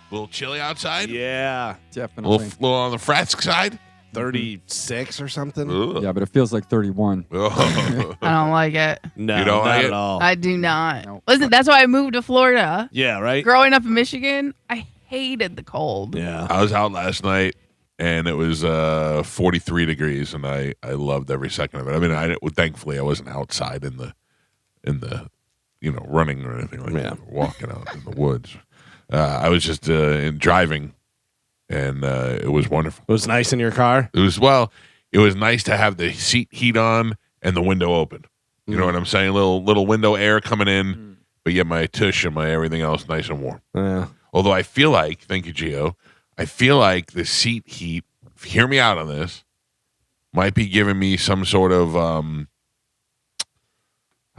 A little chilly outside? Yeah. A Definitely. little on the Frask side? 36 or something? Ugh. Yeah, but it feels like 31. Oh. I don't like it. No, You don't not like at it? all. I do not. No. Listen, that's why I moved to Florida. Yeah, right? Growing up in Michigan, I hated the cold. Yeah. I was out last night, and it was 43 degrees, and I loved every second of it. I mean, thankfully I wasn't outside in the running or anything like that, or walking out in the woods. I was just driving, and it was wonderful. It was nice in your car? It was nice to have the seat heat on and the window open. You know what I'm saying? Little window air coming in, but yet my tush and my everything else nice and warm. Yeah. Although I feel like, thank you, Gio, I feel like the seat heat, hear me out on this, might be giving me some sort of, I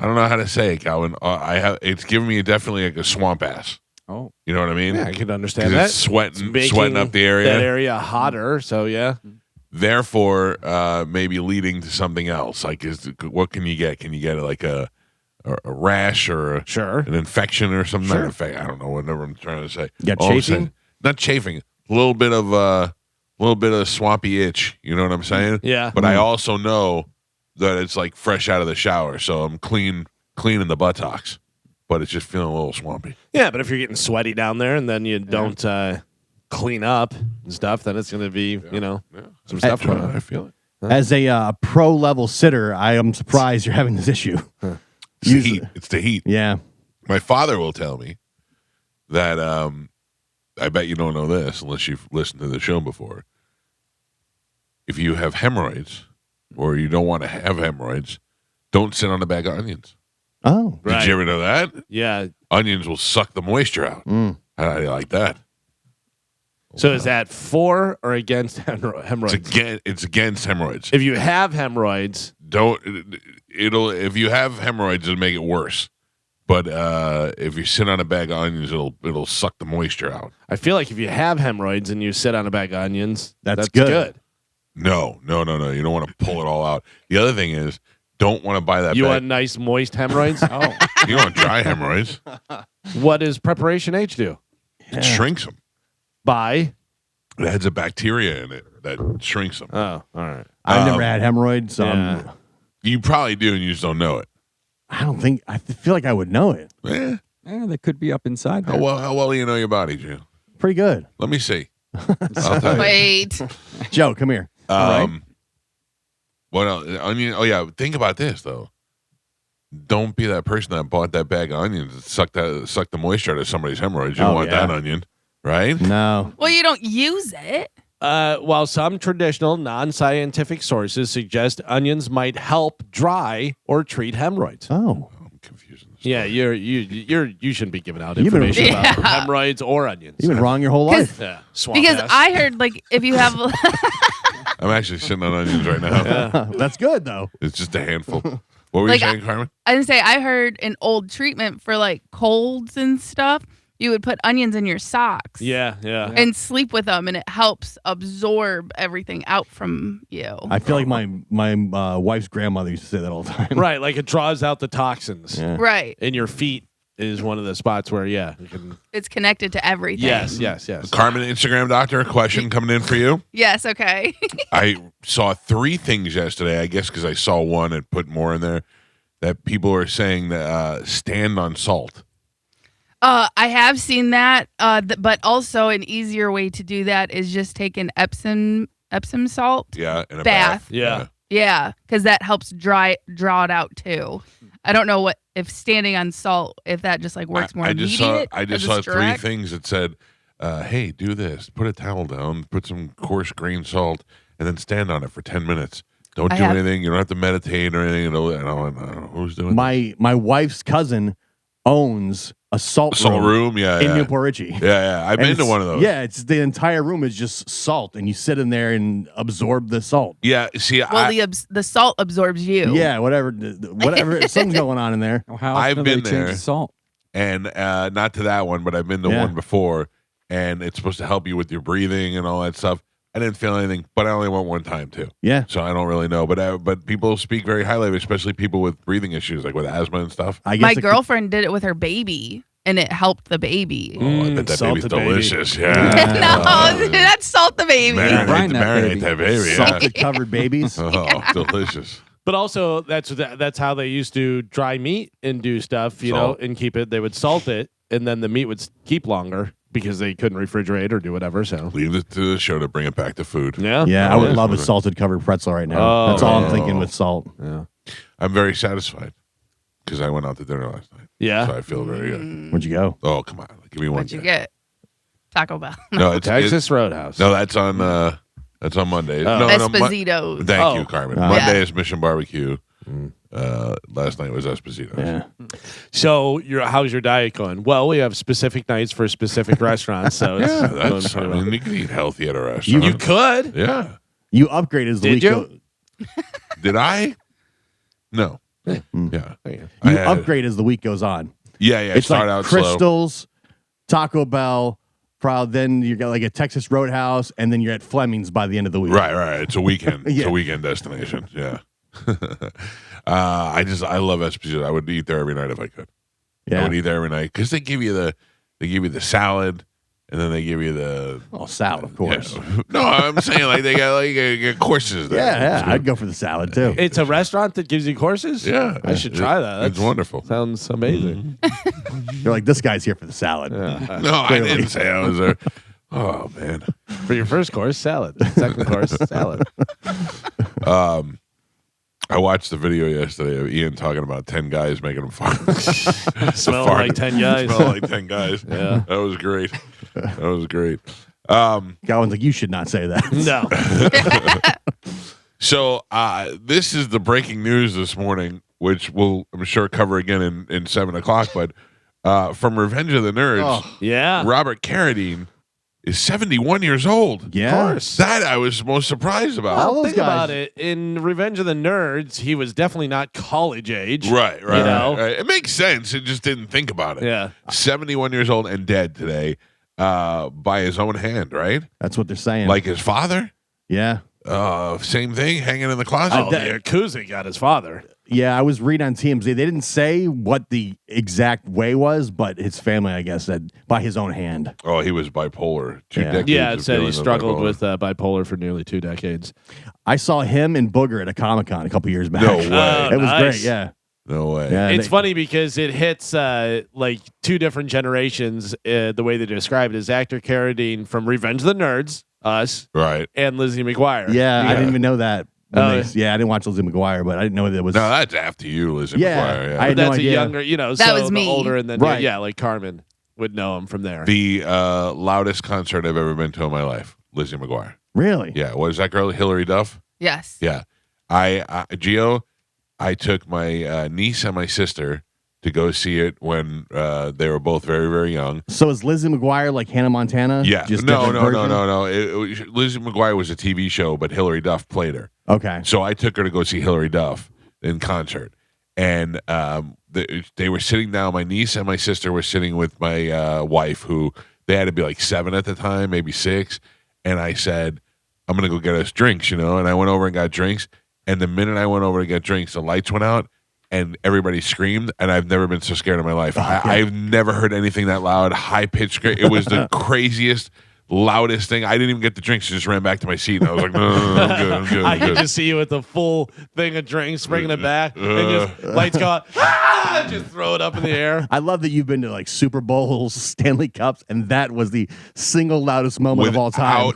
don't know how to say it, Calvin. It's giving me definitely like a swamp ass. Oh. You know what I mean? Yeah, I could understand 'Cause that. it's sweating making up the area. That area hotter, so yeah. Therefore, maybe leading to something else. Like, what can you get? Can you get like a rash or an infection or something? Sure. Not infection. I don't know. Whatever I'm trying to say. You got All of a chafing? sudden- Not chafing. A little bit of swampy itch. You know what I'm saying? Yeah. But I also know that it's like fresh out of the shower, so I'm cleaning the buttocks, but it's just feeling a little swampy. Yeah, but if you're getting sweaty down there and then you don't clean up and stuff, then it's going to be, some stuff going on. I feel it. As a pro level sitter, I am surprised you're having this issue. It's the heat. It's the heat. Yeah. My father will tell me that I bet you don't know this unless you've listened to the show before. If you have hemorrhoids or you don't want to have hemorrhoids, don't sit on a bag of onions. Oh. Did you ever know that? Yeah. Onions will suck the moisture out. How do you like that? So is that for or against hemorrhoids? It's against hemorrhoids. If you have hemorrhoids, if you have hemorrhoids, it'll make it worse. But if you sit on a bag of onions, it'll suck the moisture out. I feel like if you have hemorrhoids and you sit on a bag of onions, that's good. No. You don't want to pull it all out. The other thing is, don't want to buy that You bag. want nice moist hemorrhoids? Oh. You want dry hemorrhoids. What does Preparation H do? It shrinks them. By? It has a bacteria in it that shrinks them. Oh, all right. I've never had hemorrhoids. Yeah. You probably do, and you just don't know it. I don't think, I feel like I would know it. Eh, They could be up inside there. how well do you know your body, Joe? Pretty good. Let me see. I'll tell you. Wait. Joe, come here. All right. What else? Onion. Oh yeah. Think about this though. Don't be that person that bought that bag of onions and sucked the moisture out of somebody's hemorrhoids. You don't want that onion, right? No. Well, you don't use it. While some traditional non-scientific sources suggest onions might help dry or treat hemorrhoids. Oh. I'm confusing this. Yeah, you shouldn't be giving out You've been- information about Yeah. hemorrhoids or onions. You've been wrong your whole life. Yeah, swamp Because ass. I heard, like, if you have. I'm actually sitting on onions right now. That's good, though. It's just a handful. What were Like, you saying, Carmen? I didn't say, I heard an old treatment for, like, colds and stuff. You would put onions in your socks. Yeah. And sleep with them, and it helps absorb everything out from you. I feel like my wife's grandmother used to say that all the time. Right, like it draws out the toxins. Yeah. Right. And your feet is one of the spots where, you can. It's connected to everything. Yes. Carmen, Instagram doctor, a question coming in for you. Yes, okay. I saw 3 things yesterday, I guess because I saw one and put more in there, that people are saying that stand on salt. I have seen that, but also an easier way to do that is just take an Epsom salt. Yeah, in a Bath. Yeah. Yeah, because that helps draw it out too. I don't know if standing on salt, if that just like works more immediate. I just as saw it's 3 direct. things that said, hey, do this. Put a towel down, put some coarse grain salt, and then stand on it for 10 minutes. Don't do anything. You don't have to meditate or anything. And I don't know who's doing My wife's cousin owns a salt room. Yeah, in Newport Richie. Yeah. I've been to one of those. Yeah, it's the entire room is just salt, and you sit in there and absorb the salt. Yeah, see, Well, the salt absorbs you. Yeah, whatever, something's going on in there. How I've often do they been change there. the salt? and not to that one, but I've been to one before, and it's supposed to help you with your breathing and all that stuff. I didn't feel anything, but I only went one time too. Yeah. So I don't really know, but people speak very highly of it, especially people with breathing issues, like with asthma and stuff. My girlfriend did it with her baby, and it helped the baby. Oh, I bet that baby's salted baby. delicious. Yeah. No, that's salt the baby. Brine that Marinate baby. that baby. Yeah. Salted covered babies. Oh, delicious. But also, that's how they used to dry meat and do stuff, you Salt. know, and keep it. They would salt it, and then the meat would keep longer because they couldn't refrigerate or do whatever. So, Leave it to the show to bring it back to food. yeah. Yeah, I would love a salted covered pretzel right now. Oh, That's all yeah. I'm thinking with salt. Yeah. I'm very satisfied because I went out to dinner last night. Yeah. So I feel very good. Where'd you go? Oh, come on. Give me one. What'd you day. get? Taco Bell. No, it's Texas Roadhouse. No, that's on Monday. Oh. No, Esposito's. Thank Oh. you, Carmen. Yeah. Monday is Mission Barbecue. Last night was Esposito's. Yeah. So, how's your diet going? Well, we have specific nights for specific restaurants. So, it's Yeah, going that's. I pretty well. mean, you can eat healthy at a restaurant. You could. Yeah. You upgraded as the Did week you? goes. Did I? No. Yeah. You I had- upgrade as the week goes on. Yeah. It's Start like out slow. Crystals, Taco Bell, then you got like a Texas Roadhouse, and then you're at Fleming's by the end of the week. Right. It's a weekend. It's Yeah. a weekend destination. Yeah. I love Esposito. I would eat there every night if I could. I Yeah. would eat there every night because they give you the salad, and then they give you the Oh, salad, of course. Yeah. No, I'm saying like they got courses there. Yeah, It's I'd go for the salad too. It's a restaurant that gives you courses? Yeah, I should try that. It's That's- wonderful. Sounds amazing. You're like, this guy's here for the salad. Yeah. No, I didn't say I was there. Oh man. For your first course, salad. Second course, salad. I watched the video yesterday of Ian talking about 10 guys making him fart. Smell like 10 guys. Smell like 10 guys. Yeah. That was great. That was great. Gowan's like, you should not say that. No. So this is the breaking news this morning, which we'll, I'm sure, cover again in 7 o'clock. But from Revenge of the Nerds, Oh, Yeah. Robert Carradine is 71 years old. yeah. course. That I was most surprised about. All those Think guys. about it. In Revenge of the Nerds, he was definitely not college age. Right. You know? Right. It makes sense. It just didn't think about it. Yeah. 71 years old and dead today by his own hand, right? That's what they're saying. Like his father? yeah. Same thing, hanging in the closet. Oh, the Yakuza got his father. Yeah, I was reading on TMZ. They didn't say what the exact way was, but his family, I guess, said by his own hand. Oh, he was bipolar. 2 Yeah. decades. Yeah, it of said he dealing struggled bipolar. with bipolar for nearly 2 decades. I saw him and Booger at a Comic-Con a couple years back. No way. It was Nice. great, yeah. No way. Yeah, It's they- funny because it hits like 2 different generations. The way they describe it is actor Carradine from Revenge of the Nerds, us, Right. and Lizzie McGuire. Yeah, I didn't even know that. when Oh, I didn't watch Lizzie McGuire, but I didn't know that was. No, that's after you, Lizzie Yeah, McGuire. Yeah. I had no That's a idea. younger, That so was the me. older, and then Right. yeah, like Carmen would know him from there. The loudest concert I've ever been to in my life, Lizzie McGuire. Really? Yeah. What is that girl, Hillary Duff? Yes. Yeah. Gio, I took my niece and my sister to go see it when they were both very, very young. So is Lizzie McGuire like Hannah Montana? Yeah. Just No. different version? Lizzie McGuire was a TV show, but Hillary Duff played her. Okay. So I took her to go see Hillary Duff in concert. And they were sitting down. My niece and my sister were sitting with my wife, who they had to be like 7 at the time, maybe 6. And I said, I'm going to go get us drinks, And I went over and got drinks. And the minute I went over to get drinks, the lights went out and everybody screamed. And I've never been so scared in my life. I've never heard anything that loud, high pitched. It was the craziest, loudest thing. I didn't even get the drinks. I just ran back to my seat. And I was like, no, I'm good. I'm good. I I'm could good. just see you with the full thing of drinks, bringing it back, and just lights go out, just throw it up in the air. I love that you've been to like Super Bowls, Stanley Cups, and that was the single loudest moment of all time.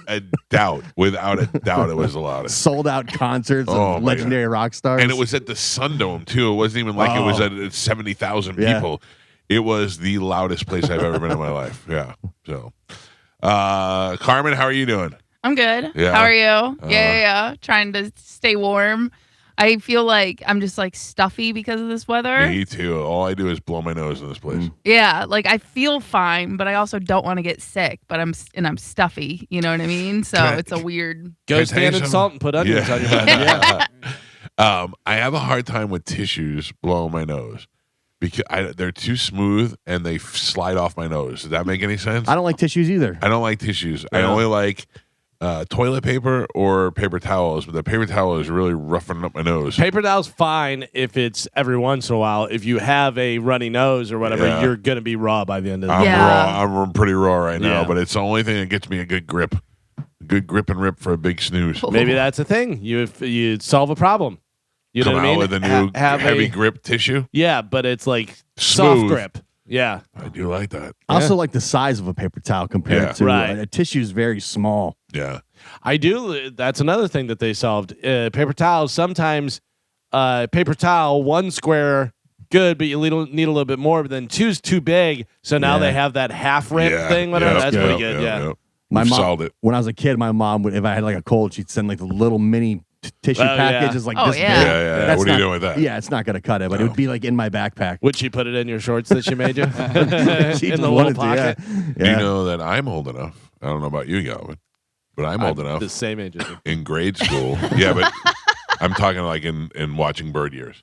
Without a doubt, it was the loudest. Sold out concerts Oh, of my legendary rock stars. And it was at the Sundome too. It wasn't even like it was at 70,000 Yeah. people. It was the loudest place I've ever been in my life. Yeah. So, Carmen, how are you doing? I'm good. Yeah. How are you? Yeah. Trying to stay warm. I feel like I'm just like stuffy because of this weather. Me too. All I do is blow my nose in this place. Yeah, like I feel fine, but I also don't want to get sick. But I'm stuffy. You know what I mean? So Can I- it's a weird. Go Can I tell you stand in something? salt and put onions on your Yeah. I have a hard time with tissues blowing my nose because they're too smooth and they slide off my nose. Does that make any sense? I don't like tissues either. I don't like tissues. I Yeah. only like toilet paper or paper towels, but the paper towel is really roughing up my nose. Paper towel's fine if it's every once in a while. If you have a runny nose or whatever, Yeah. you're gonna be raw by the end of the I'm day. Yeah. raw. I'm pretty raw right now, Yeah. but it's the only thing that gets me a good grip. Good grip and rip for a big snooze. Maybe that's a thing. You solve a problem. You Come know what I out mean? with a new Have heavy a, grip tissue. yeah, but it's like soft Smooth. grip. Yeah. I do like that. I also like the size of a paper towel compared Yeah. to Right. a tissue is very small. Yeah. I do. That's another thing that they solved. Paper towels, sometimes paper towel, one square, good, but you need a little bit more, but then two's too big. So now Yeah. they have that half rip Yeah. thing. Whatever. Yep, That's yep, pretty good. yep, Yeah. yep. My We've mom, solved it. when I was a kid, my mom would, if I had like a cold, she'd send like the little mini tissue Oh, yeah. packages like Oh, this yeah. big. Yeah, yeah. That's What are you not- doing with that? Yeah, it's not gonna cut it, but it would be like in my backpack. Would she put it in your shorts that she made you? She in just the little wanted to, pocket? yeah. Do you know that I'm old enough? I don't know about you, Galvin, but I'm old enough The same age as you. in grade school. Yeah, but I'm talking like in watching bird years.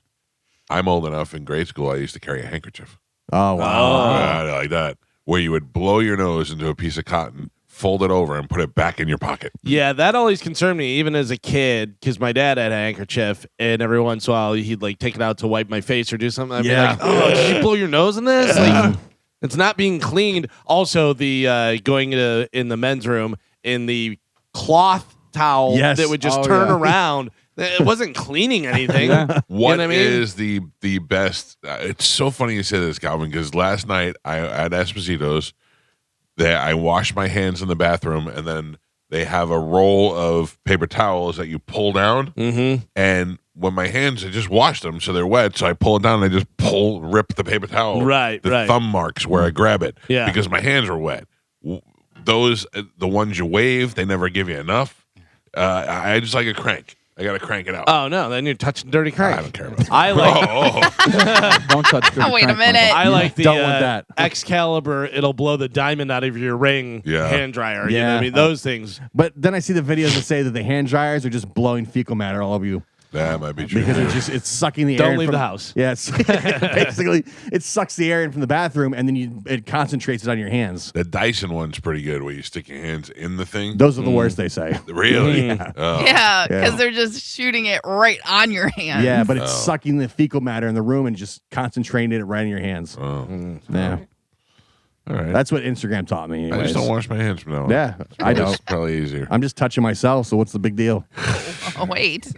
I'm old enough in grade school. I used to carry a handkerchief. Oh wow. Yeah, like that, where you would blow your nose into a piece of cotton, fold it over, and put it back in your pocket. Yeah, that always concerned me, even as a kid, because my dad had a handkerchief, and every once in a while he'd like take it out to wipe my face or do something. I'd Yeah. be like, "Oh, did you blow your nose in this?" Like, it's not being cleaned. Also, the going in the men's room in the cloth towel Yes. that would just Oh, turn yeah. around. It wasn't cleaning anything. Yeah. What I mean? is the best? It's so funny you say this, Calvin, because last night I at Esposito's, I washed my hands in the bathroom, and then they have a roll of paper towels that you pull down. Mm-hmm. And when my hands, I just washed them, so they're wet. So I pull it down, and I just rip the paper towel. Right, the right. thumb marks where I grab it. Yeah. because my hands were wet. Those, the ones you wave, they never give you enough. I just like a crank. I got to crank it out. Oh no, then you're touching dirty crank. I don't care about that. I like Don't touch dirty Wait a crank, minute. I like the Don't want that. Excalibur. It'll blow the diamond out of your ring. Yeah. Hand dryer. You know what Yeah. I mean, those things. But then I see the videos that say that the hand dryers are just blowing fecal matter all over you That might be true. because too. it's sucking the air. Don't in leave from, the house. Yeah, it's basically it sucks the air in from the bathroom and then it concentrates it on your hands. The Dyson one's pretty good, where you stick your hands in the thing. Those are the worst, they say. Really? Yeah. Oh. Yeah, because Yeah. they're just shooting it right on your hand. Yeah, but it's Oh. sucking the fecal matter in the room and just concentrating it right in your hands. Oh. Yeah, All right. that's what Instagram taught me. I Anyways. just don't wash my hands from now on. Yeah, I It's don't. probably easier. I'm just touching myself, so what's the big deal? Oh wait.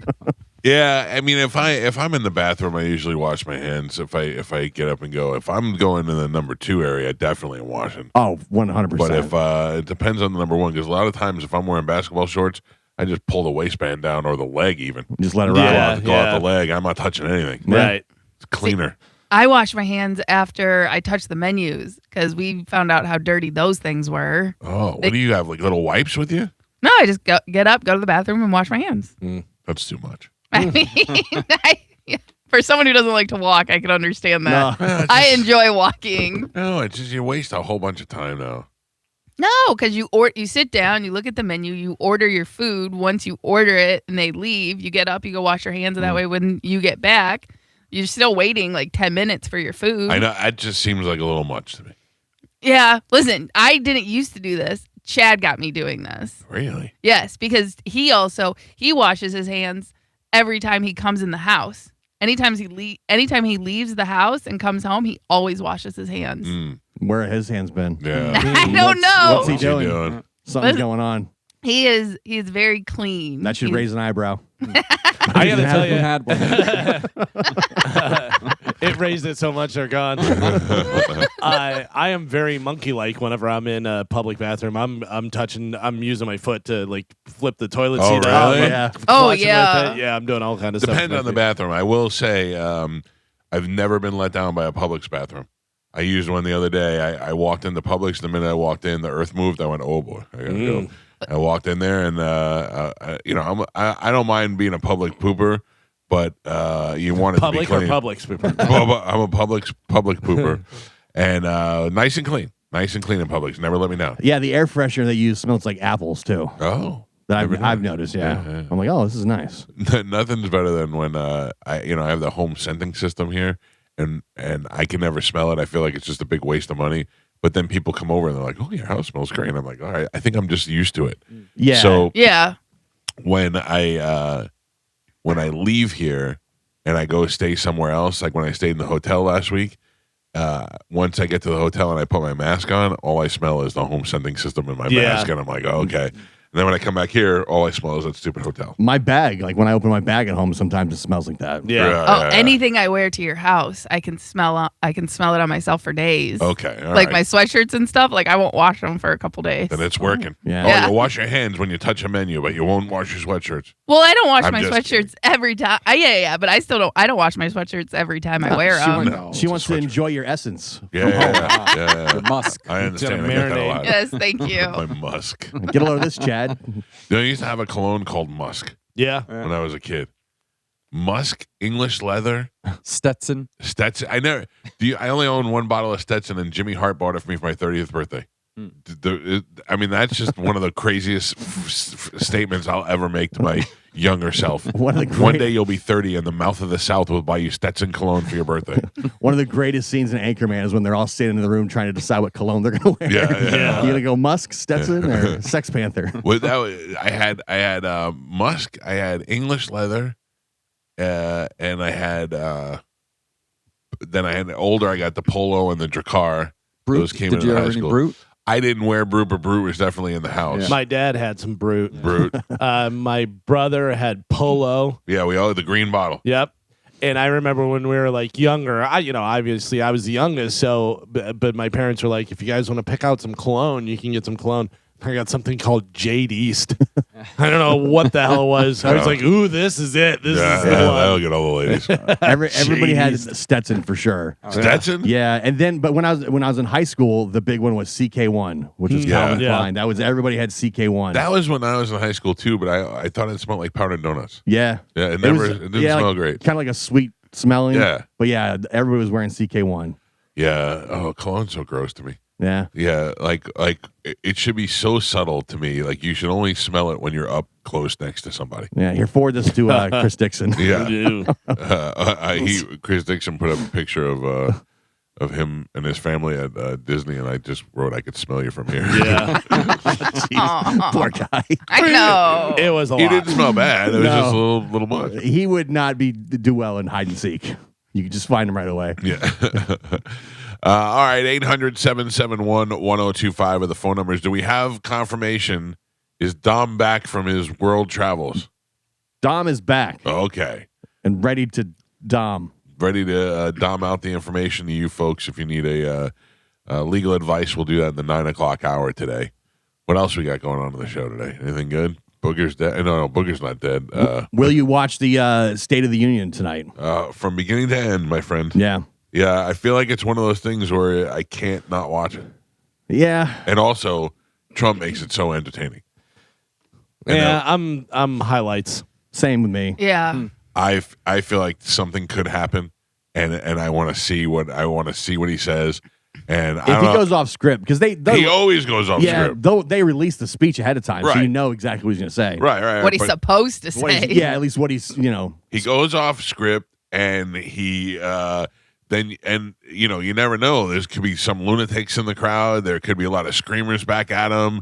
Yeah, I mean, if I'm in the bathroom, I usually wash my hands. If I get up and go, if I'm going to the number 2 area, I definitely am washing. Oh, 100%. But if it depends on the number 1, because a lot of times if I'm wearing basketball shorts, I just pull the waistband down or the leg even. just let it Go ride. Yeah. out- go out the leg. I'm not touching anything. Right. It's cleaner. I wash my hands after I touch the menus because we found out how dirty those things were. Oh, what do you have? Like little wipes with you? No, I just get up, go to the bathroom, and wash my hands. That's too much. I mean, for someone who doesn't like to walk, I can understand that. No. I enjoy walking. No, it's just you waste a whole bunch of time now. No, because you sit down, you look at the menu, you order your food. Once you order it and they leave, you get up, you go wash your hands. And that way, when you get back, you're still waiting like 10 minutes for your food. I know it just seems like a little much to me. Yeah, listen, I didn't used to do this. Chad got me doing this. Really? Yes, because he washes his hands every time he comes in the house. Anytime he leaves the house and comes home, he always washes his hands. Mm, Where have his hands been? yeah. I don't know. What's he What's he doing? doing? Something's Listen- going on. He is very clean. That should He's- raise an eyebrow. I gotta tell Who you, had one? it raised it so much they're gone. I am very monkey-like whenever I'm in a public bathroom. I'm using my foot to like flip the toilet Oh, seat up. really? I'm Yeah. Oh, clutching with yeah. it. Yeah, I'm doing all kind of stuff. Depends on the bathroom. I will say, I've never been let down by a Publix bathroom. I used one the other day. I walked into Publix. The minute I walked in, the earth moved. I went, "Oh boy, I gotta go." I walked in there, and I don't mind being a public pooper, but you want it Public to be or clean. Publix? I'm a public pooper, and nice and clean in Publix. Never let me down. Yeah, the air freshener they use smells like apples too. Oh, That Never I've knew. noticed. Yeah. Yeah. I'm like, oh, this is nice. nothing's better than when I have the home scenting system here, and I can never smell it. I feel like it's just a big waste of money. But then people come over and they're like, "Oh, your house smells great." And I'm like, "All right, I think I'm just used to it." Yeah. So Yeah. when I leave here and I go stay somewhere else, like when I stayed in the hotel last week, once I get to the hotel and I put my mask on, all I smell is the home sending system in my mask, and I'm like, oh, okay. And then when I come back here, all I smell is that stupid hotel. My bag, like when I open my bag at home, sometimes it smells like that. Yeah. Anything I wear to your house, I can smell it on myself for days. Okay, all like right. my sweatshirts and stuff, like I won't wash them for a couple days. Then it's working. Yeah. Oh, Yeah. you'll wash your hands when you touch a menu, but you won't wash your sweatshirts. Well, I don't wash I'm my just sweatshirts kidding. every time. Yeah, but I still don't. I don't wash my sweatshirts every time I wear them. She it's wants a to sweatshirt. enjoy your essence. Yeah. Your musk. I understand. Gotta I get that a marinate. lot. Yes, thank you. My musk. Get a load of this, Chad. I used to have a cologne called Musk Yeah. when I was a kid. Musk, English leather, Stetson. Stetson. I only own one bottle of Stetson, and Jimmy Hart bought it for me for my 30th birthday. I mean, that's just one of the craziest statements I'll ever make to my younger self. One of the One great- day you'll be 30, and the mouth of the South will buy you Stetson cologne for your birthday. One of the greatest scenes in Anchorman is when they're all sitting in the room trying to decide what cologne they're going to wear. Yeah. You going to go Musk, Stetson, or Sex Panther? I had Musk, I had English leather, and I had then I had older. I got the Polo and the Dracar. Brute. Those came Did in you high have any school. brute? I didn't wear Brute, but Brute was definitely in the house. My dad had some Brute. Brute. My brother had Polo. Yeah, we all had the green bottle. Yep. And I remember when we were like younger, obviously I was the youngest. So, but my parents were like, if you guys want to pick out some cologne, you can get some cologne. I got something called Jade East. I don't know what the hell it was. I was like, ooh, this is it. This is the that'll one. get all the ladies. Everybody had Jeez. Stetson for sure. Stetson? Yeah, and then but when I was in high school, the big one was CK1, which was Calvin Yeah. Klein. That was everybody had CK1. That was when I was in high school too, but I thought it smelled like powdered donuts. yeah, Yeah, it didn't smell great. Kind of like a sweet smelling. Yeah. but yeah, everybody was wearing CK1. Yeah. Oh, cologne's so gross to me. Yeah, Yeah, like it should be so subtle to me. Like you should only smell it when you're up close next to somebody. yeah. Here, forward this to Chris Dixon. Yeah. Ew. Chris Dixon put up a picture of him and his family at Disney, and I just wrote, "I could smell you from here." Yeah. Aw. Poor guy. I know. It was a He lot. didn't smell bad. It was No. just a little much. He would not do well in hide and seek. You could just find him right away. Yeah. All right, 800-771-1025 are the phone numbers. Do we have confirmation? Is Dom back from his world travels? Dom is back Okay. and ready to Dom. Ready to dom out the information to you folks. If you need a legal advice, we'll do that in the 9 o'clock hour today. What else we got going on in the show today? Anything good? Booger's dead. No, Booger's not dead. Will you watch the State of the Union tonight? From beginning to end, my friend. Yeah. Yeah, I feel like it's one of those things where I can't not watch it. Yeah. And also, Trump makes it so entertaining. And Yeah, I'm highlights. Same with me. Yeah. I feel like something could happen, and I want to see what he says. And I If don't he know, goes off script, because he always goes off yeah, script. though they release the speech ahead of time, so Right. you know exactly what he's going to say. Right. What he's but supposed to What say. he's, yeah, at least what he's, he goes off script, and he you never know. There could be some lunatics in the crowd. There could be a lot of screamers back at him.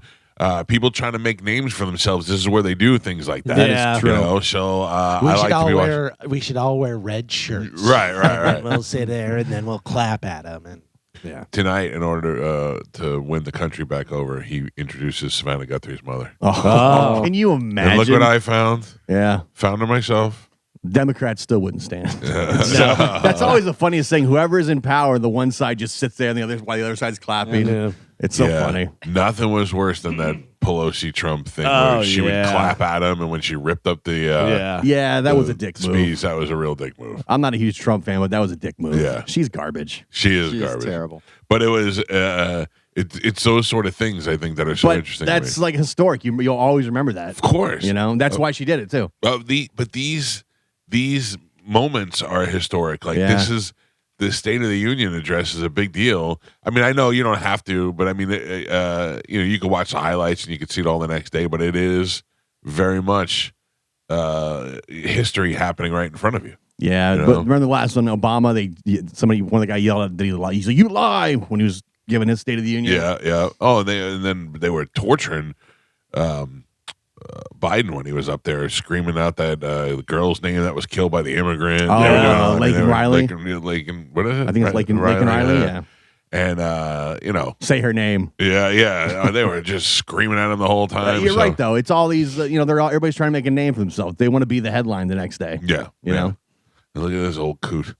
People trying to make names for themselves. This is where they do things like that. That is true. You know, so I We like should to all be watching. we should all wear red shirts. Right. We'll sit there and then we'll clap at them and yeah. Tonight, in order to win the country back over, he introduces Savannah Guthrie's mother. Oh, can you imagine? And look what I found. yeah, Found her myself. Democrats still wouldn't stand. So, that's always the funniest thing. Whoever is in power, the one side just sits there, and while the other side's clapping. Yeah. It's so Yeah. funny. Nothing was worse than that Pelosi Trump thing Oh, where she would yeah. clap at him, and when she ripped up the Yeah. Yeah, that was a dick move. speech, that was a real dick move. I'm not a huge Trump fan, but that was a dick move. Yeah. She's garbage. She is She's garbage. terrible. But it was it's those sort of things I think that are so But interesting. to that's me. like historic. You'll always remember that. Of course. That's why she did it too. But these moments are historic. Like Yeah. this is the State of the Union address is a big deal. I mean, I know you don't have to, but I mean, you can watch the highlights and you can see it all the next day. But it is very much history happening right in front of you. Yeah, You but know? remember the last one, Obama? One of the guy yelled at that he lied. He's like, "You lie!" when he was giving his State of the Union. Yeah. Oh, and then they were torturing Biden when he was up there, screaming out that girl's name that was killed by the immigrant. Oh, Laken Riley. Laken, what is it? I think it's Laken Riley. Yeah. And Say her name. yeah. They were just screaming at him the whole time. You're right, though. It's all these. Everybody's trying to make a name for themselves. They want to be the headline the next day. Yeah. You know. And look at this old coot.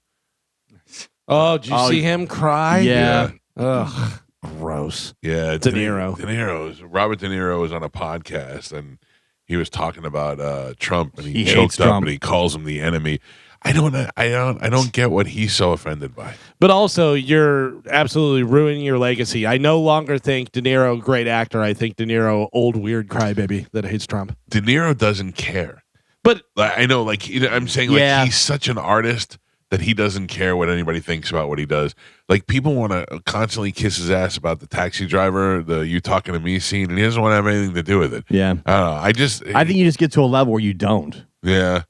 Oh, did you see him cry? Yeah. Ugh, gross. Yeah, De Niro. Robert De Niro was on a podcast and he was talking about Trump and he hates choked up Trump. and he calls him the enemy. I don't get what he's so offended by. But also, you're absolutely ruining your legacy. I no longer think De Niro great actor. I think De Niro old weird crybaby that hates Trump. De Niro doesn't care. But I know, I'm saying, he's such an artist that he doesn't care what anybody thinks about what he does. Like, people want to constantly kiss his ass about the taxi driver, the "you talking to me" scene, and he doesn't want to have anything to do with it. Yeah. I don't know. I think you just get to a level where you don't. Yeah.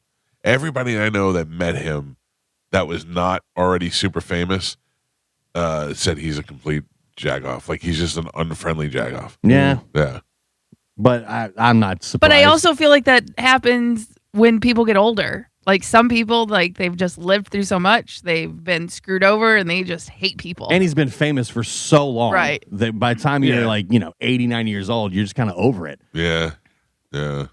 Everybody I know that met him that was not already super famous said he's a complete jagoff. Like, he's just an unfriendly jagoff. Yeah. Yeah. But I'm not surprised. But I also feel like that happens when people get older. Like some people, they've just lived through so much, they've been screwed over, and they just hate people. And he's been famous for so long. Right. That by the time you're 89 years old, you're just kind of over it. Yeah. Yeah.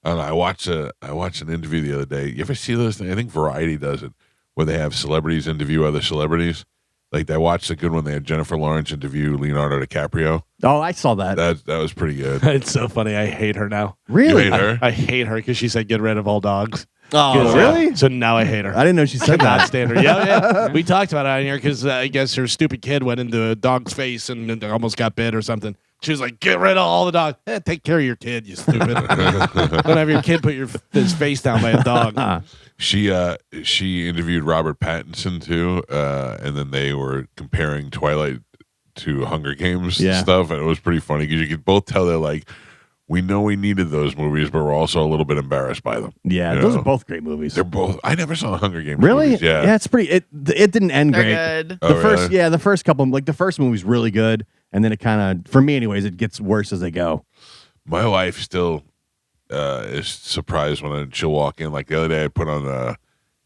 I don't know. I watched an interview the other day. You ever see those things? I think Variety does it, where they have celebrities interview other celebrities. Like, I watched a good one. They had Jennifer Lawrence interview Leonardo DiCaprio. Oh, I saw that. That was pretty good. it's so funny. I hate her now. Really? You hate her? I hate her because she said get rid of all dogs. Oh, really? So now I hate her. I didn't know she said Not that. standard. Yeah. We talked about it on here because I guess her stupid kid went into a dog's face and almost got bit or something. She was like, get rid of all the dogs. Take care of your kid, you stupid. Don't have your kid put his face down by a dog. She interviewed Robert Pattinson too, and then they were comparing Twilight to Hunger Games stuff, and it was pretty funny because you could both tell they're like, we know we needed those movies, but we're also a little bit embarrassed by them. Yeah, those are both great movies. They're both. I never saw Hunger Games. Really? Movies. Yeah. Yeah, it's pretty. It didn't end They're great. good. The first, really? yeah, the first couple, like the first movie's really good, and then it kind of, for me, anyways, it gets worse as they go. My wife still is surprised when she'll walk in. Like the other day, I put on the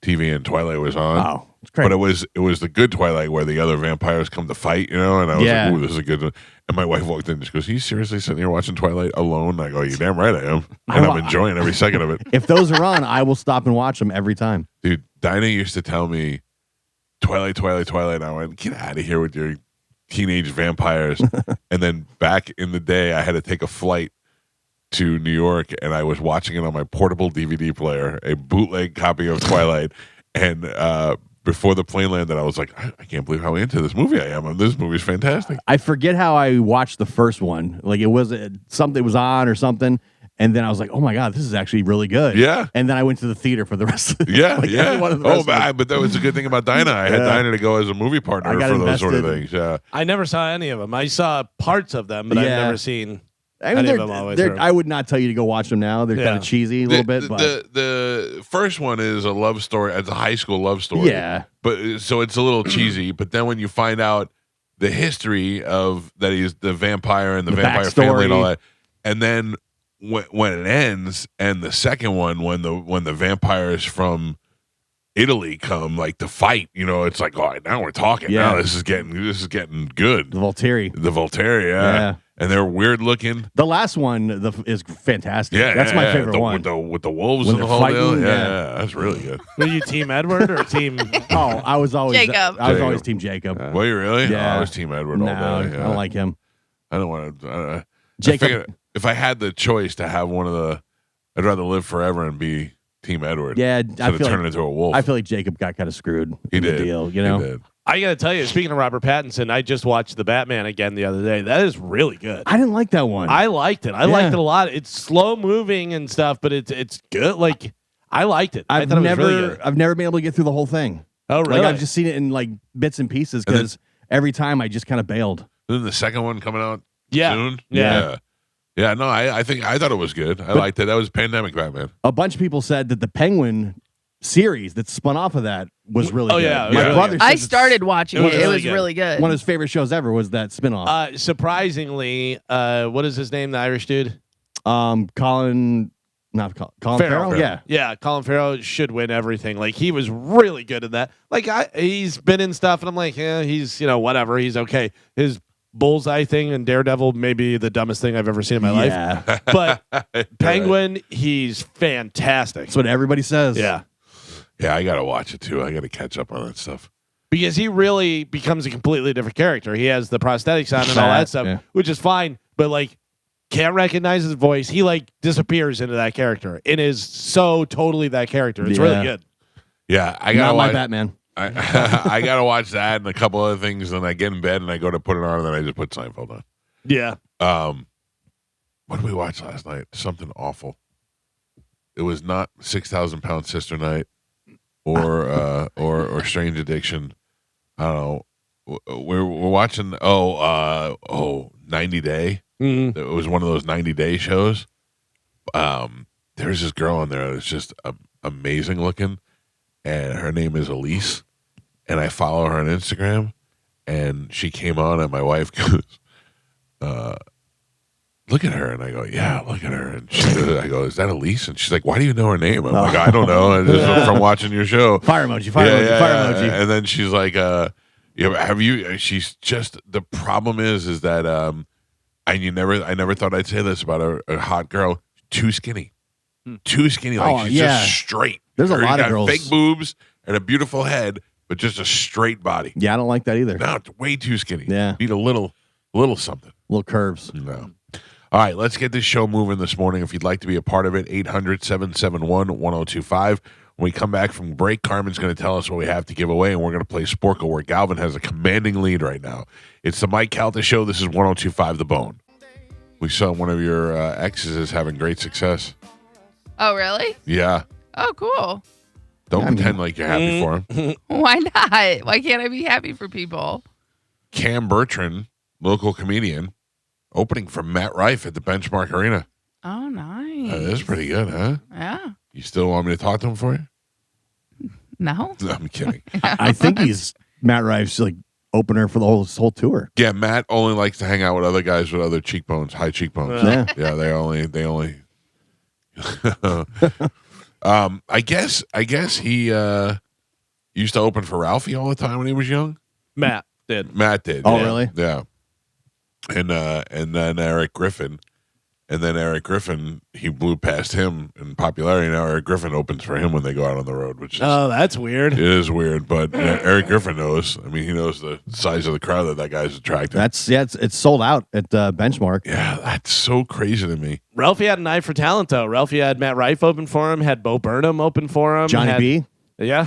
TV and Twilight was on. Oh, it's crazy. But it was the good Twilight where the other vampires come to fight, and I was like, ooh, this is a good one. And my wife walked in and she goes, are you seriously sitting here watching Twilight alone? I go, you damn right I am. And I'm enjoying every second of it. If those are on, I will stop and watch them every time. Dude, Dinah used to tell me, Twilight. And I went, get out of here with your teenage vampires. And then back in the day, I had to take a flight to New York, and I was watching it on my portable DVD player, a bootleg copy of Twilight. And before the plane landed, I was like, I can't believe how into this movie I am. This movie's fantastic. I forget how I watched the first one. Like it was something was on or something. And then I was like, oh my God, this is actually really good. Yeah. And then I went to the theater for the rest of the Yeah, like yeah. every one of the rest of them. But that was a good thing about Dinah. I had Dinah to go as a movie partner I for got those sort of invested. things. Yeah. I never saw any of them. I saw parts of them, but I've Yeah. never seen I mean, any of them all the way through. I would not tell you to go watch them now. They're kind Yeah. of cheesy a little bit, but The first one is a love story. It's a high school love story. yeah. But so it's a little cheesy. But then when you find out the history of that he's the vampire and the vampire family and all backstory. that, and then when it ends, and the second one when the vampires from Italy come like to fight, it's like, all right, now we're talking. Yeah. Now this is getting good. The Volturi. The Voltaire, yeah. And they're weird looking. The last one is fantastic. Yeah, That's my favorite the, one. with the wolves When and the they're whole deal. fighting, Yeah, that's really good. Were you Team Edward or Team? Oh, I was always Jacob. I was Jacob. always Team Jacob. Were you really? Yeah. Oh, I was Team Edward No, all day. I don't like him. I don't want to. Jacob- I figured if I had the choice to have one of the, I'd rather live forever and be Team Edward. Yeah, I instead of feel turning like into a wolf. I feel like Jacob got kind of screwed. he in did. the deal. You He know, did. I got to tell you, speaking of Robert Pattinson, I just watched The Batman again the other day. That is really good. I didn't like that one. I liked it. I liked it a lot. It's slow moving and stuff, but it's good. Like I liked it. I I've thought it was never really good. I've never been able to get through the whole thing. Oh, really? Like I've just seen it in like bits and pieces And then- because every time I just kind of bailed. Then the second one coming out Yeah. soon. Yeah. Yeah. No, I thought it was good. I liked it. That was Pandemic Batman. A bunch of people said that the Penguin series that spun off of that was really Oh, good. yeah, it was My really brother good. says I it's started watching it it. was It really was good. really good. one of his favorite shows ever was that spinoff. Surprisingly, what is his name? The Irish dude. Colin Farrell. Yeah. Yeah, Colin Farrell should win everything. Like he was really good at that. Like he's been in stuff, and I'm like, yeah, he's whatever. He's okay. His bullseye thing and Daredevil may be the dumbest thing I've ever seen in my life. Yeah. But Right. Penguin, he's fantastic. That's what everybody says. Yeah, Yeah, I gotta watch it too. I gotta catch up on that stuff. because he really becomes a completely different character. He has the prosthetics on and all that stuff, Yeah. which is fine. But like, can't recognize his voice. He like disappears into that character. It is so totally that character. It's really Yeah. good. Yeah, I gotta Not my watch. Batman. I gotta watch that and a couple other things. And I get in bed and I go to put it on, and then I just put Seinfeld on. Yeah. What did we watch last night? Something awful. It was not 6,000 Pound Sister Night or Strange Addiction. I don't know. We're watching 90 Day. Mhm. It was one of those 90-day shows. There's this girl on there that's just amazing looking, and her name is Elise, and I follow her on Instagram, and she came on, and my wife goes, look at her, and I go, yeah, look at her, and I go, is that Elise? And she's like, why do you know her name? I'm like, I don't know, I just from watching your show. Fire emoji. Fire emoji. And then she's like, have you? She's just, the problem is that I never thought I'd say this about a hot girl. Too skinny, like she's just straight. There's a She's lot of got girls. fake boobs and a beautiful head, but just a straight body. Yeah, I don't like that either. No, it's way too skinny. Yeah. Need a little something. Little curves. No. All right, let's get this show moving this morning. If you'd like to be a part of it, 800-771-1025. When we come back from break, Carmen's going to tell us what we have to give away, and we're going to play Sporkle, where Galvin has a commanding lead right now. It's the Mike Calta Show. This is 1025 The Bone. We saw one of your exes is having great success. Oh, really? Yeah. Oh, cool. Don't pretend like you're happy for him. Why not? Why can't I be happy for people? Cam Bertrand, local comedian, opening for Matt Rife at the Benchmark Arena. Oh, nice. That is pretty good, huh? Yeah. You still want me to talk to him for you? No. No, I'm kidding. I think he's Matt Rife's like opener for the whole tour. Yeah, Matt only likes to hang out with other guys with other cheekbones, high cheekbones. Yeah. Yeah, they only. I guess he used to open for Ralphie all the time when he was young. Matt did. Matt did. Oh, yeah. really? Yeah. And then Eric Griffin. And then Eric Griffin, he blew past him in popularity. Now Eric Griffin opens for him when they go out on the road, which is Oh, that's weird. it is weird. But Eric Griffin knows. I mean, he knows the size of the crowd that guy's attracting. It's sold out at Benchmark. Yeah, that's so crazy to me. Ralphie had an eye for talent, though. Ralphie had Matt Rife open for him, had Bo Burnham open for him. Johnny had, B. Yeah.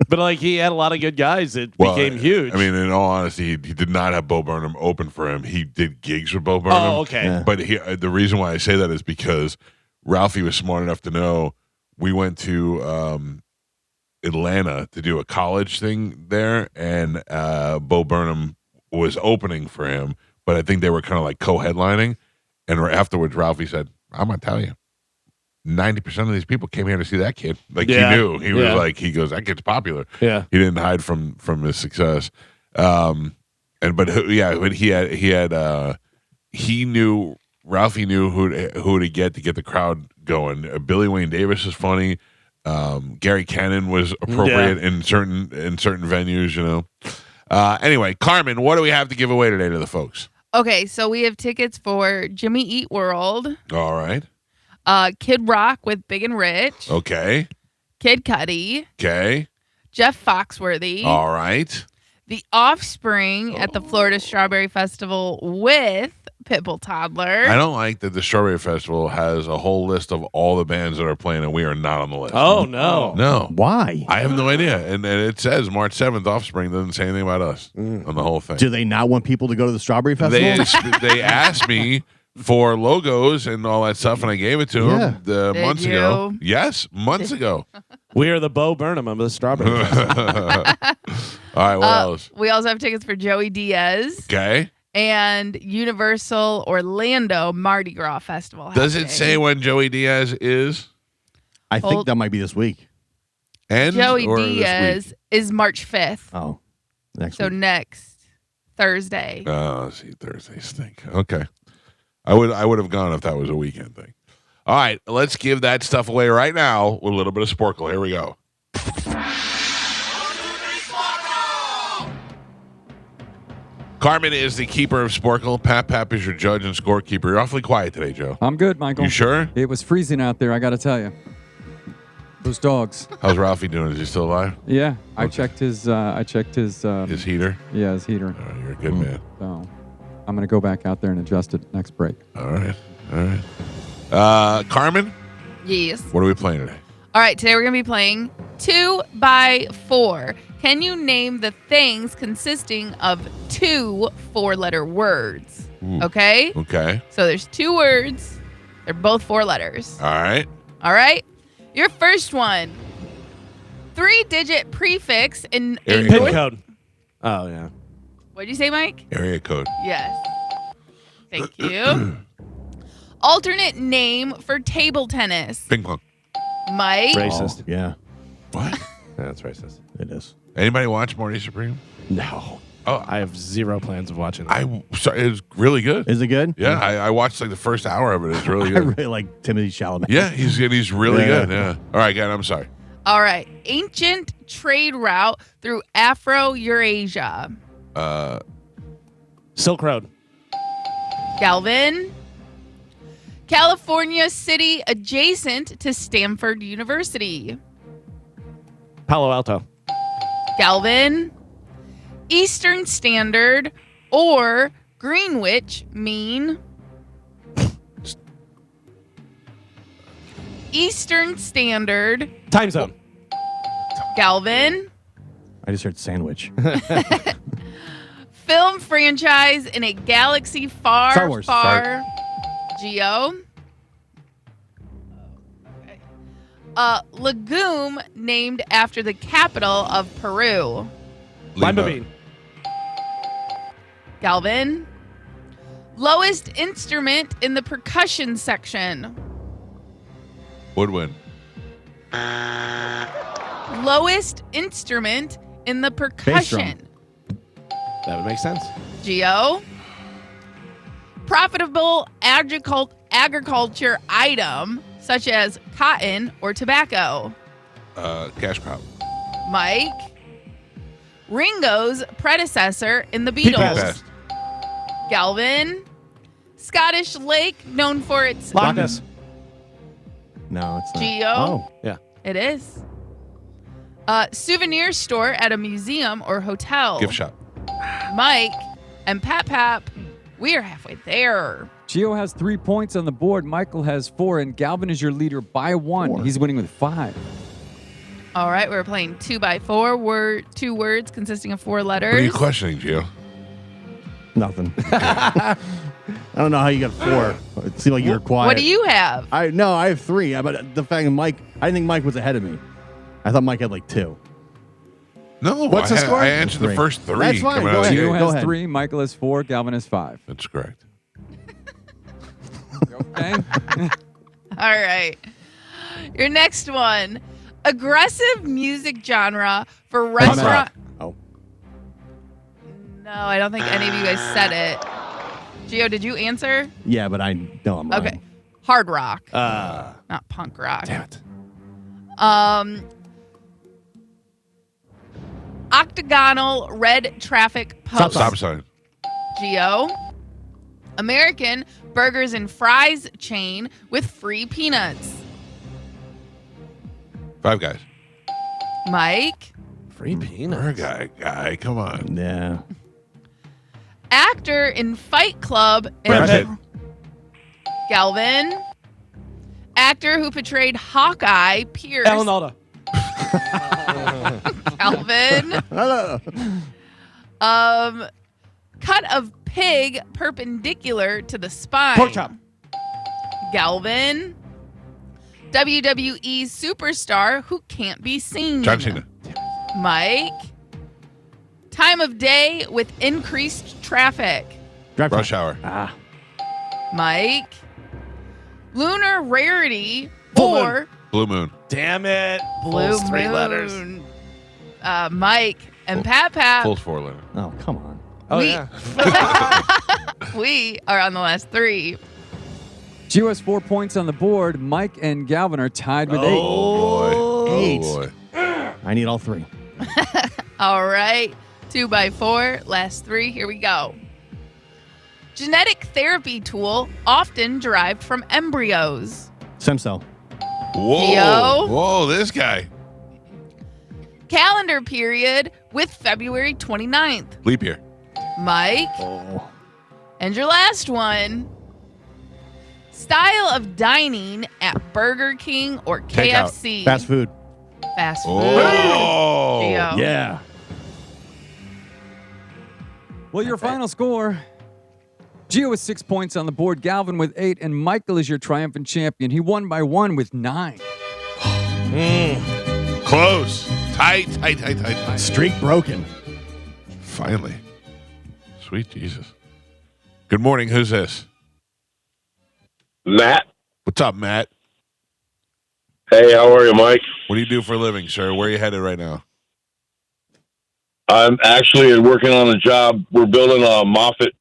But like he had a lot of good guys that became huge. I mean, in all honesty, he did not have Bo Burnham open for him. He did gigs with Bo Burnham. oh, okay. Yeah. But the reason why I say that is because Ralphie was smart enough to know we went to Atlanta to do a college thing there, and Bo Burnham was opening for him, but I think they were kind of like co-headlining. And afterwards, Ralphie said, I'm going to tell you, 90% of these people came here to see that kid. Like Yeah. he knew. He was Yeah. like, he goes, that kid's popular. Yeah. He didn't hide from his success. But he knew, Ralphie knew who to get the crowd going. Billy Wayne Davis is funny. Gary Cannon was appropriate in certain venues, you know. Anyway, Carmen, what do we have to give away today to the folks? Okay, so we have tickets for Jimmy Eat World, All right. Kid Rock with Big and Rich, Okay. Kid Cudi, Okay. Jeff Foxworthy, All right. The Offspring at the Florida Strawberry Festival with Pitbull Toddler. I don't like that the Strawberry Festival has a whole list of all the bands that are playing, and we are not on the list. Oh, no. No. Why? I have no idea. And it says March 7th, Offspring doesn't say anything about us on the whole thing. Do they not want people to go to the Strawberry Festival? They asked me for logos and all that stuff, and I gave it to Yeah. them Did months ago. you? Yes, months ago. We are the Bo Burnham of the Strawberry Festival. All right, what else? We also have tickets for Joey Diaz Okay. and Universal Orlando Mardi Gras Festival. Does it happening. say when Joey Diaz is? I think Hold- that might be this week. end Joey or this Diaz week? is March 5th. Oh, next So week. next Thursday. Oh, see, Thursdays stink. Okay. I would have gone if that was a weekend thing. All right, let's give that stuff away right now with a little bit of Sporkle. Here we go. Carmen is the keeper of Sporkle. Pap is your judge and scorekeeper. You're awfully quiet today, Joe. I'm good, Michael. You sure? It was freezing out there, I got to tell you. Those dogs. How's Ralphie doing? Is he still alive? Yeah, I Okay. checked his His heater? his heater. Oh, you're a good man. So I'm going to go back out there and adjust it next break. All right. Carmen, Yes. what are we playing today? All right, today we're going to be playing 2 by 4. Can you name the things consisting of 2 4-letter words? Ooh. Okay? Okay. So there's 2 words. They're both 4 letters. All right. All right? Your first one. 3-digit prefix in a Area Pin code. code. Oh, yeah. What'd you say, Mike? Area code. Yes. Thank you. Alternate name for table tennis. Ping pong. Mike. Racist. Oh, yeah, What? Yeah, that's racist. it is. Anybody watch Morning Supreme? No. Oh, I have zero plans of watching it. sorry, it's really good. Is it good? Yeah, I watched like the first hour of it. It's really I good. really like Timothy Chalamet. Yeah, he's really Yeah. good. Yeah. All right, again, I'm sorry. All right. Ancient trade route through Afro-Eurasia. Silk Road. Galvin. California city adjacent to Stanford University. Palo Alto. Galvin. Eastern Standard or Greenwich mean. Eastern Standard. Time zone. Galvin. I just heard sandwich. Film franchise in a galaxy far, Star Wars. far. Geo. Okay. Legume named after the capital of Peru. Lima Lima. bean. Galvin. Lowest instrument in the percussion section. Woodwind. Lowest instrument in the percussion. That would make sense. Geo. Profitable agriculture item such as cotton or tobacco. Cash crop. Mike. Ringo's predecessor in the Pete Beatles. Best. Galvin. Scottish lake known for its. Loch Ness. No, it's not. Geo. Oh, Yeah. It is. Souvenir store at a museum or hotel. Gift shop. Mike and Pap. We are halfway there. Gio has 3 points on the board. Michael has 4, and Galvin is your leader by 1. 4. He's winning with 5. All right, we're playing 2 by 4. 2 words consisting of 4 letters. What are you questioning, Gio? nothing. I don't know how you got 4. It seemed like you were quiet. What do you have? I have 3. But the fact that Mike, I didn't think Mike was ahead of me. I thought Mike had like 2. No. What's the score? I answered the 3. first 3. That's fine, coming go out of the ahead. Gio gate. Go has ahead. 3, Michael has 4, Galvin has 5. That's correct. Okay? All right. Your next one. Aggressive music genre for restaurant. Oh, No, I don't think any of you guys said it. Gio, did you answer? yeah, but I know I'm right. Okay. Hard rock, Uh, not punk rock. damn it. Octagonal red traffic post. Stop sign. Geo. American burgers and fries chain with free peanuts. 5 Guys. Mike. Free peanuts. Burger guy, come on. Yeah. Actor in Fight Club. Brad Pitt. Galvin. Actor who portrayed Hawkeye Pierce. Alan Alda. Calvin. Hello. Cut of pig perpendicular to the spine. Pork chop. Galvin. WWE superstar who can't be seen. John Cena. Mike. Time of day with increased traffic. Drive Rush time. Hour. Mike. Lunar rarity Full or Blue Moon. Damn it. Blue Full 3 Moon. letters. Mike and Pat. Full 4 letter. Oh, come on. Oh, We- yeah. We are on the last 3. Gio has 4 points on the board. Mike and Galvin are tied with 8. Oh, boy. Eight. Oh, boy. I need all 3. All right. 2 by 4. Last 3. Here we go. Genetic therapy tool often derived from embryos. Stem cell. Whoa. Theo? Whoa, this guy. Calendar period with February 29th. Leap year. Mike. Oh. And your last one. Style of dining at Burger King or Takeout. KFC. Fast food. Fast food. Oh. Gio. Yeah. Well, your final score. Gio with 6 points on the board. Galvin with 8. And Michael is your triumphant champion. He won by 1 with 9. Close. Tight. Streak broken. Finally. Sweet Jesus. Good morning. Who's this? Matt. What's up, Matt? Hey, how are you, Mike? What do you do for a living, sir? Where are you headed right now? I'm actually working on a job. We're building a Moffett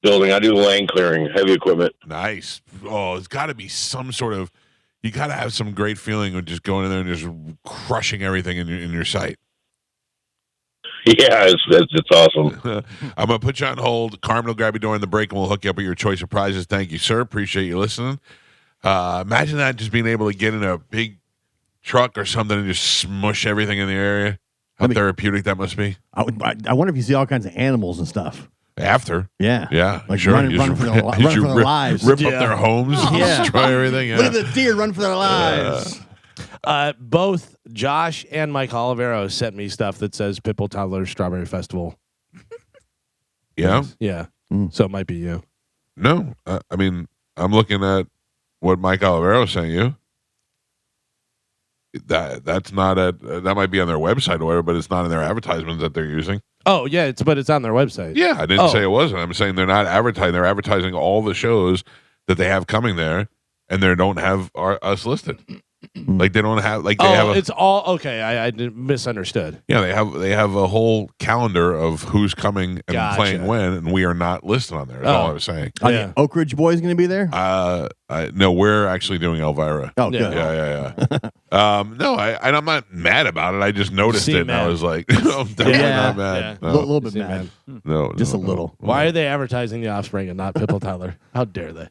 building. I do land clearing, heavy equipment. Nice. Oh, it's got to be some sort of. You got to have some great feeling of just going in there and just crushing everything in your sight. Yeah, it's awesome. I'm going to put you on hold. Carmen will grab you during the break, and we'll hook you up with your choice of prizes. Thank you, sir. Appreciate you listening. Imagine that, just being able to get in a big truck or something and just smush everything in the area. How therapeutic that must be. I wonder if you see all kinds of animals and stuff. After. Yeah. Yeah. Like sure. running You for just their, run for their lives. Rip Yeah. up their homes, Yeah. destroy everything. Yeah. Look at the deer run for their lives. Both Josh and Mike Olivero sent me stuff that says Pitbull Toddler Strawberry Festival. Yeah. Yeah. Mm. So it might be you. No. I mean, I'm looking at what Mike Olivero sent you. That's not that might be on their website or whatever, but it's not in their advertisements that they're using. Oh, yeah, but it's on their website. Yeah, I didn't Oh. say it wasn't. I'm saying they're not advertising. They're advertising all the shows that they have coming there, and they don't have us listed. Like they don't have like they have. It's all okay. I misunderstood. Yeah, they have a whole calendar of who's coming and Gotcha. playing when, and we are not listed on there. That's all Oh. I was saying. Are Yeah. the Oak Ridge Boys going to be there? No, we're actually doing Elvira. Oh, Yeah. good. Yeah. No, I'm not mad about it. I just noticed seem it, and I mad. was like, I'm definitely Yeah. not mad. Yeah. A little bit See, mad. No, Just no, a little. no. Why are they advertising The Offspring and not Pitbull Toddler? How dare they?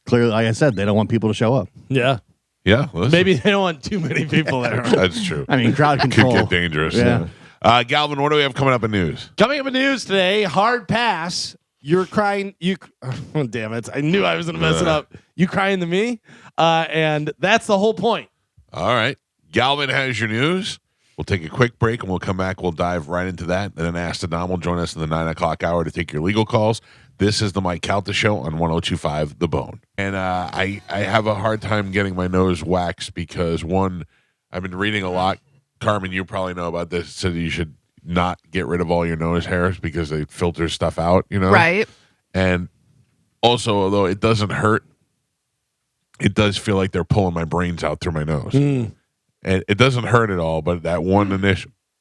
Clearly, like I said, they don't want people to show up. Yeah. Yeah, listen, Maybe they don't want too many people there. that's true. I mean, crowd Could control. get dangerous. Yeah. Galvin, what do we have coming up in news? Coming up in news today, hard pass. You're crying. Oh, damn it. I knew I was going to mess it up. You crying to me? And that's the whole point. All right. Galvin has your news. We'll take a quick break and we'll come back. We'll dive right into that. And then Ask the Dom will join us in the 9 o'clock hour to take your legal calls. This is the Mike Calta Show on 102.5 The Bone. And I have a hard time getting my nose waxed because, one, I've been reading a lot. Carmen, you probably know about this. It said you should not get rid of all your nose hairs because they filter stuff out, you know? Right. And also, although it doesn't hurt, it does feel like they're pulling my brains out through my nose. And it doesn't hurt at all, but that one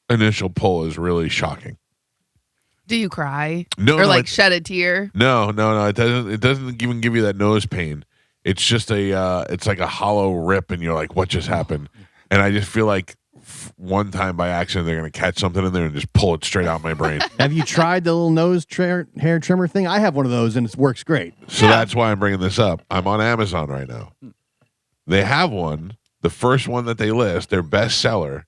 initial pull is really shocking. Do you cry? No, Or no, like it- shed a tear? No, it doesn't. It doesn't even give you that nose pain. It's just it's like a hollow rip, and you're like, "What just happened?" And I just feel like one time by accident they're gonna catch something in there and just pull it straight out my brain. Have you tried the little nose hair trimmer thing? I have one of those, and it works great. So that's why I'm bringing this up. I'm on Amazon right now. They have one. The first one that they list, their best seller,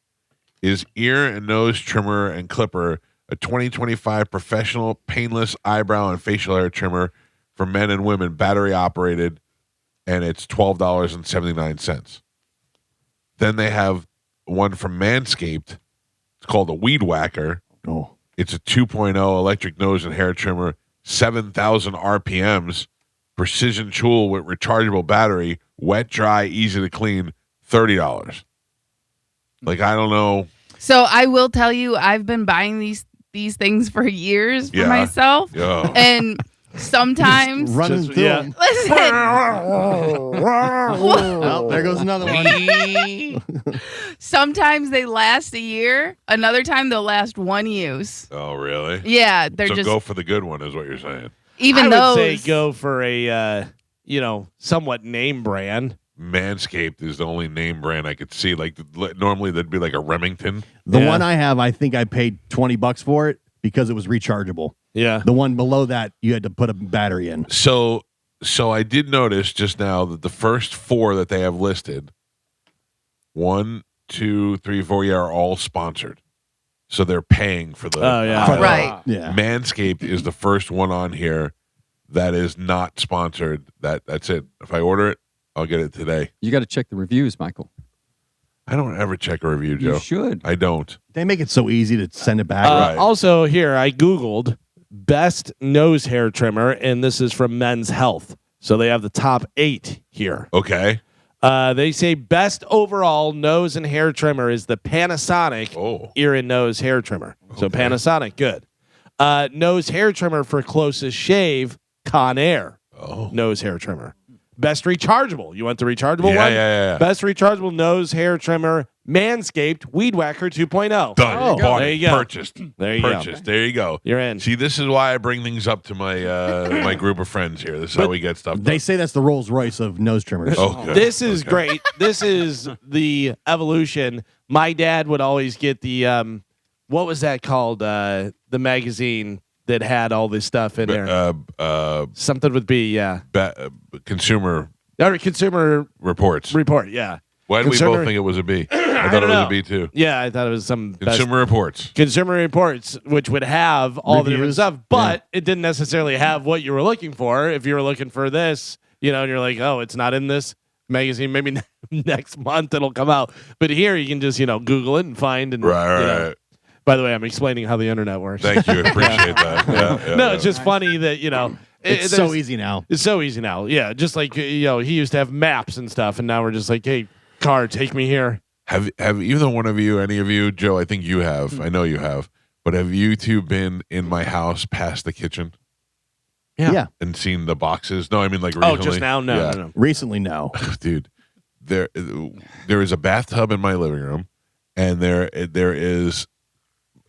is ear and nose trimmer and clipper, a 2025 professional painless eyebrow and facial hair trimmer for men and women, battery operated, and it's $12.79. Then they have one from Manscaped. It's called a Weed Whacker. Oh, It's a 2.0 electric nose and hair trimmer, 7,000 RPMs, precision tool with rechargeable battery, wet, dry, easy to clean, $30. Like, I don't know. So I will tell you, I've been buying these things for years for Yeah. myself. Yo. And Sometimes, running Just- through yeah. them. listen, Well, there goes another one. sometimes they last a year. Another time they'll last one use. Oh, really? Yeah, they're So just go for the good one, is what you're saying. even I those. would say go for a somewhat name brand. Manscaped is the only name brand I could see. Like normally, there'd be like a Remington. The Yeah. one I have, I think I paid $20 for it because it was rechargeable. Yeah. The one below that, you had to put a battery in. So I did notice just now that the first 4 that they have listed, 1, 2, 3, 4, are all sponsored. So they're paying for the Oh yeah. Right. Yeah. Manscaped is the first one on here that is not sponsored. That's it. If I order it, I'll get it today. You got to check the reviews, Michael. I don't ever check a review, Joe. You should. I don't. They make it so easy to send it back. Right. Also, here I googled best nose hair trimmer, and this is from Men's Health. So they have the top 8 here. Okay. They say best overall nose and hair trimmer is the Panasonic Oh. ear and nose hair trimmer. So Okay. Panasonic, good. Nose hair trimmer for closest shave, Conair Oh. nose hair trimmer. Best rechargeable. You want the rechargeable Yeah, one? yeah. Best rechargeable nose hair trimmer, Manscaped Weed Whacker 2.0. Done. Oh. Bought There it. you go. Purchased. There you go. Purchased. There you go. You're in. See, this is why I bring things up to my my group of friends here. This is how we get stuff done. They say that's the Rolls Royce of nose trimmers. Oh, good. This is Okay. great. This is the evolution. My dad would always get the what was that called? The magazine that had all this stuff in there. Something with B, yeah. Consumer Or Consumer Reports. Report, yeah. Why did we Consumer- both think it was a B? I thought it don't was know. a B too. Yeah, I thought it was some best- Consumer Reports. Consumer Reports, which would have all the different Reviews. stuff, but it didn't necessarily have what you were looking for. If you were looking for this, and you're like, oh, it's not in this magazine. Maybe next month it'll come out. But here you can just, Google it and find. And, Right. By the way, I'm explaining how the internet works. Thank you. Appreciate that. Yeah, No, it's just funny that, It's so easy now. It's so easy now. Yeah. Just like, he used to have maps and stuff. And now we're just like, hey, car, take me here. Have either one of you, any of you, Joe? I think you have. Hmm. I know you have. But have you two been in my house past the kitchen Yeah. and seen the boxes? No, I mean like recently. Oh, just now? No, Yeah. no. Recently, no. Dude, there is a bathtub in my living room, and there is.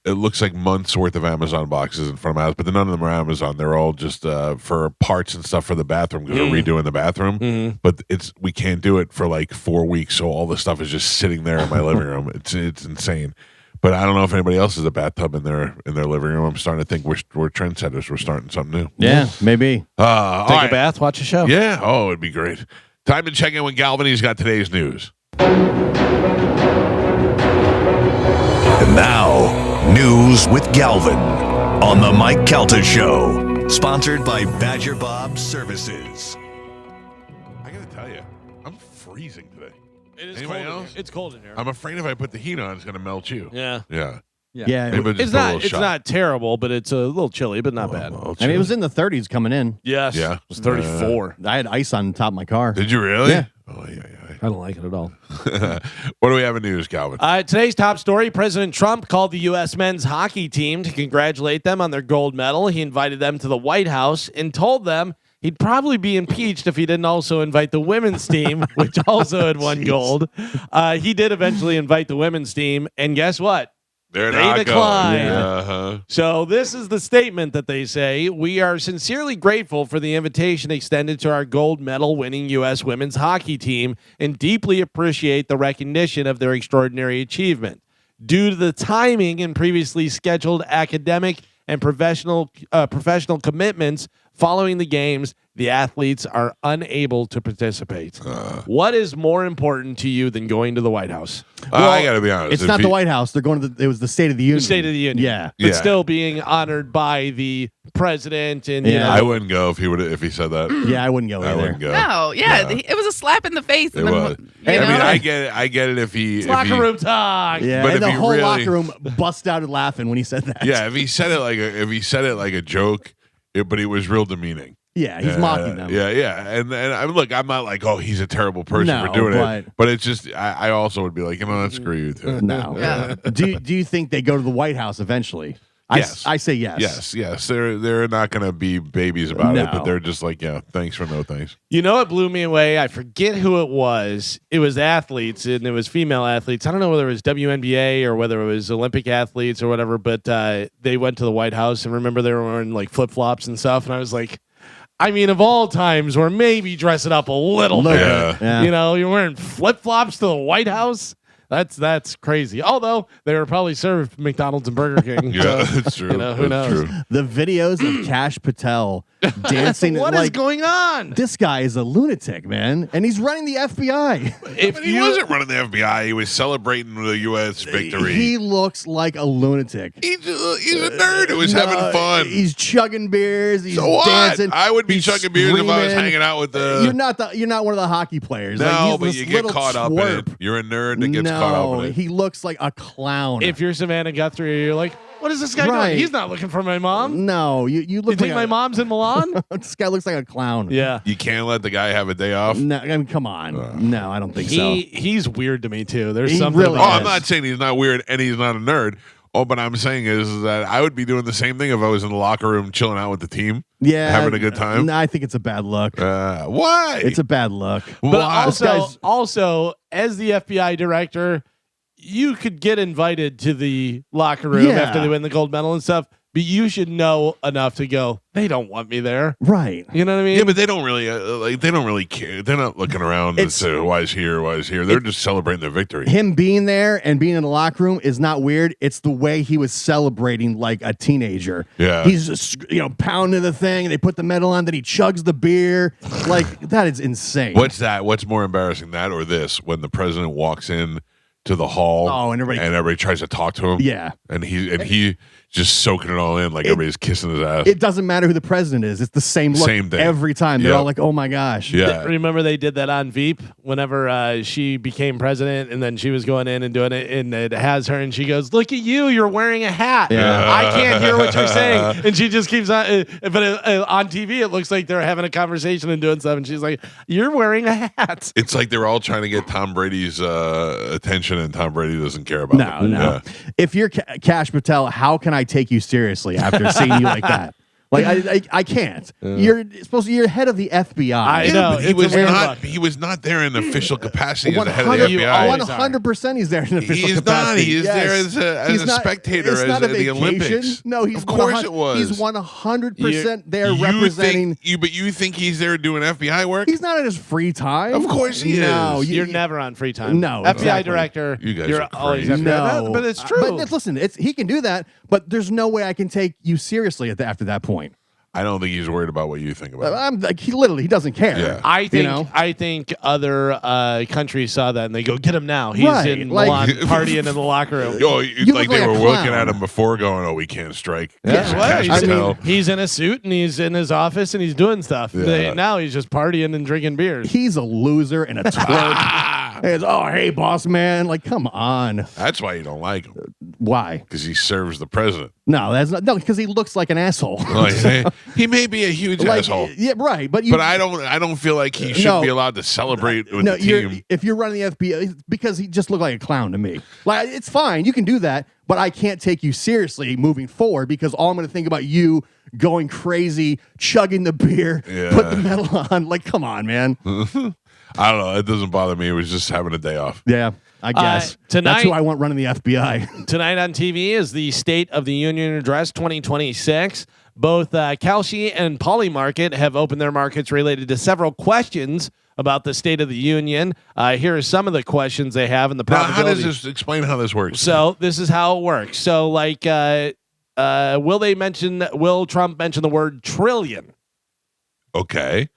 It looks like months worth of Amazon boxes in front of my house, but none of them are Amazon. They're all just for parts and stuff for the bathroom because we're redoing the bathroom. Mhm. But we can't do it for like 4 weeks, so all the stuff is just sitting there in my living room. It's insane. But I don't know if anybody else has a bathtub in their living room. I'm starting to think we're trendsetters. We're starting something new. Yeah, maybe. All Take right. a bath, watch a show. Yeah. Oh, it'd be great. Time to check in with Galvin. He's got today's news. And now, news with Galvin on the Mike Calta Show. Sponsored by Badger Bob Services. I got to tell you, I'm freezing today. It is Anybody cold in else? here. It's cold in here. I'm afraid if I put the heat on, it's going to melt you. Yeah. Yeah. Yeah. Maybe I'll just It's put a not little it's shot. not terrible, but it's a little chilly, but not bad. Well, I mean, it was in the 30s coming in. Yes. Yeah. It was 34. I had ice on top of my car. Did you really? Yeah. Oh, yeah. I don't like it at all. What do we have in news, Calvin? Today's top story, President Trump called the U.S. men's hockey team to congratulate them on their gold medal. He invited them to the White House and told them he'd probably be impeached if he didn't also invite the women's team, which also had won gold. He did eventually invite the women's team, and guess what? They're they not declined. going. Uh-huh. So this is the statement that they say. We are sincerely grateful for the invitation extended to our gold medal winning U.S. women's hockey team and deeply appreciate the recognition of their extraordinary achievement. Due to the timing and previously scheduled academic and professional commitments following the games, the athletes are unable to participate. What is more important to you than going to the White House? I got to be honest. It's if not he- the White House. They're going to it was the State of the Union. The State of the Union. Yeah. But Yeah. still being honored by the president and Yeah. I wouldn't go if he said that. Yeah, I wouldn't go I either. wouldn't go. No, yeah, it was a slap in the face. It and then, was. you I mean, know? I get it if he. It's if locker he- room talk. Yeah, But and if the he whole really- locker room bust out laughing when he said that. Yeah, if he said it like a joke, but it was real demeaning. Yeah, he's mocking them. Yeah. And look, I'm not like, oh, he's a terrible person No, for doing but- it. But it's just, I also would be like, screw you too. No. Yeah. Do you think they go to the White House eventually? Yes. I say yes. Yes. They're not going to be babies about it, but No. they're just like, yeah, thanks for no thanks. You know what blew me away? I forget who it was. It was athletes, and it was female athletes. I don't know whether it was WNBA or whether it was Olympic athletes or whatever, but they went to the White House, and remember they were wearing like flip-flops and stuff, and I was like, I mean, of all times, we're maybe dressing up a little bit. Yeah. You know, you're wearing flip-flops to the White House? That's crazy. Although they were probably served McDonald's and Burger King. Yeah, so, that's true. You know, who That's knows? true. The videos of Cash Patel dancing. What is like, going on? This guy is a lunatic, man, and he's running the FBI. If He wasn't running the FBI. He was celebrating the U.S. victory. He looks like a lunatic. He's a nerd who was having fun. He's chugging beers. He's So what? dancing. I would be he's chugging beers if I was screaming. hanging out with the. You're not one of the hockey players. No, Like, he's but this you get little caught up in it. twerp. You're a nerd that gets caught up in it. He looks like a clown. If you're Savannah Guthrie, you're like, what is this guy Right. doing? He's not looking for my mom. no, you You look think like my mom's in Milan? this guy looks like a clown. Yeah. You can't let the guy have a day off. No, I mean, come on. No, I don't think so. He's weird to me too. There's He something really Oh, about I'm it. not saying he's not weird and he's not a nerd. Oh, but I'm saying is that I would be doing the same thing if I was in the locker room chilling out with the team. Yeah, Having a good time? No, I think it's a bad look. Why? It's a bad look. But Why? This guy's- also, as the FBI director, you could get invited to the locker room Yeah. after they win the gold medal and stuff, but you should know enough to go, they don't want me there. Right. You know what I mean? Yeah, but they don't really they don't really care. They're not looking around and It's- say why is here, why is here. They're just celebrating their victory. Him being there and being in the locker room is not weird. It's the way he was celebrating like a teenager. Yeah. He's just, pounding the thing. And they put the medal on. Then he chugs the beer. Like, that is insane. What's that? What's more embarrassing, that or this? When the president walks in to the hall, Oh, and everybody- tries to talk to him. Yeah. and he just soaking it all in, like everybody's kissing his ass. It doesn't matter who the president is. It's the same look Same thing. every time. They're Yep. all like, oh my gosh. Yeah, Remember they did that on Veep whenever she became president, and then she was going in and doing it, and it has her, and she goes, "Look at you, you're wearing a hat. Yeah. I can't hear what you're saying." And she just keeps on, but on TV it looks like they're having a conversation and doing stuff, and she's like, "You're wearing a hat." it's like they're all trying to get Tom Brady's attention, and Tom Brady doesn't care about No, it. no. Yeah. If you're Cash Patel, how can I take you seriously after seeing you like that? Like I can't. You're supposed to. You're head of the FBI. I Yeah, know, but he it's a was weird not. look. He was not there in official capacity as the head of the 100 FBI. 100% he's there in official He is capacity. not. He is there as He's a not- spectator it's as not a at the vacation. Olympics. No, he's Of course it was. He's 100% there You representing. think, but you think he's there doing FBI work? He's not in his free time. Of course he no, is. You're never on free time. No, FBI exactly. director. You guys you're are always crazy. FBI. No, But it's true. But listen, he can do that, but there's no way I can take you seriously after that point. I don't think he's worried about what you think about it. I'm like he doesn't care. Yeah. I think You know? I think other countries saw that and they go, get him now. He's Right, in like- Milan partying in the locker room. Oh, You like look they like a were looking clown. at him before, going, "Oh, we can't strike." That's Yeah. what Cash he's, Patel. he's in a suit and he's in his office and he's doing stuff. Yeah. Now he's just partying and drinking beers. He's a loser and a twerp. It's, oh, hey, boss man. Like, come on. That's why you don't like him, Why? because he serves the president. No, that's not. No, because he looks like an asshole. Like, he may be a huge asshole, Yeah, right. But you. but I don't feel like he should No. be allowed to celebrate with no, the team. if you're running the FBI, because he just looked like a clown to me. Like, it's fine, you can do that, but I can't take you seriously moving forward because all I'm going to think about you going crazy, chugging the beer, Yeah. put the medal on. Like, come on, man. I don't know. It doesn't bother me. It was just having a day off. Yeah, I guess tonight- that's who I want running the FBI. Tonight on TV is the State of the Union Address 2026. Both Calci and Polymarket have opened their markets related to several questions about the State of the Union. Here are some of the questions they have and the Now, how probability. does this explain how this works? So this is how it works. So like, will Trump mention the word trillion? Okay.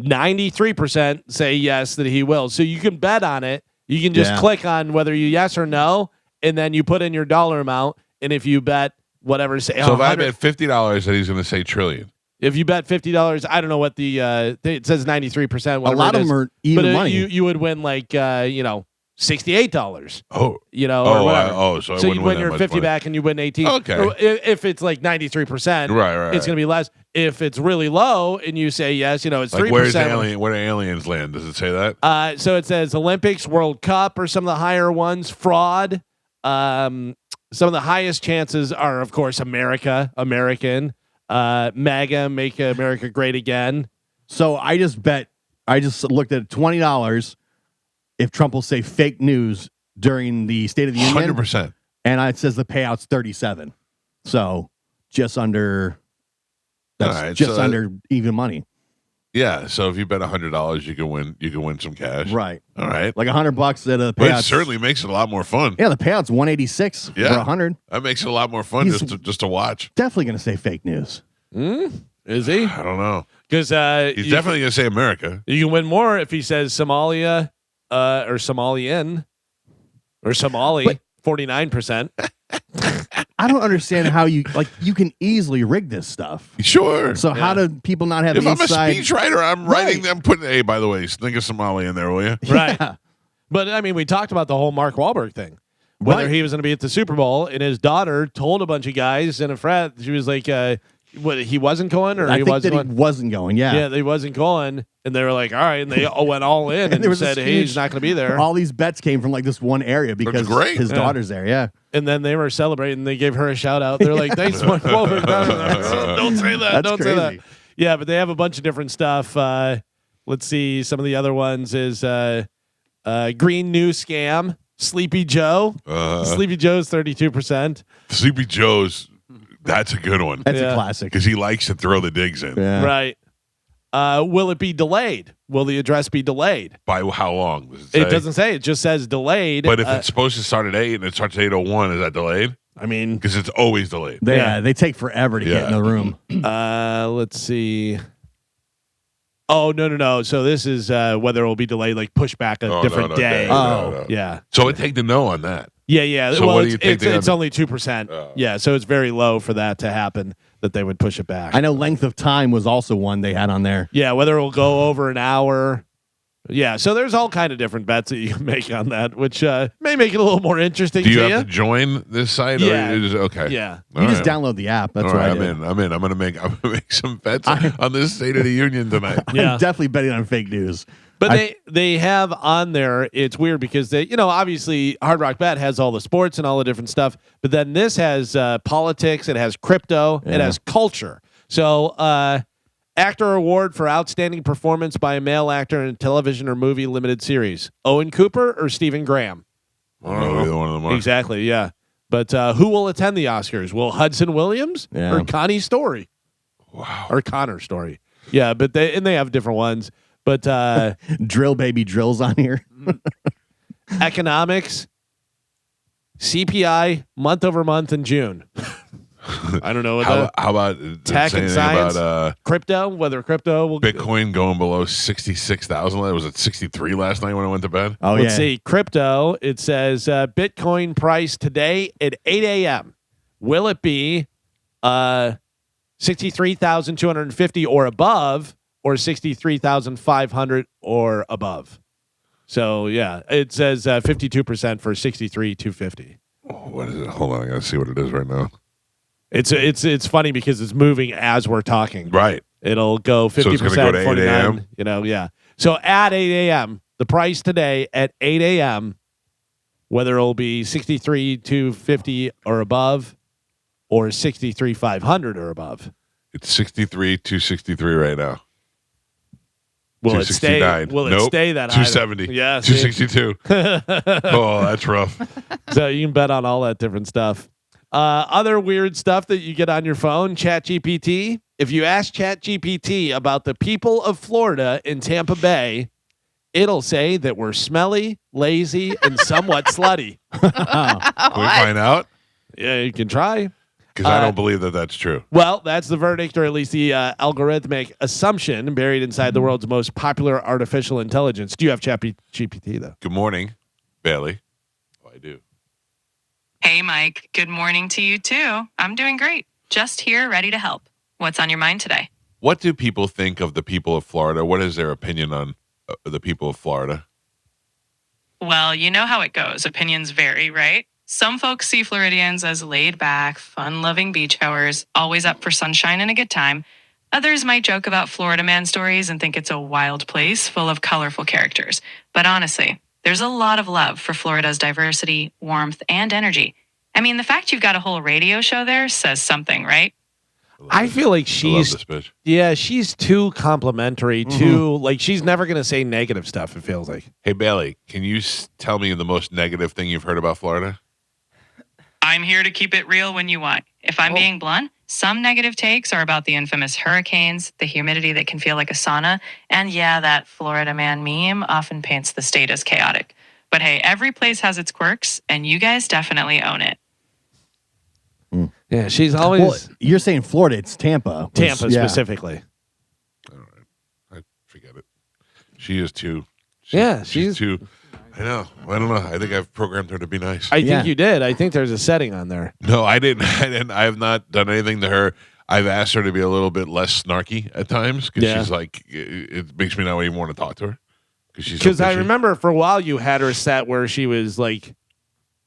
93% say yes that he will. So you can bet on it. You can just Yeah. click on whether you yes or no, and then you put in your dollar amount. And if you bet whatever, say So if I 100 bet $50 that he's going to say trillion, if you bet $50, I don't know what the it says 93%. A lot of them are even but money. you would win like $68. oh, Or Oh, whatever. so I so you wouldn't win win that your much 50 money. back and you win 18. Okay. Or if it's like 93%, Right, it's going to be less. If it's really low and you say yes, it's like 3%. where's alien? Where do aliens land? Does it say that? So it says Olympics, World Cup, or some of the higher ones. Fraud, some of the highest chances are, of course, American, MAGA, Make America Great Again. So I just looked at $20 if Trump will say fake news during the State of the Union. 100%. And it says the payout's 37. So just under, that's All right, just so under even money. Yeah. So if you bet $100, you can win some cash. Right. All right. Like $100 at a But it payout. certainly makes it a lot more fun. Yeah, the payout's 186 Yeah. for 100. That makes it a lot more fun He's- just to watch. Definitely going to say fake news. Is he? I don't know. Because He's definitely going to say America. you can win more if he says Somalia or Somalian or Somali. But- 49%. I don't understand how you can easily rig this stuff. Sure. So how do people not have If the I'm inside? a speechwriter, I'm writing Right. them, putting, hey, by the way, think of Somali in there, will you? Right. Yeah. But I mean, we talked about the whole Mark Wahlberg thing. Whether Right. he was going to be at the Super Bowl, and his daughter told a bunch of guys in a frat, she was like, what, he wasn't going, or I he think wasn't that he going? wasn't going. Yeah. Yeah, they wasn't going, and they were like, all right, and they all went all in and there was said, this hey, he's huge- not going to be there. All these bets came from like this one area because great. his Yeah. daughter's there. Yeah. And then they were celebrating. They gave her a shout out. They're like, "Thanks, Mark Wahlberg." Don't say that. That's Don't say that. crazy. Yeah, but they have a bunch of different stuff. Let's see. Some of the other ones is Green New Scam, Sleepy Joe. Sleepy Joe's 32%. Sleepy Joe's, that's a good one. That's Yeah. a classic. Because he likes to throw the digs in. Yeah. Right. Will it be delayed? Will the address be delayed? By how long? Does It say? doesn't say. It just says delayed. But if it's supposed to start at 8 and it starts at 8:01, is that delayed? I mean, Because it's always delayed. They take forever to get in the room. let's see. Oh no! So this is whether it will be delayed, like push back a different day. No. Yeah. So it take the no on that. Yeah. So well, what do you think it's the only 2%. Oh. Yeah, so it's very low for that to happen. That they would push it back. I know length of time was also one they had on there. Yeah, whether it will go over an hour. Yeah, so there's all kind of different bets that you can make on that, which may make it a little more interesting. Do you to have to join this site? Yeah. Or is it, okay. Yeah. All You just right. download the app. That's All what right, I I'm did. in. I'm gonna make some bets on this State of the Union tonight. Yeah. I'm definitely betting on fake news. But they have on there, it's weird because they, obviously Hard Rock Bet has all the sports and all the different stuff, but then this has politics, it has crypto, it has culture. So actor award for outstanding performance by a male actor in a television or movie limited series. Owen Cooper or Stephen Graham? I don't know either one of them are. Exactly, yeah. But who will attend the Oscars? Will Hudson Williams Yeah. or Connie Story? Wow. Or Connor Story. Yeah, but they have different ones. But Drill baby drills on here. economics, CPI, month over month in June. I don't know what How about Tech say and anything science. about crypto, whether crypto will Bitcoin going below 66,000? It was at 63 last night when I went to bed. Oh, Let's yeah. see. Crypto, it says Bitcoin price today at 8 a.m. Will it be 63,250 or above, or 63,500 or above? So yeah, it says 52% for 63,250. Oh, what is it? Hold on, I gotta see what it is right now. It's funny because it's moving as we're talking. Right. It'll go 50%, So it's gonna go to 8 49. a.m.? Yeah. So at 8 a.m., the price today at 8 a.m., whether it'll be 63,250 or above, or 63,500 or above. It's 63,263 right now. Will it stay? 269. Will it Nope. stay that high? 270. Yeah. see? 262. Oh, that's rough. So you can bet on all that different stuff. Other weird stuff that you get on your phone, ChatGPT. If you ask ChatGPT about the people of Florida in Tampa Bay, it'll say that we're smelly, lazy, and somewhat slutty. Can we find out? Yeah, you can try. Because I don't believe that that's true. Well, that's the verdict, or at least the algorithmic assumption buried inside the world's most popular artificial intelligence. Do you have ChatGPT, though? Good morning, Bailey. Oh, I do. Hey, Mike. Good morning to you, too. I'm doing great. Just here, ready to help. What's on your mind today? What do people think of the people of Florida? What is their opinion on the people of Florida? Well, you know how it goes. Opinions vary, right? Some folks see Floridians as laid back, fun-loving beachgoers, always up for sunshine and a good time. Others might joke about Florida man stories and think it's a wild place full of colorful characters. But honestly, there's a lot of love for Florida's diversity, warmth, and energy. I mean, the fact you've got a whole radio show there says something, right? I feel like I love she's this bitch. yeah, she's too complimentary. Too like she's never gonna say negative stuff. It feels like. Hey, Bailey, can you tell me the most negative thing you've heard about Florida? I'm here to keep it real when you want. If I'm being blunt, some negative takes are about the infamous hurricanes, the humidity that can feel like a sauna, and yeah, that Florida man meme often paints the state as chaotic. But hey, every place has its quirks, and you guys definitely own it. Yeah, she's always Well, you're saying Florida, it's Tampa. Tampa Yeah. specifically. All right. I forget it. She is too. Yeah, she's too. I know. I don't know. I think I've programmed her to be nice. I think you did. I think there's a setting on there. No, I didn't. I have not done anything to her. I've asked her to be a little bit less snarky at times because she's like, it makes me not even want to talk to her because I remember for a while you had her set where she was like,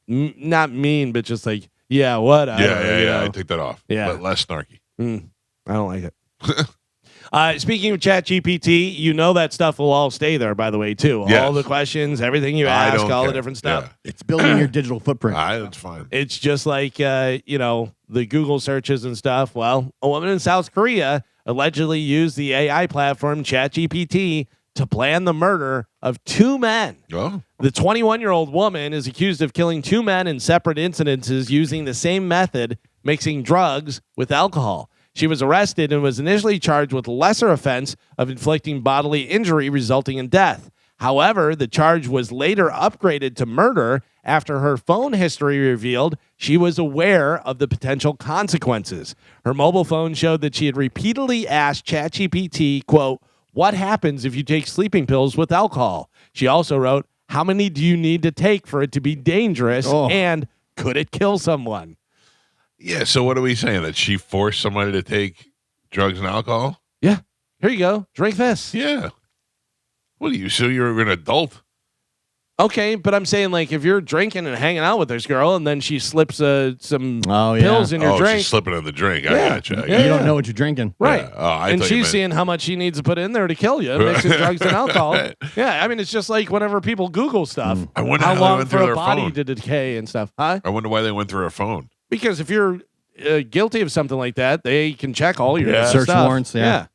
not mean, but just like, yeah, whatever. Yeah. I take that off. Yeah. But less snarky. I don't like it. Speaking of ChatGPT, you know that stuff will all stay there, by the way, too. Yes. All the questions, everything you I ask, don't all the care. different stuff. Yeah. It's building your digital footprint. That's fine. It's just like, the Google searches and stuff. Well, a woman in South Korea allegedly used the AI platform ChatGPT to plan the murder of 2 men. Oh. The 21-year-old woman is accused of killing 2 men in separate incidences using the same method, mixing drugs with alcohol. She was arrested and was initially charged with a lesser offense of inflicting bodily injury resulting in death. However, the charge was later upgraded to murder after her phone history revealed she was aware of the potential consequences. Her mobile phone showed that she had repeatedly asked ChatGPT, quote, "What happens if you take sleeping pills with alcohol?" She also wrote, "How many do you need to take for it to be dangerous? And could it kill someone?" Yeah, so what are we saying? That she forced somebody to take drugs and alcohol? Yeah. Here you go. Drink this. Yeah. What are you? So you're an adult? Okay, but I'm saying, like, if you're drinking and hanging out with this girl and then she slips some pills in your drink. She's slipping in the drink. I Yeah. gotcha. Yeah. You don't know what you're drinking. Right. Yeah. Oh, I and thought you she's meant- seeing how much she needs to put in there to kill you, mixing drugs and alcohol. Yeah, I mean, it's just like whenever people Google stuff. I wonder how how they long went for through a their body phone. to decay and stuff. Huh? I wonder why they went through her phone. Because if you're guilty of something like that, they can check all your Search stuff. warrants, yeah.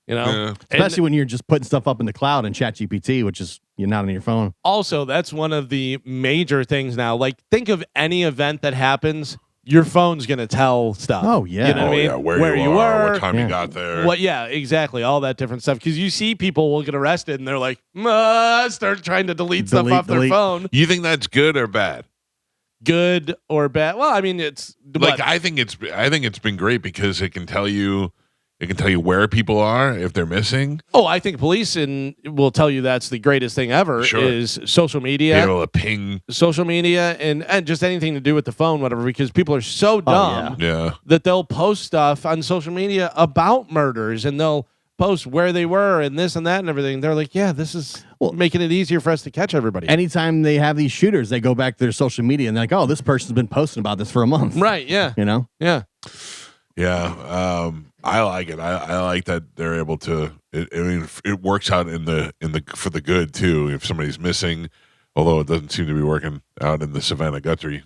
You know? Yeah. Especially when you're just putting stuff up in the cloud and ChatGPT, which is you're not on your phone. Also, that's one of the major things now. Like, think of any event that happens, your phone's going to tell stuff. Oh, yeah. You know what I mean? Yeah, where you are, what time you got there. What? Yeah, exactly. All that different stuff. Because you see people will get arrested and they're like, start trying to delete stuff off their phone. You think that's good or bad? Good or bad? Well, I mean, it's Like I think it's been great because it can tell you where people are if they're missing. Oh, I think police will tell you that's the greatest thing ever Sure. is social media. Be able to ping. Social media and just anything to do with the phone, whatever, because people are so dumb Yeah. that they'll post stuff on social media about murders and they'll post where they were and this and that and everything. They're like, yeah, this is making it easier for us to catch everybody. Anytime they have these shooters, they go back to their social media and they're like, oh, this person's been posting about this for a month. Right, yeah. You know? Yeah. Yeah. I like it. I like that they're able to. I mean, it works out in the for the good too. If somebody's missing, although it doesn't seem to be working out in the Savannah Guthrie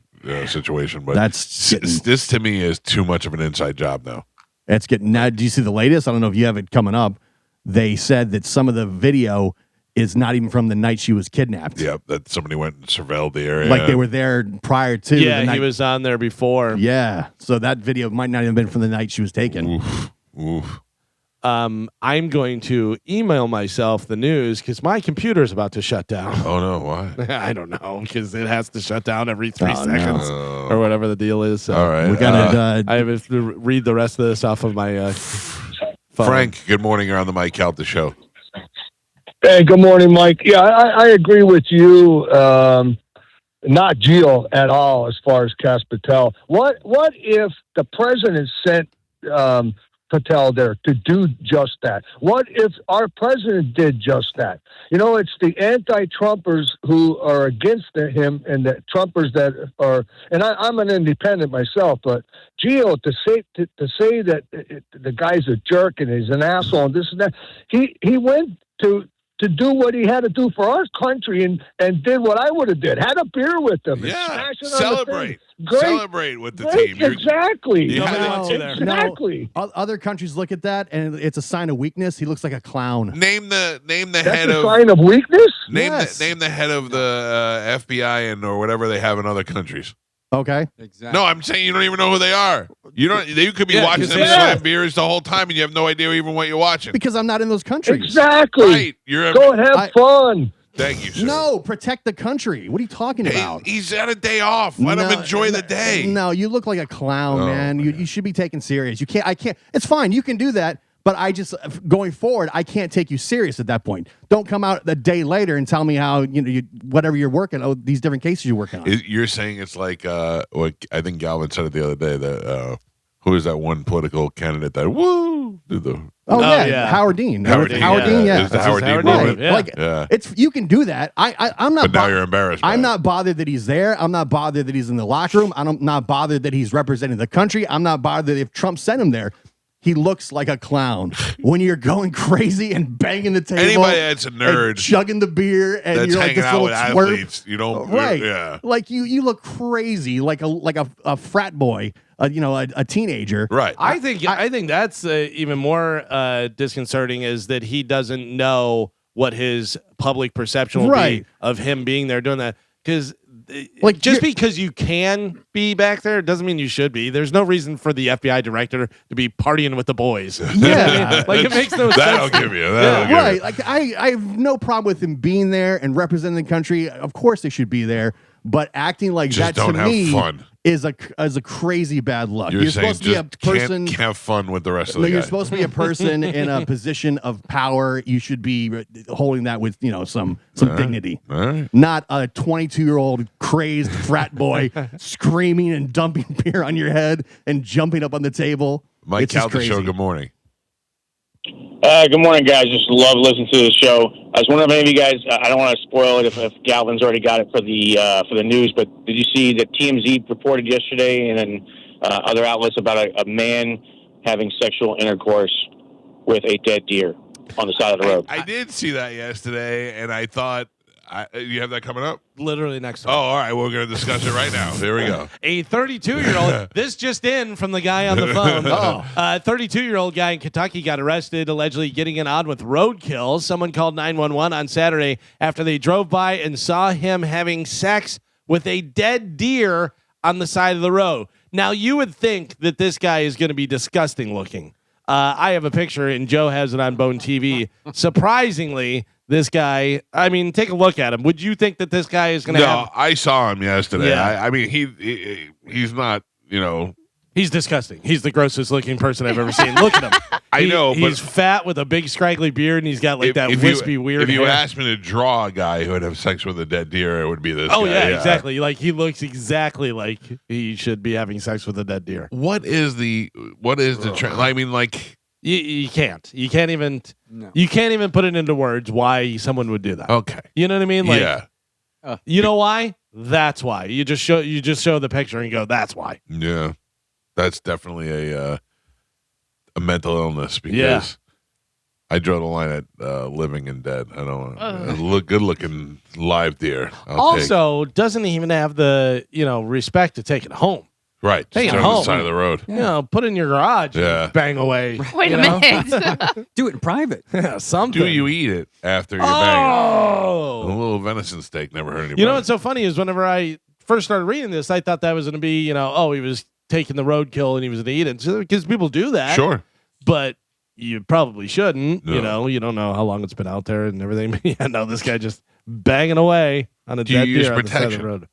situation, but this to me is too much of an inside job now. It's getting now. Do you see the latest? I don't know if you have it coming up. They said that some of the video is not even from the night she was kidnapped. Yeah, that somebody went and surveilled the area. Like they were there prior to. Yeah, the night. he was on there before. Yeah, so that video might not even been from the night she was taken. Oof. I'm going to email myself the news because my computer's about to shut down. Oh no, why? I don't know because it has to shut down every 3 Oh, seconds no. or whatever the deal is. So All right. We gotta. I have to read the rest of this off of my phone. Frank, good morning. You're on the Mike Calta show. Hey, good morning, Mike. Yeah, I agree with you. Not Gio at all as far as Cass Patel. What if the president sent Patel there to do just that? What if our president did just that? You know, it's the anti-Trumpers who are against him and the Trumpers that are, and I'm an independent myself, but Gio, to say that the guy's a jerk and he's an asshole and this and that, he went to to do what he had to do for our country and did what I would have did. Had a beer with them. And Yeah, smash it on the celebrate. thing. Great. Celebrate with the Great, team. exactly. You Nobody had- wants you there. Exactly. Other countries look at that and it's a sign of weakness. He looks like a clown. Name the That's head a of sign of weakness? Yes. name the head of the FBI and or whatever they have in other countries. Okay. Exactly. No, I'm saying you don't even know who they are. You don't. You could be Yeah, watching 'cause them they- slam beers the whole time, and you have no idea even what you're watching. Because I'm not in those countries. Exactly. Right? You're. Go and have fun. Thank you, sir. No, protect the country. What are you talking Hey, about? he's had a day off. Let him enjoy the day. No, you look like a clown, Oh, man. You should be taken serious. You can't. I can't. It's fine. You can do that. But I just going forward, I can't take you serious at that point. Don't come out a day later and tell me how whatever you're working. Oh, these different cases you're working on. You're saying it's like what I think Galvin said it the other day. That who is that one political candidate that woo did the Oh, Oh, yeah. yeah. Howard Dean. Howard Dean, yeah. It's the That's Howard his Dean Dean. movement. Yeah. Like Yeah. it's you can do that. I'm not. But now you're embarrassed. by I'm it. not bothered that he's there. I'm not bothered that he's in the locker room. I'm not bothered that he's representing the country. I'm not bothered if Trump sent him there. He looks like a clown when you're going crazy and banging the table. Anybody that's a and nerd chugging the beer, and that's you're like hanging this out little with twerp. athletes. You don't. Right. Yeah. Like you look crazy, like a frat boy, a teenager. Right. I think that's even more disconcerting is that he doesn't know what his public perception will be Right. of him being there doing that. Because Like, just you're- because you can be back there doesn't mean you should be. There's no reason for the FBI director to be partying with the boys. Yeah. Like it makes no That sense. I'll give you. That'll give Right. you. Like I have no problem with him being there and representing the country. Of course they should be there, but acting like Just that don't to have me fun. is a crazy bad luck. You're saying supposed to be a just person. can't have fun with the rest of No, the you're guys. supposed to be a person in a position of power. You should be holding that with some dignity, All right. not a 22-year-old crazed frat boy screaming and dumping beer on your head and jumping up on the table. Mike It's just Calta Show. crazy. Good morning. Good morning, guys. Just love listening to the show. I was wondering if any of you guys, I don't want to spoil it if Galvin's already got it for the news, but did you see that TMZ reported yesterday and then other outlets about a man having sexual intercourse with a dead deer on the side of the road? I did see that yesterday, and I thought, you have that coming up? Literally next Oh, to all right. We're going to discuss it right now. Here we go. a 32-year-old. This just in from the guy on the phone. Oh. 32-year-old guy in Kentucky got arrested, allegedly getting it on with roadkill. Someone called 911 on Saturday after they drove by and saw him having sex with a dead deer on the side of the road. Now, you would think that this guy is going to be disgusting looking. I have a picture, and Joe has it on Bone TV. Surprisingly, this guy, I mean, take a look at him. Would you think that this guy is going to have... No, I saw him yesterday. Yeah. I mean, he's not, He's disgusting. He's the grossest looking person I've ever seen. Look at him. I know, but he's fat with a big scraggly beard, and he's got like that wispy weird If you hair. asked me to draw a guy who would have sex with a dead deer, it would be this Oh guy. yeah, exactly. Like he looks exactly like he should be having sex with a dead deer. What is the trend? I mean, like, You can't even No. you can't even put it into words why someone would do that. okay. You know what I mean? Like, Yeah. you know why? That's why. You just show the picture and go, that's why. Yeah. That's definitely a mental illness because Yeah. I draw the line at living and dead. I don't look good looking live deer. Also, doesn't even have the respect to take it home. Right. Take Just it on the home. side of the road. You know, put it in your garage. Yeah. And bang away. Wait you a know? minute. Do it in private. Yeah, something. Do you eat it after you bang it? A Oh. little venison steak never hurt anybody. You know what's so funny is whenever I first started reading this, I thought that was going to be, he was taking the roadkill and he was going to eat it. Because people do that. Sure. But you probably shouldn't. No. You don't know how long it's been out there and everything. Yeah, no, this guy just banging away on a Do you dead use deer on the side of protection? the road.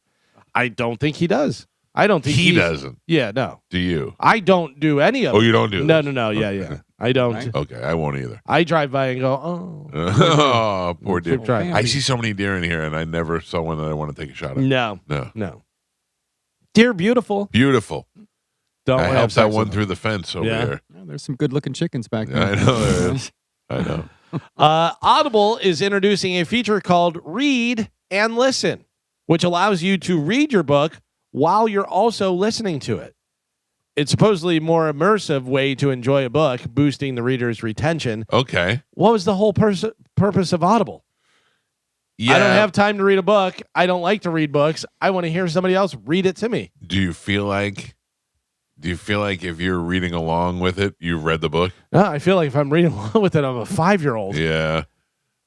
I don't think he does. I don't think He he's- doesn't. Yeah, no. Do you? I don't do any of it. Oh, you don't do No, this? no. Yeah, Okay. yeah. I don't. Right. Okay, I won't either. I drive by and go, oh. Oh, poor deer. Keep driving. I see so many deer in here, and I never saw one that I want to take a shot at. No, No. no. Deer beautiful. Beautiful. Don't I have helped that sex one with through the fence over Yeah. here. Yeah, there's some good looking chickens back Yeah, there. I know there is. I know. Audible is introducing a feature called Read and Listen, which allows you to read your book while you're also listening to it. It's supposedly a more immersive way to enjoy a book, boosting the reader's retention. Okay. What was the whole purpose of Audible. Yeah. I don't have time to read a book. I don't like to read books. I want to hear somebody else read it to me. Do you feel like if you're reading along with it, you've read the book? No, I feel like if I'm reading along with it, I'm a 5-year-old. Yeah.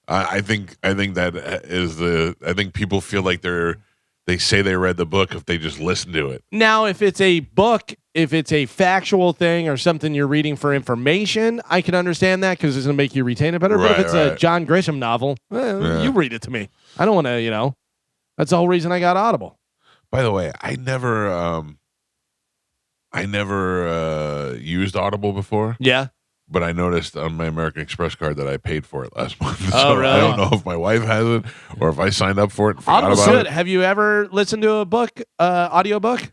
I think that is I think people feel like they say they read the book if they just listen to it. Now, if it's a book, if it's a factual thing or something you're reading for information, I can understand that because it's going to make you retain it better. But if it's a John Grisham novel, you read it to me. I don't want to, that's the whole reason I got Audible. By the way, I never used Audible before. Yeah. But I noticed on my American Express card that I paid for it last month. Oh, So really? I don't know if my wife has it or if I signed up for it and forgot Audible's about good. it. Have you ever listened to a book, audio book?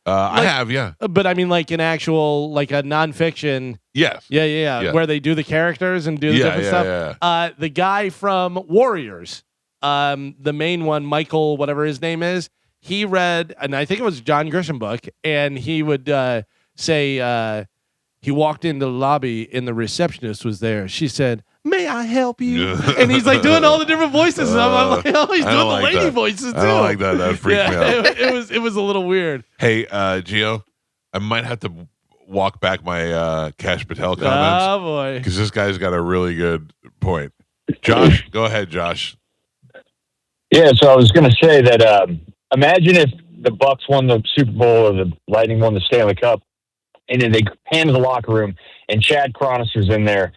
I have, yeah. But I mean, like an actual, like a nonfiction. Yes. Yeah. Where they do the characters and do the different stuff. Yeah. The guy from Warriors, the main one, Michael, whatever his name is, he read, and I think it was a John Grisham book, and he would say, he walked into the lobby and the receptionist was there. She said, "May I help you?" And he's like doing all the different voices. And I'm like, oh, he's doing the lady voices too. I don't like that. That freaked me out. It was a little weird. Hey, Gio, I might have to walk back my Cash Patel comments. Oh boy, because this guy's got a really good point. Josh, go ahead, Josh. Yeah, so I was going to say that imagine if the Bucks won the Super Bowl or the Lightning won the Stanley Cup, and then they pan to the locker room, and Chad Chronister's in there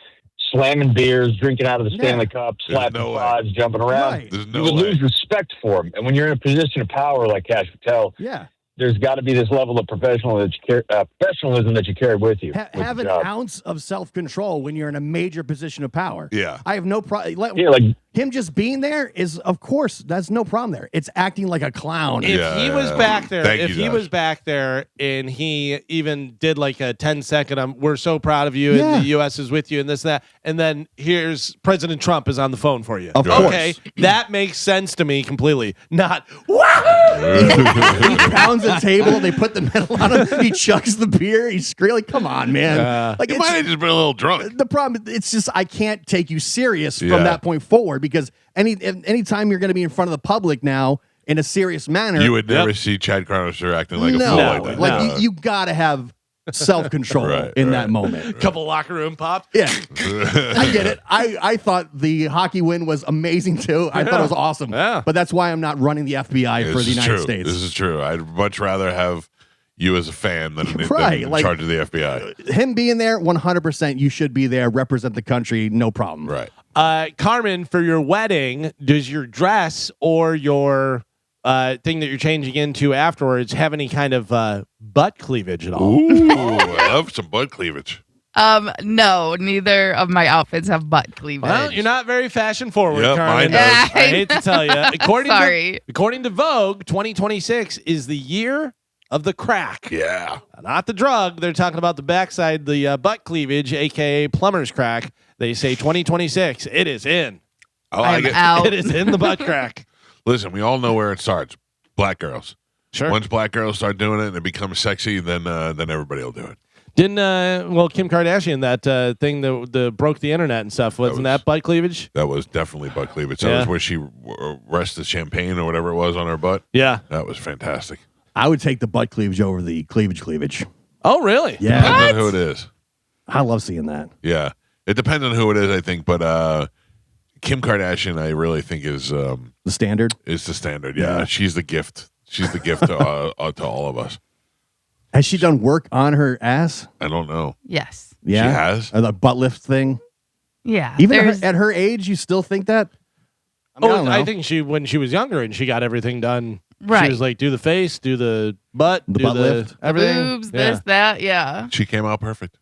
slamming beers, drinking out of the Stanley Cup, slapping fives, jumping around. Right. There's no You would way. lose respect for him. And when you're in a position of power like Cash Patel, Yeah. there's got to be this level of professionalism that you carry with you. Have an ounce of self-control when you're in a major position of power. Yeah. I have no problem. Yeah, like him just being there is, of course, that's no problem there. It's acting like a clown. If he was back there, Thank if you, he Josh. was back there and he even did like a 10-second, we're so proud of you Yeah. and the U.S. is with you and this and that, and then here's President Trump is on the phone for you. Of Okay, course. that makes sense to me completely. Not, He pounds the table. They put the metal on him. He chucks the beer. He's screaming. Like, come on, man. Like You might have just been a little drunk. the problem. It's just I can't take you serious Yeah. from that point forward because anytime you're going to be in front of the public now in a serious manner, You would never see Chad Chronister acting like a fool no, like that. like you got to have self-control Right, in right. that moment. couple locker room pops. Yeah, I get it. I thought the hockey win was amazing too. I thought it was awesome. Yeah. But that's why I'm not running the FBI for This the is United true. States. This is true. I'd much rather have you as a fan than Right, in like- charge of the FBI. Him being there, 100%. You should be there. Represent the country. No problem. Right. Carmen, for your wedding, does your dress or your thing that you're changing into afterwards have any kind of butt cleavage at all? Ooh, I love some butt cleavage. No, neither of my outfits have butt cleavage. Well, you're not very fashion forward, Yep, Carmen. mine does. I hate to tell you. Sorry. According to Vogue, 2026 is the year of the crack. Yeah. Not the drug. They're talking about the backside, the butt cleavage, aka plumber's crack. They say 2026. It is in. I like I'm it. out. It is in the butt crack. Listen, we all know where it starts. Black girls. Sure. Once black girls start doing it and it becomes sexy, then everybody will do it. Didn't Kim Kardashian, that thing that broke the internet and stuff, wasn't that butt cleavage? That was definitely butt cleavage. That Yeah. was where she rested champagne or whatever it was on her butt. Yeah. That was fantastic. I would take the butt cleavage over the cleavage. Oh, really? Yeah. Depends on who it is. I love seeing that. Yeah. It depends on who it is, I think. But Kim Kardashian, I really think is The standard. the standard. Yeah. Yeah. She's the gift. She's the gift to all of us. Has she done work on her ass? I don't know. Yes. Yeah. She has? The butt lift thing. Yeah. Even there's- at her age, you still think that? I mean, I don't know. I think when she was younger and she got everything done. Right. She was like, do the face, do the butt, The do butt the lift. everything. boobs, Yeah. this, that. Yeah. She came out perfect.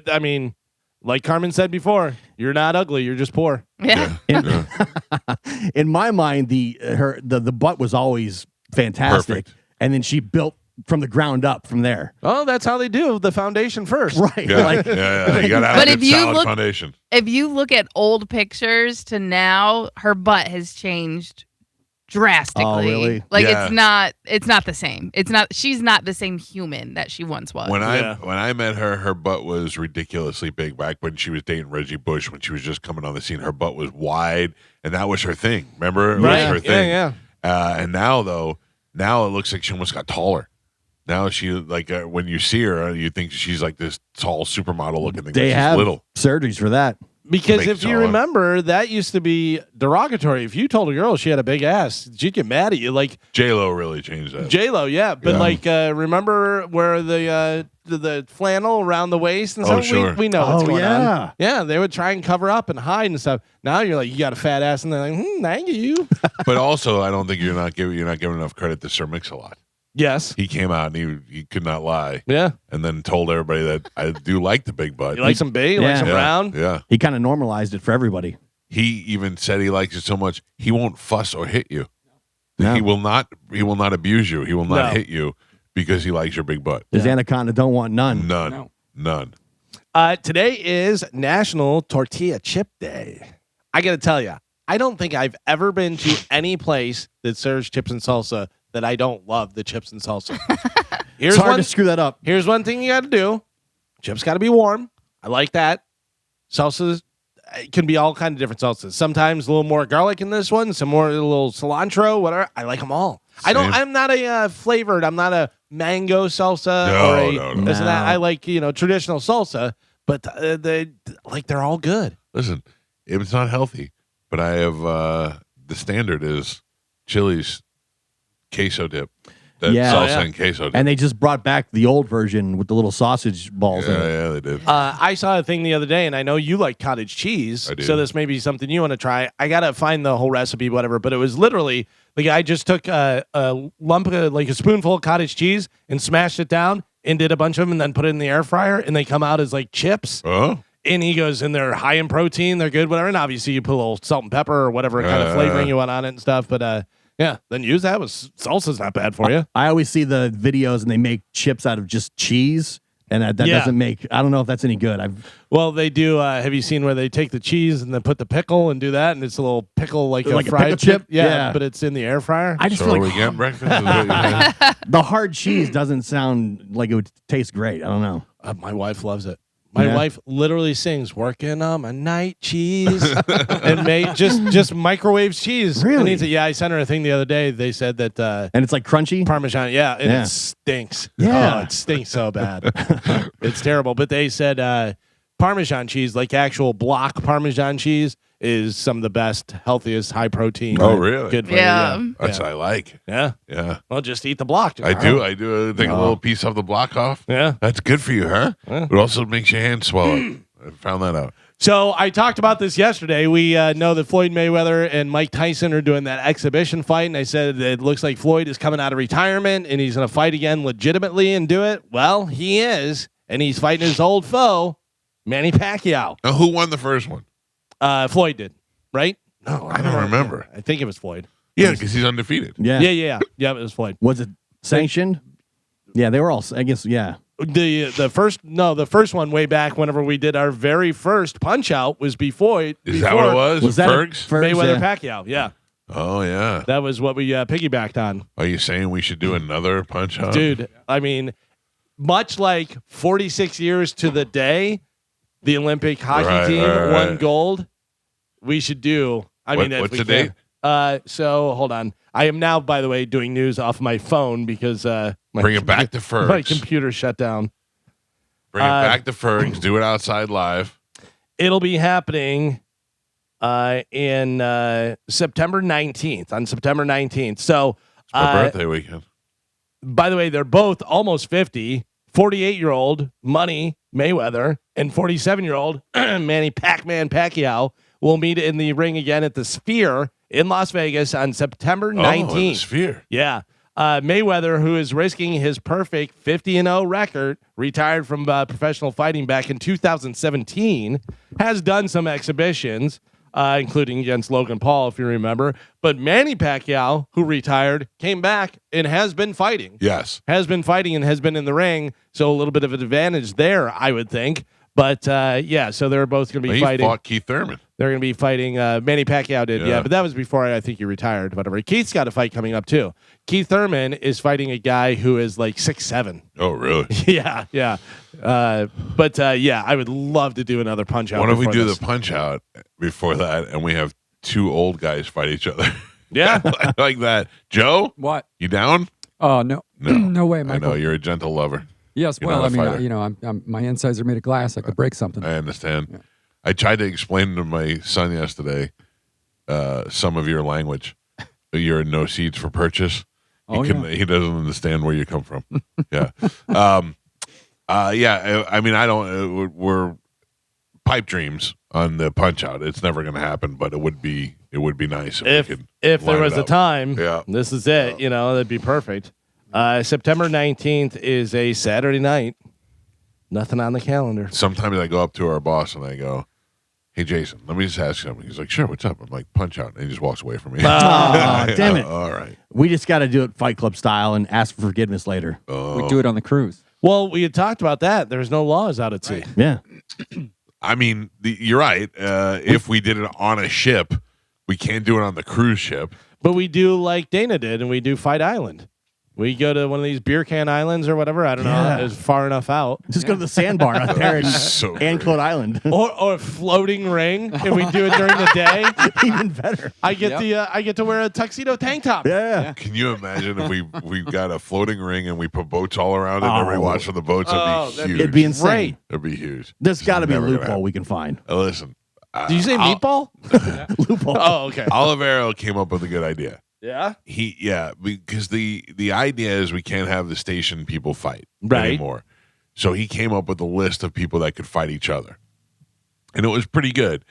I mean, like Carmen said before, you're not ugly, you're just poor. Yeah. In my mind, the butt was always fantastic, Perfect. and then she built from the ground up from there. Oh, that's how they do the foundation first. Right. Yeah. Like, yeah. You got to have But a if good you solid look- foundation. If you look at old pictures to now, her butt has changed drastically. Oh, really? Like Yeah. it's not the same. She's not the same human that she once was. When I met her, her butt was ridiculously big. Back when she was dating Reggie Bush, when she was just coming on the scene, her butt was wide, and that was her thing. Remember, it was her thing. Yeah. And now it looks like she almost got taller. Now she when you see her, you think she's like this tall supermodel looking thing. They She's have little. surgeries for that. Because Make if you taller. remember, that used to be derogatory. If you told a girl she had a big ass, she'd get mad at you. Like J-Lo really changed that. J-Lo, yeah. But remember where the flannel around the waist and Oh, stuff? sure. We know what's going yeah. on. Yeah, they would try and cover up and hide and stuff. Now you're like, you got a fat ass, and they're like, thank you. But also, I don't think you're not giving enough credit to Sir Mix-a-Lot. Yes. He came out and he could not lie. Yeah. And then told everybody that I do like the big butt. You like some big? You like some yeah, round? Yeah. He kind of normalized it for everybody. He even said he likes it so much he won't fuss or hit you. No. He will not abuse you. He will not No. hit you because he likes your big butt. His anaconda don't want none. None. Today is National Tortilla Chip Day. I got to tell you, I don't think I've ever been to any place that serves chips and salsa that I don't love the chips and salsa. It's hard to screw that up. Here's one thing you got to do. Chips got to be warm. I like that. Salsas can be all kind of different salsas. Sometimes a little more garlic in this one, some more a little cilantro, whatever. I like them all. Same. I'm not a flavored. I'm not a mango salsa or No. this and that. I like traditional salsa, but they're all good. Listen, it's not healthy, but I have the standard is Chili's queso dip. That salsa and queso dip. And they just brought back the old version with the little sausage balls in it. Yeah, they did. I saw a thing the other day, and I know you like cottage cheese, I do. so this may be something you want to try. I gotta find the whole recipe, whatever. But it was literally the guy just took a lump of a spoonful of cottage cheese and smashed it down and did a bunch of them, and then put it in the air fryer, and they come out as like chips. Oh. And he goes, and they're high in protein, they're good, whatever. And obviously, you put a little salt and pepper or whatever kind of flavoring you want on it and stuff. But yeah, then use that. Salsa's not bad for you. I always see the videos and they make chips out of just cheese, and that doesn't make. I don't know if that's any good. Well, they do. Have you seen where they take the cheese and then put the pickle and do that, and it's a little pickle like a fried pickle chip? Yeah, but it's in the air fryer. I just So feel are like we getting breakfast? Is what you're saying? the hard cheese doesn't sound like it would taste great. I don't know. My wife loves it. My wife literally sings "Working on my night cheese" and just microwaves cheese. Really? Yeah, I sent her a thing the other day. They said that And it's like crunchy. Parmesan, and it stinks. Yeah. Oh, it stinks so bad. It's terrible. But they said Parmesan cheese, like actual block Parmesan cheese, is some of the best, healthiest, high protein. Oh, really? Good for Yeah. you. That's what I like. Yeah. Yeah. Well, just eat the block. I do. I take a little piece of the block off. Yeah. That's good for you, huh? Yeah. It also makes your hands swell up. I found that out. So I talked about this yesterday. We know that Floyd Mayweather and Mike Tyson are doing that exhibition fight, and I said that it looks like Floyd is coming out of retirement and he's going to fight again legitimately and do it. Well, he is, and he's fighting his old foe, Manny Pacquiao. Now, who won the first one? Floyd did, right? No, I don't remember. I think it was Floyd. Yeah, because he's undefeated. Yeah. Yeah, it was Floyd. Was it sanctioned? Yeah, they were all. I guess. Yeah. The first one way back whenever we did our very first Punch Out was before. Is that what it was? Was that Fergs? Mayweather Pacquiao? Yeah, Oh, yeah. that was what we piggybacked on. Are you saying we should do another punch out? Dude, I mean, much like 46 years to the day, the Olympic hockey team won gold. We should do. What's the date? So hold on. I am now, by the way, doing news off my phone because Bring it back to Fergs. my computer shut down. Bring it back to Fergs. Do it outside live. It'll be happening in September 19th. On September 19th. So It's my birthday weekend. by the way, they're both almost 50. 48-year-old Money Mayweather and 47-year-old Manny Pac-Man Pacquiao will meet in the ring again at the Sphere in Las Vegas on September 19th. Oh, the Sphere. Yeah. Mayweather, who is risking his perfect 50-0 record, retired from professional fighting back in 2017, has done some exhibitions, including against Logan Paul, if you remember. But Manny Pacquiao, who retired, came back and has been fighting. Yes. Has been fighting and has been in the ring, so a little bit of an advantage there, I would think. But, so they're both going to be He fighting. fought Keith Thurman. They're going to be fighting. Manny Pacquiao did, yeah, but that was before I think he retired. Whatever. Keith's got a fight coming up too. Keith Thurman is fighting a guy who is like 6'7". Oh, really? Yeah. But I would love to do another punch out. What if we before do this. the punch out before that, and we have two old guys fight each other? Yeah, like that. Joe, What? you down? Oh no, no way, I Michael. know you're a gentle lover. Yes, You're well, not I a mean, fighter. you know, I'm my insides are made of glass. I could break something. I understand. I tried to explain to my son yesterday some of your language. You're no seeds for purchase. He doesn't understand where you come from. Yeah. I mean, I don't. We're pipe dreams on the punch out. It's never going to happen, but it would be nice if we could. If there line was it a up. time, Yeah. this is it. You know, that'd be perfect. September 19th is a Saturday night. Nothing on the calendar. Sometimes I go up to our boss and I go, "Hey, Jason, let me just ask you something." He's like, "Sure, what's up?" I'm like, "Punch out," and he just walks away from me. Oh, damn it. All right. We just got to do it Fight Club style and ask for forgiveness later. We do it on the cruise. Well, we had talked about that. There's no laws out at sea. Yeah. I mean, you're right. If we did it on a ship, we can't do it on the cruise ship. But we do like Dana did, and we do Fight Island. We go to one of these beer can islands or whatever. I don't Yeah. know. It's far enough out. Just go to the sandbar out there in So Anclote Island. Or a floating ring, and we do it during the day. Even better. I get to wear a tuxedo tank top. Yeah. Can you imagine if we got a floating ring and we put boats all around it and everybody watched from the boats? That'd be huge. It'd be insane. That'd be huge. There's got to be a never gonna loophole happen. we can find. Listen. Did you say meatball? Loophole. Oh, okay. Olivero came up with a good idea. Yeah. Because the idea is we can't have the station people fight Right. anymore. So he came up with a list of people that could fight each other. And it was pretty good.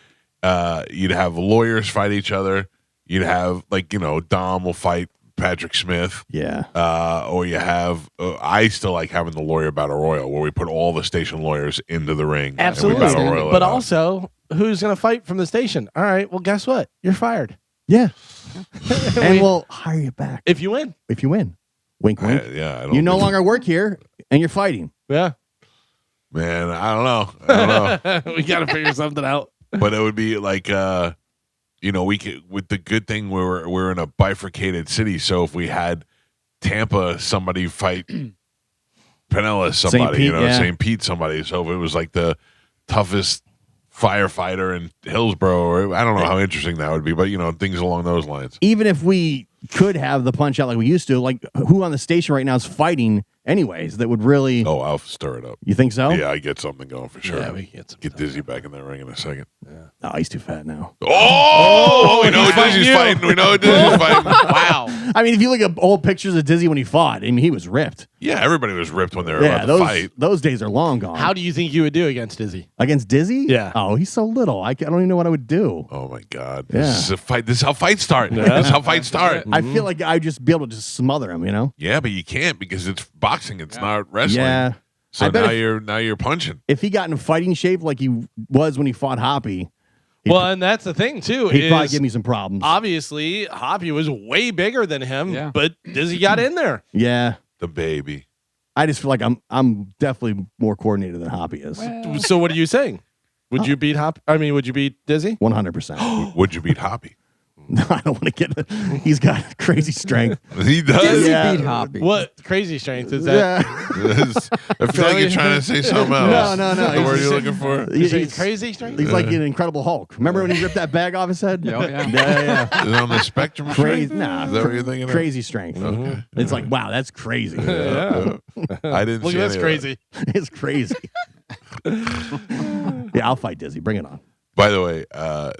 You'd have lawyers fight each other. You'd have, Dom will fight Patrick Smith. Yeah. Or you have, I still like having the lawyer battle royal where we put all the station lawyers into the ring. Absolutely. And we battle royal But it out. also, who's going to fight from the station? All right. Well, guess what? You're fired. Yeah. And we'll hire you back if you win. if you win. Wink, wink. I don't You no think- longer work here and you're fighting. Yeah. Man, I don't know. We got to figure something out. But it would be like we could, with the good thing we're in a bifurcated city, so if we had Tampa somebody fight Pinellas somebody, Pete, yeah. St. Pete somebody, so if it was like the toughest firefighter in Hillsborough, or I don't know how interesting that would be, but things along those lines. Even if we could have the punch out like we used to, like who on the station right now is fighting anyways that would really. Oh, I'll stir it up. You think so? Yeah, I get something going for sure. Yeah, we get Dizzy back in that ring in a second. Oh, he's too fat now. Oh, we know he's Dizzy's fighting fighting. We know Dizzy's fighting. Wow. I mean, if you look at old pictures of Dizzy when he fought, I mean, he was ripped. Yeah, everybody was ripped when they were Yeah, about to fight. those days are long gone. How do you think you would do against Dizzy? Against Dizzy? Yeah. Oh, he's so little. I don't even know what I would do. Oh my God! Yeah. This is a fight. This is how fights start. This is how fights start. I feel like I'd just be able to just smother him, you know? Yeah, but you can't because it's boxing. It's not wrestling. Yeah. So I bet now you're punching. If he got in fighting shape like he was when he fought Hoppy, Well, and that's the thing too. he'd probably is give me some problems. obviously Hoppy was way bigger than him, Yeah. but Dizzy got in there. Yeah. The baby. I just feel like I'm definitely more coordinated than Hoppy is. So what are you saying? Would you beat would you beat Dizzy? 100%. Would you beat Hoppy? No, I don't want to get. He's got crazy strength. He does. Dizzy Yeah. beat Hoppy. What crazy strength is that? Yeah. I feel like you're trying to say something else. No. The He's word just- you're looking for. You're saying He's, crazy strength? he's like an Incredible Hulk. Remember when he ripped that bag off his head? Oh, yeah. yeah. Is it on the spectrum? of Crazy. strength? Nah. Is that what you're thinking of? Crazy strength. Okay. It's like, wow, that's crazy. Yeah. I didn't Look see at this any of that. crazy. It's crazy. Yeah, I'll fight Dizzy. Bring it on. By the way,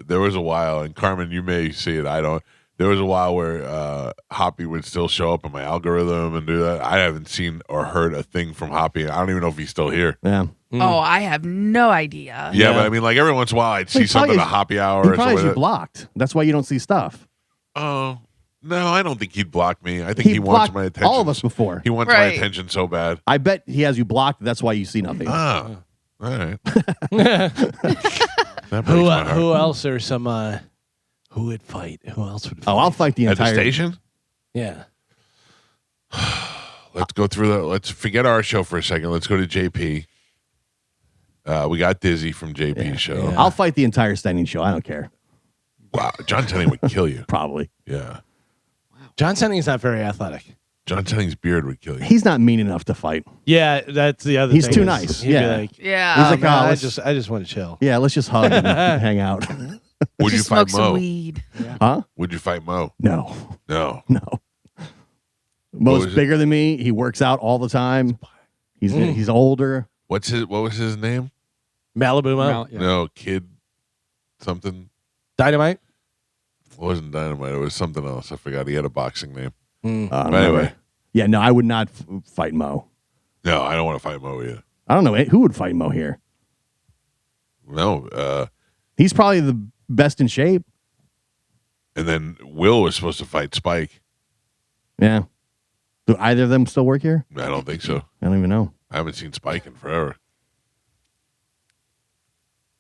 there was a while, and Carmen, you may see it. I don't. There was a while where Hoppy would still show up in my algorithm and do that. I haven't seen or heard a thing from Hoppy. I don't even know if he's still here. Yeah. Oh, I have no idea. Yeah, but I mean, like every once in a while, I'd see He something probably at a Hoppy hour He or probably something. has you Like that. blocked. That's why you don't see stuff. Oh no, I don't think he'd block me. I think he wants blocked my attention. all of us before. He wants my Right. attention so bad. I bet he has you blocked. That's why you see nothing. Ah, all right. That breaks Who my heart. who else are some who would fight? Who else would fight? Oh, I'll fight the At the entire station? Yeah. Let's go through the. Let's forget our show for a second. Let's go to JP. We got Dizzy from JP's show. I'll fight the entire standing show. I don't care. Wow, John Tenning would kill you. Probably. Yeah, John Tenning's not very athletic. John Tenning's beard would kill you. He's not mean enough to fight. Yeah, that's the other He's thing. too is nice. he'd be Yeah. like, Yeah. He's like, "Man, oh, I let's, just want to chill. yeah, let's just hug and hang out. Would you Just fight smoke some Mo? weed. Huh? Would you fight Mo? No. No. No. Mo's was it? bigger than me. He works out all the time. He's older. What was his name? Malibu Mo, Yeah. No, Kid something. Dynamite. It wasn't Dynamite. It was something else. I forgot. He had a boxing name. But anyway. Yeah, no, I would not fight Mo. No, I don't want to fight Mo either. I don't know who would fight Mo here. No. He's probably the best in shape. And then Will was supposed to fight Spike. Yeah. Do either of them still work here? I don't think so. I don't even know. I haven't seen Spike in forever.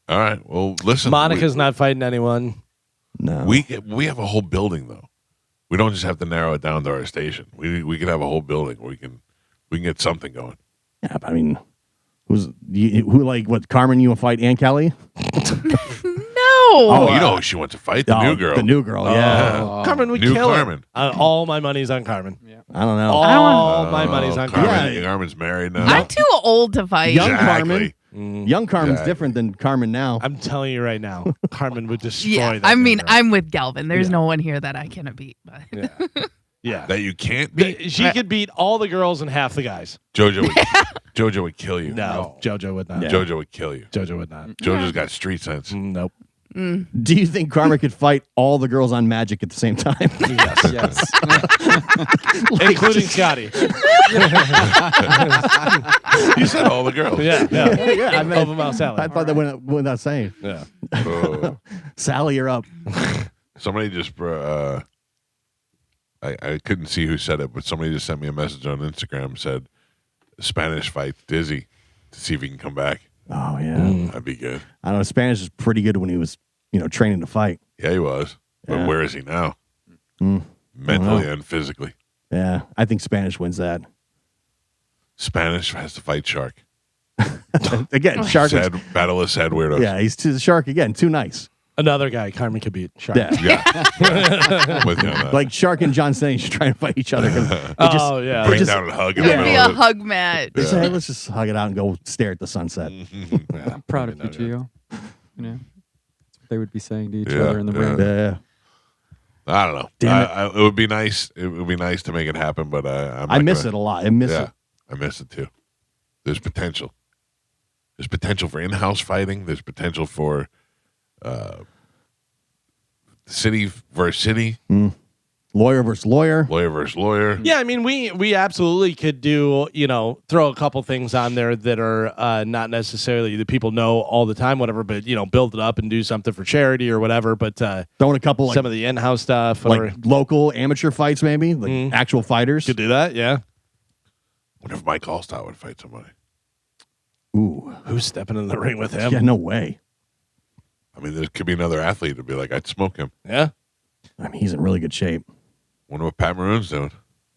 All right. Well, listen. Monica's not fighting anyone. No. We have a whole building though. We don't just have to narrow it down to our station. We could have a whole building where we can get something going. Yeah, but I mean, who like what? Carmen, you want to fight Aunt Kelly? No. Oh, you know who she wants to fight? The new girl. The new girl. Yeah. Carmen would New kill Carmen. her. All my money's on Carmen. I don't know. All my money's on Carmen. Yeah. Carmen's married now. I'm too old to fight. Young Exactly. Carmen. Young Carmen's Exactly. different than Carmen now. I'm telling you right now, Carmen would destroy Yeah, that. I mean, girl. I'm with Galvin. There's Yeah. no one here that I cannot beat. But yeah. That you can't beat. She could beat all the girls and half the guys. Jojo would kill you. No, JoJo would not. Yeah. Jojo would kill you. JoJo would not. Jojo's got street sense. Nope. Do you think Carmen could fight all the girls on Magic at the same time? Yes. Including Scotty. You said all the girls. Yeah. yeah, I mean, Over Mount Sally. I thought that went without saying. Yeah. Oh. Sally, you're up. Somebody just I couldn't see who said it, but somebody just sent me a message on Instagram, said Spanish fight Dizzy to see if he can come back. Oh yeah. That'd be good. I don't know. Spanish is pretty good when he was, training to fight. Yeah, he was. But Yeah. where is he now? Mm. Mentally know. and physically. Yeah, I think Spanish wins that. Spanish has to fight Shark. Again, Shark. Sad, battle of sad weirdos. Yeah, he's to the Shark again. Too nice. Another guy Carmen could beat. Shark. Yeah. Yeah. I'm with you on that. Like Shark and John Stanley should try and fight each other. Oh, yeah. Bring just- down and hug. in Yeah. the be middle a of hug match. They say, hey, let's just hug it out and go stare at the sunset. it. I'm proud of you, Gio. You know, that's what they would be saying to each Yeah, other in the ring. Yeah. I don't know. Damn it. It would be nice. It would be nice to make it happen, but I miss it a lot. I miss Yeah, it. I miss it too. There's potential. There's potential for in-house fighting. There's potential for city versus city, Lawyer versus lawyer. lawyer versus lawyer. Yeah, I mean, we absolutely could do, throw a couple things on there that are not necessarily that people know all the time, whatever, but, build it up and do something for charity or whatever. But Throwing a couple like, some of the in-house stuff, or like local amateur fights, maybe like actual fighters. could do that, yeah. What if Mike Allstott would fight somebody? Ooh, Who's stepping in the ring with him? yeah, no way. I mean, there could be another athlete to be like, I'd smoke him. Yeah. I mean, he's in really good shape. Wonder what Pat Maroon's doing.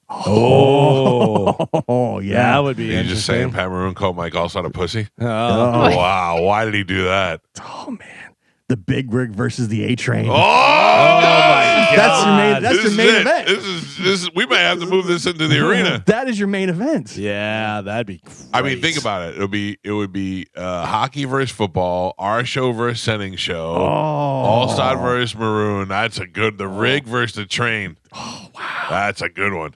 Oh, Oh yeah. that would be Are you just saying interesting. Pat Maroon called Mike Allstott a pussy? Oh. Oh. Wow, why did he do that? Oh man, the Big Rig versus the A Train. Oh, my That's your main. That's This your is main it. event. This is. We might have to move this into the arena. That is your main event. Yeah, that'd be I mean, great. think about it. It would be hockey versus football, our show versus Senning show, Oh, Allstott versus Maroon. That's a good. The rig versus the train. Oh wow, that's a good one.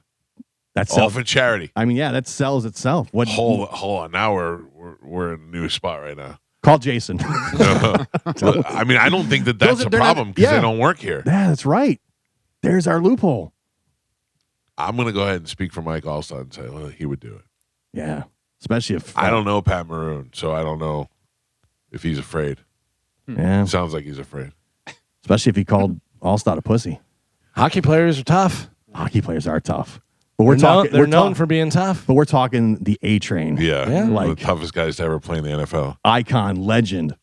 that's All for charity. I mean, yeah, that sells itself. What? Hold on. Now we're in a new spot right now. Call Jason. I mean, I don't think that's Those are- a they're not- problem because yeah. they don't work here. Yeah, that's right. There's our loophole. I'm going to go ahead and speak for Mike Allstott and say well, he would do it. Yeah, especially if I don't know Pat Maroon, so I don't know if he's afraid. Yeah, It sounds like he's afraid. especially if he called Allstott a pussy. Hockey players are tough. Hockey players are tough, but we're They're known- talking. They're We're known talk- for being tough. But we're talking the A Train. Yeah, Yeah. one of Like- the toughest guys to ever play in the NFL. Icon, legend.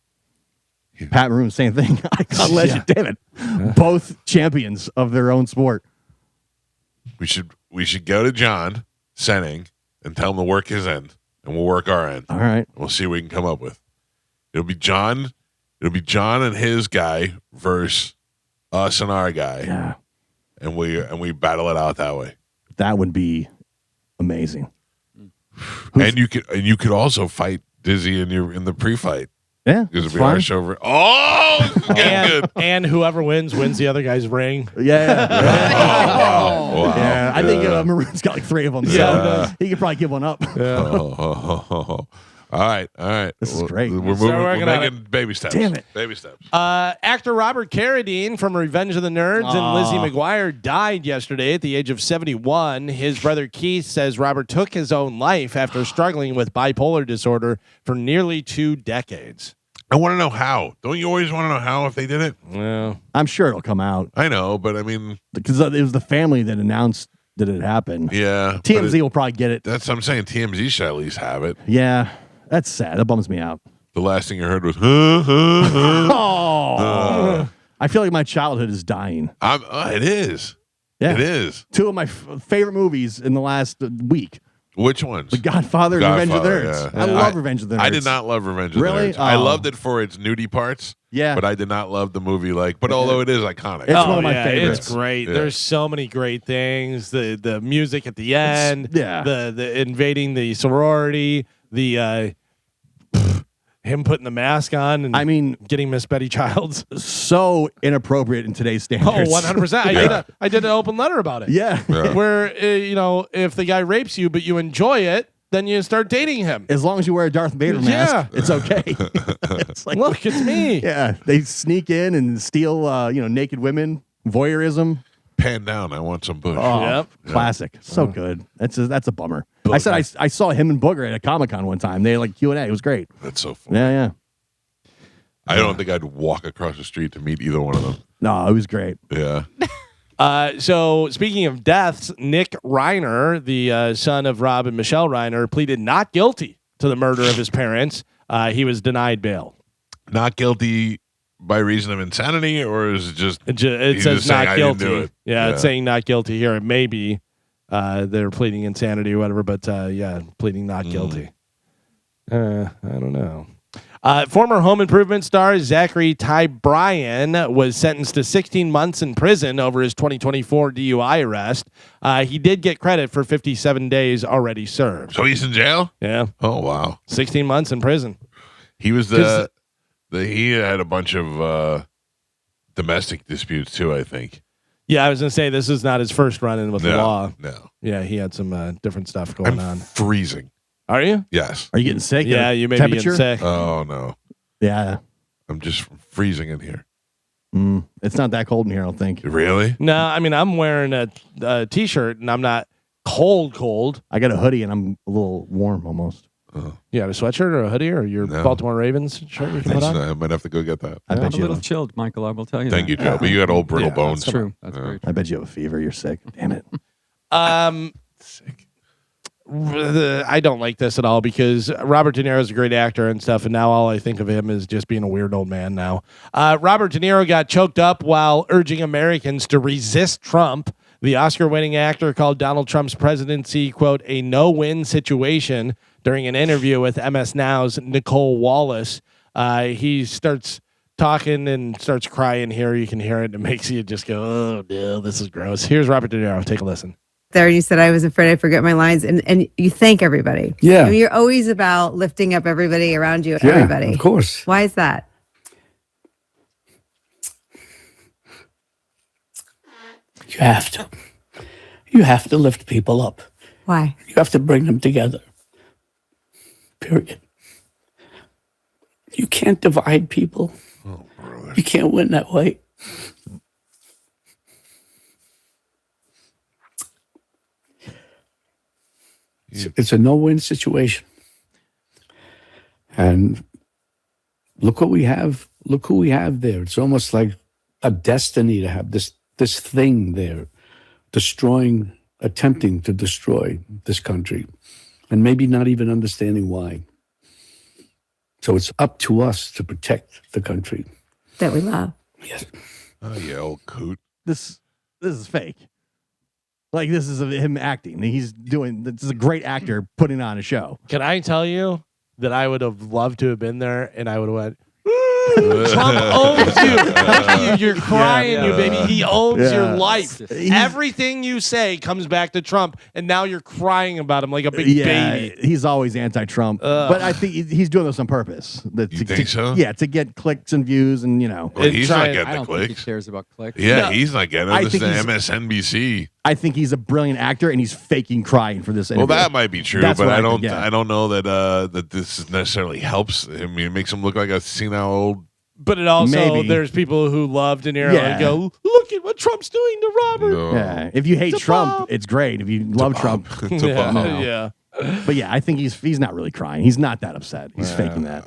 Pat Maroon, same thing. Icon, legend. Damn it, both champions of their own sport. We should go to John Senning and tell him to work his end, and we'll work our end. All right. We'll see what we can come up with. It'll be John and his guy versus us and our guy. Yeah. And we battle it out that way. That would be amazing. And you could also fight Dizzy in the pre-fight. Yeah. Because it'll be our show. Oh, this is getting good. And whoever wins the other guy's ring. Yeah. Wow. Yeah. I think Maroon's got like 3 of them. So Yeah. he could probably give one up. All right. This is great. We're making baby steps. Damn it. Baby steps. Actor Robert Carradine from Revenge of the Nerds and Lizzie McGuire died yesterday at the age of 71. His brother Keith says Robert took his own life after struggling with bipolar disorder for nearly 2 decades. I want to know how. Don't you always want to know how if they did it? Well, I'm sure it'll come out. I know, but I mean, because it was the family that announced that it happened. Yeah. TMZ will probably get it. That's what I'm saying. TMZ should at least have it. Yeah. That's sad. That bums me out. The last thing you heard was, Oh. I feel like my childhood is dying. It is. Yeah. It is. 2 of my favorite movies in the last week. Which ones? The Godfather and Revenge of the Nerds. Yeah. I love Revenge of the Nerds. I did not love Revenge of the Really? Nerds. I Oh. loved it for its nudie parts. Yeah. But I did not love the movie. But although it is iconic. It's one of my favorites. It's great. Yeah. There's so many great things. The music at the end. yeah. The invading the sorority. The him putting the mask on and I mean, getting Miss Betty Childs. So inappropriate in today's Oh, standards. 100%. I did an open letter about it. Yeah. Where, if the guy rapes you, but you enjoy it, then you start dating him. As long as you wear a Darth Vader mask, Yeah. it's okay. It's like, Look, it's me. yeah, they sneak in and steal, naked women, voyeurism. Pan down. I want some bush. Oh, Yep. classic. So good. That's a bummer. I said I saw him and Booger at a Comic-Con one time. They had like Q&A. It was great. That's so funny. Yeah. I don't think I'd walk across the street to meet either one of them. No, it was great. Yeah. So speaking of deaths, Nick Reiner, the son of Rob and Michelle Reiner, pleaded not guilty to the murder of his parents. He was denied bail. Not guilty by reason of insanity, or is it just It he's says just saying, not "I didn't do guilty. it"? Yeah, it's saying not guilty here. It may be they're pleading insanity or whatever, but pleading not guilty. I don't know. Former Home Improvement star Zachary Ty Bryan was sentenced to 16 months in prison over his 2024 DUI arrest. He did get credit for 57 days already served. So he's in jail? Yeah. Oh wow. 16 months in prison. He was he had a bunch of domestic disputes too, I think. Yeah, I was going to say this is not his first run-in with the law. No. Yeah, he had some different stuff going on. Freezing. Are you? Yes. Are you getting sick? Yeah, you may be temperature? getting sick. Oh no. Yeah. I'm just freezing in here. It's not that cold in here, I don't think. Really? No, I mean, I'm wearing a T-shirt, and I'm not cold. I got a hoodie and I'm a little warm almost. You got a sweatshirt or a hoodie or your No. Baltimore Ravens shirt you can put on? I might have to go get that. I I'm bet a you. little chilled, Michael. I will tell you. Thank that. you, Joe. But you got old brittle Yeah, bones. That's true. That's very true. I bet you have a fever. You're sick. Damn it. Sick. I don't like this at all because Robert De Niro is a great actor and stuff, and now all I think of him is just being a weird old man now. Robert De Niro got choked up while urging Americans to resist Trump. The Oscar-winning actor called Donald Trump's presidency, quote, a no-win situation during an interview with MS Now's Nicole Wallace. He starts talking and starts crying here. You can hear it. It makes you just go, oh, no, this is gross. Here's Robert De Niro. Take a listen. There, you said I was afraid I'd forget my lines, and you thank everybody. Yeah. I mean, you're always about lifting up everybody around you, everybody. Of course. Why is that? You have to. You have to lift people up. Why? You have to bring them together. Period. You can't divide people. You can't win that way. It's a no-win situation. And look what we have. Look who we have there. It's almost like a destiny to have this thing there, attempting to destroy this country, and maybe not even understanding why. So it's up to us to protect the country that we love. Yes. Oh, yeah, old coot. This is fake. Like, this is him acting. This is a great actor putting on a show. Can I tell you that I would have loved to have been there, and I would have went, Trump owns you. You're crying, you baby. He owns your life. Everything you say comes back to Trump, and now you're crying about him like a big baby. He's always anti-Trump, but I think he's doing this on purpose. You think so? Yeah, to get clicks and views, and Well, he's not getting I the don't think he clicks. cares about clicks. Yeah, he's not getting I it. This is think the he's- MSNBC. I think he's a brilliant actor, and he's faking crying for this interview. Well, that might be true, That's but what I think, don't. yeah. I don't know that that this necessarily helps. I mean, it makes him look like a senile old. But it also, Maybe. there's people who love De Niro Yeah. and go, look at what Trump's doing to Robert. No. Yeah, if you hate It's a Trump, bomb. it's great. If you love Trump, It's a bomb. Yeah. but yeah, I think he's not really crying. He's not that upset. He's faking that.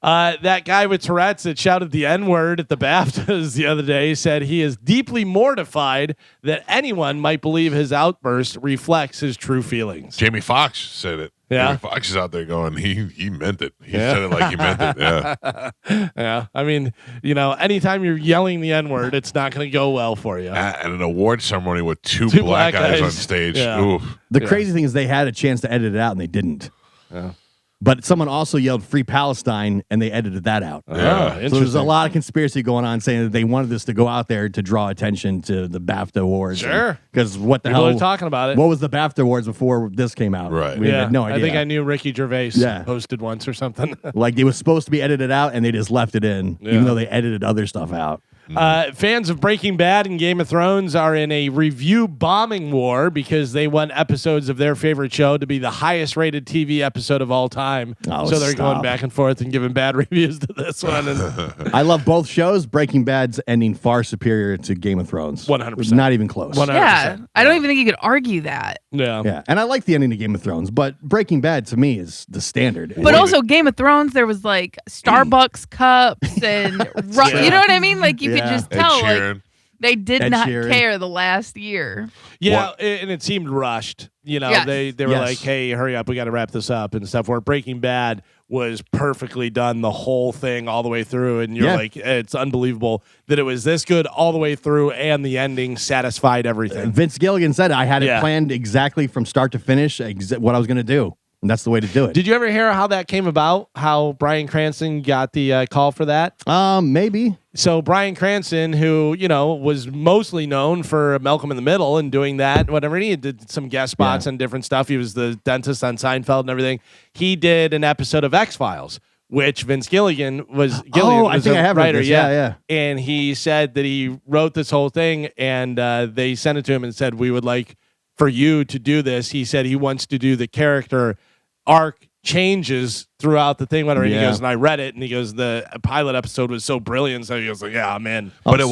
That guy with Tourette's that shouted the N-word at the BAFTAs the other day said he is deeply mortified that anyone might believe his outburst reflects his true feelings. Jamie Foxx said it. Yeah. Jamie Foxx is out there going, he meant it. He said it like he meant it. Yeah. Yeah. I mean, anytime you're yelling the N-word, it's not going to go well for you. At an award ceremony with two Two black black guys on guys. stage. Yeah. Oof. The crazy thing is they had a chance to edit it out and they didn't. But someone also yelled "Free Palestine" and they edited that out. Yeah. Oh, So there's a lot of conspiracy going on saying that they wanted this to go out there to draw attention to the BAFTA awards. Sure. Because what the People hell? are talking about it. What was the BAFTA awards before this came out? Right. We had no idea. I think I knew Ricky Gervais Yeah. posted once or something. Like it was supposed to be edited out and they just left it in, Yeah. even though they edited other stuff out. Fans of Breaking Bad and Game of Thrones are in a review bombing war because they want episodes of their favorite show to be the highest rated TV episode of all time. Oh, so they're stop. going back and forth and giving bad reviews to this one. And I love both shows. Breaking Bad's ending far superior to Game of Thrones. 100%. Not even close. 100%. Yeah, I don't even think you could argue that. Yeah. Yeah, and I like the ending of Game of Thrones, but Breaking Bad to me is the standard. But also, Game of Thrones, there was like Starbucks cups and you know what I mean? Like you could Yeah. just Ed tell, like Sheeran. they did Ed not Sheeran. care the last year. Yeah, and it seemed rushed. Yes. They were Yes. like, "Hey, hurry up, we got to wrap this up" and stuff. Where Breaking Bad was perfectly done the whole thing all the way through, and you're Yeah. like, it's unbelievable that it was this good all the way through, and the ending satisfied everything. Vince Gilligan said I had it Yeah. planned exactly from start to finish, what I was going to do, and that's the way to do it. Did you ever hear how that came about? How Bryan Cranston got the call for that? Maybe. So Bryan Cranston, who was mostly known for Malcolm in the Middle and doing that, whatever, he did some guest spots and different stuff. He was the dentist on Seinfeld and everything. He did an episode of X-Files, which Vince Gilligan was. Gilligan I was think a I have read writer, this. Yeah. And he said that he wrote this whole thing, and they sent it to him and said, "We would like for you to do this." He said he wants to do the character arc changes throughout the thing, whatever. And he Yeah. goes, and I read it, and he goes, the pilot episode was so brilliant. So he goes, like, yeah, man. But he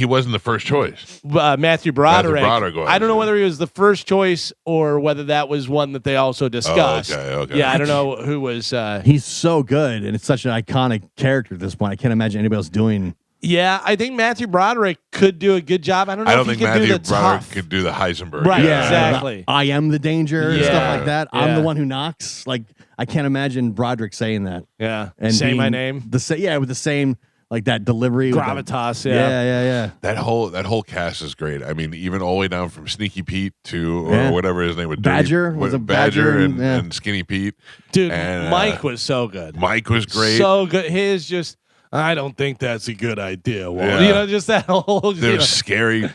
wasn't the first choice. Matthew Broderick. Broderick, I don't know whether he was the first choice or whether that was one that they also discussed. okay. Yeah, I don't know who was. He's so good, and it's such an iconic character at this point. I can't imagine anybody else doing. Yeah, I think Matthew Broderick could do a good job. I don't know I don't if think he could Matthew do the Broderick tough. could do the Heisenberg. Right, Yeah. exactly. I am the danger and stuff Yeah. like that. I'm Yeah. the one who knocks. Like I can't imagine Broderick saying that. Yeah, And say my being name. with the same like that delivery, with the- Gravitas. yeah. That whole cast is great. I mean, even all the way down from Sneaky Pete to or Yeah. whatever his name was. Badger was a Badger and, and- and Skinny Pete. Dude, And, Mike was so good. Mike was great. So good. His just, I don't think that's a good idea. Walt. Yeah. Just that whole. There's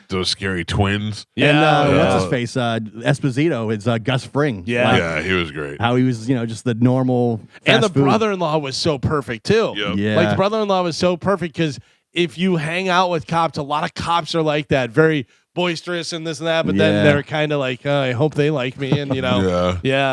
those scary twins. Yeah. And Yeah. what's his face? Esposito is Gus Fring. Yeah. Like, Yeah, he was great. how he was, just the normal. And the fast food. brother-in-law was so perfect too. Yep. Yeah. Like the brother-in-law was so perfect because if you hang out with cops, a lot of cops are like that, very boisterous and this and that, but Yeah. then they're kind of like, I hope they like me, and Yeah.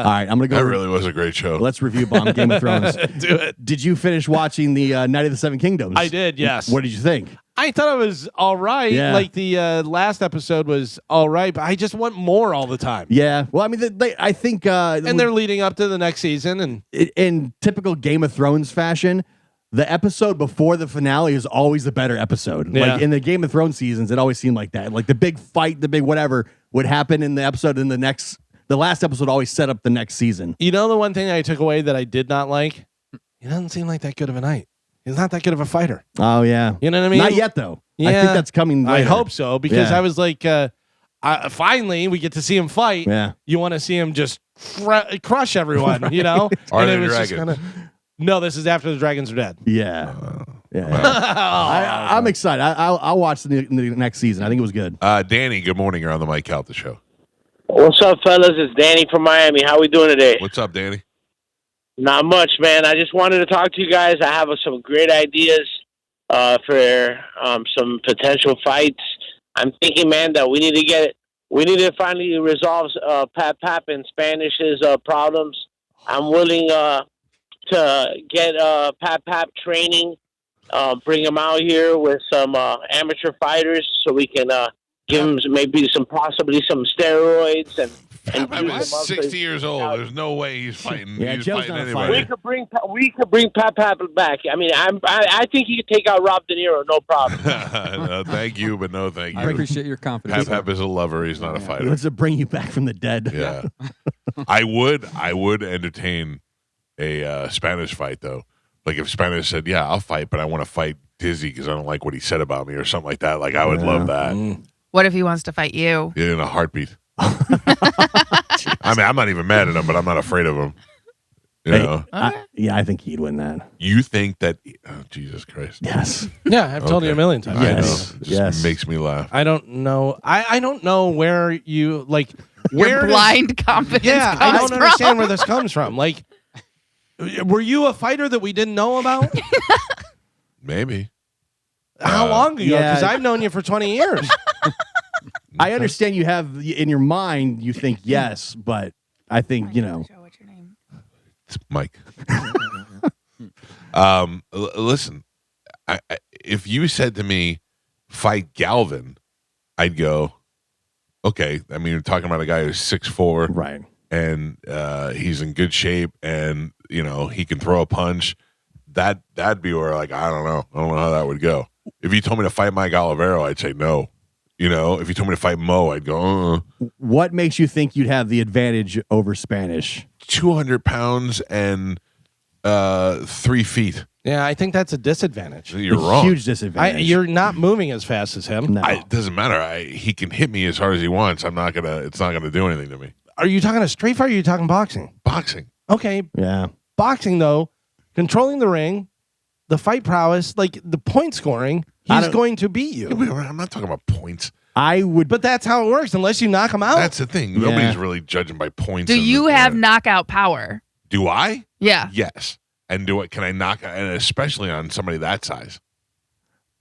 All right, I'm gonna go. That really was a great show. Let's review Bomb Game of Thrones. do it. Did you finish watching the Night of the Seven Kingdoms? I did, yes. What did you think? I thought it was all right. Yeah. Like the last episode was all right, but I just want more all the time. Yeah. Well, I mean, I think, And they're leading up to the next season, and in typical Game of Thrones fashion, the episode before the finale is always the better episode. Yeah. Like in the Game of Thrones seasons, it always seemed like that. Like the big fight, the big whatever would happen in the episode, and the last episode always set up the next season. you know the one thing I took away that I did not like? He doesn't seem like that good of a knight. He's not that good of a fighter. Oh yeah. You know what I mean? Not yet though. I Yeah. think that's coming later. I hope so because Yeah. I was like, finally we get to see him fight. Yeah. You want to see him just crush everyone, you know? Are And they it was just dragons? no, this is after the dragons are dead. Yeah. I'm excited. I'll watch the next season. I think it was good. Danny, good morning. You're on the Mike Calta show. What's up, fellas? It's Danny from Miami. How we doing today? What's up, Danny? Not much, man. I just wanted to talk to you guys. I have some great ideas for some potential fights. I'm thinking, man, that we need to finally resolve Pat Pap and Spanish's problems. I'm willing to get Pat Pap training, bring him out here with some amateur fighters so we can give him possibly some steroids and Pap is 60 years old. There's no way he's fighting. Yeah, he's Joe's fighting not anybody. We could bring Pat Pap back. I mean, I think he could take out Rob De Niro, no problem. No, thank you, but no thank you. I appreciate your confidence. Pap is a lover. He's not a He fighter. wants to bring you back from the dead. Yeah. I would entertain a Spanish fight, though. Like if Spanish said, yeah, I'll fight, but I want to fight Dizzy because I don't like what he said about me or something like that. Like I would love that. What if he wants to fight you? In a heartbeat. I mean, I'm not even mad at him, but I'm not afraid of him. You know? I think he'd win that. You think that? Oh, Jesus Christ! Yes. Yeah, I've told you a million times. I Yes. know. It just makes me laugh. I don't know. I don't know where you like Your where blind confidence. Yeah, I comes don't understand from. where this comes from. Like, were you a fighter that we didn't know about? Maybe. How long ago? yeah. Because I've known you for 20 years. I understand you have in your mind, you think yes, but I think, you know. What's your name? It's Mike. Listen, if you said to me, fight Galvin, I'd go, okay. I mean, you're talking about a guy who's 6'4", Right. and he's in good shape, and you know he can throw a punch. That'd be where, like, I don't know how that would go. If you told me to fight Mike Olivero, I'd say no. You know, if you told me to fight Mo, I'd go. What makes you think you'd have the advantage over Spanish? 200 pounds and 3 feet. Yeah, I think that's a disadvantage. You're wrong. Huge disadvantage. You're not moving as fast as him. No. It doesn't matter. He can hit me as hard as he wants. It's not gonna do anything to me. Are you talking a street fight or are you talking boxing? Boxing. Okay. Yeah. Boxing, though, controlling the ring, the fight prowess, like the point scoring, he's going to beat you. I'm not talking about points. I would. But that's how it works, unless you knock him out. That's the thing. Nobody's really judging by points. Do you have knockout power? Do I? Yeah. Yes. And can I knock? And especially on somebody that size.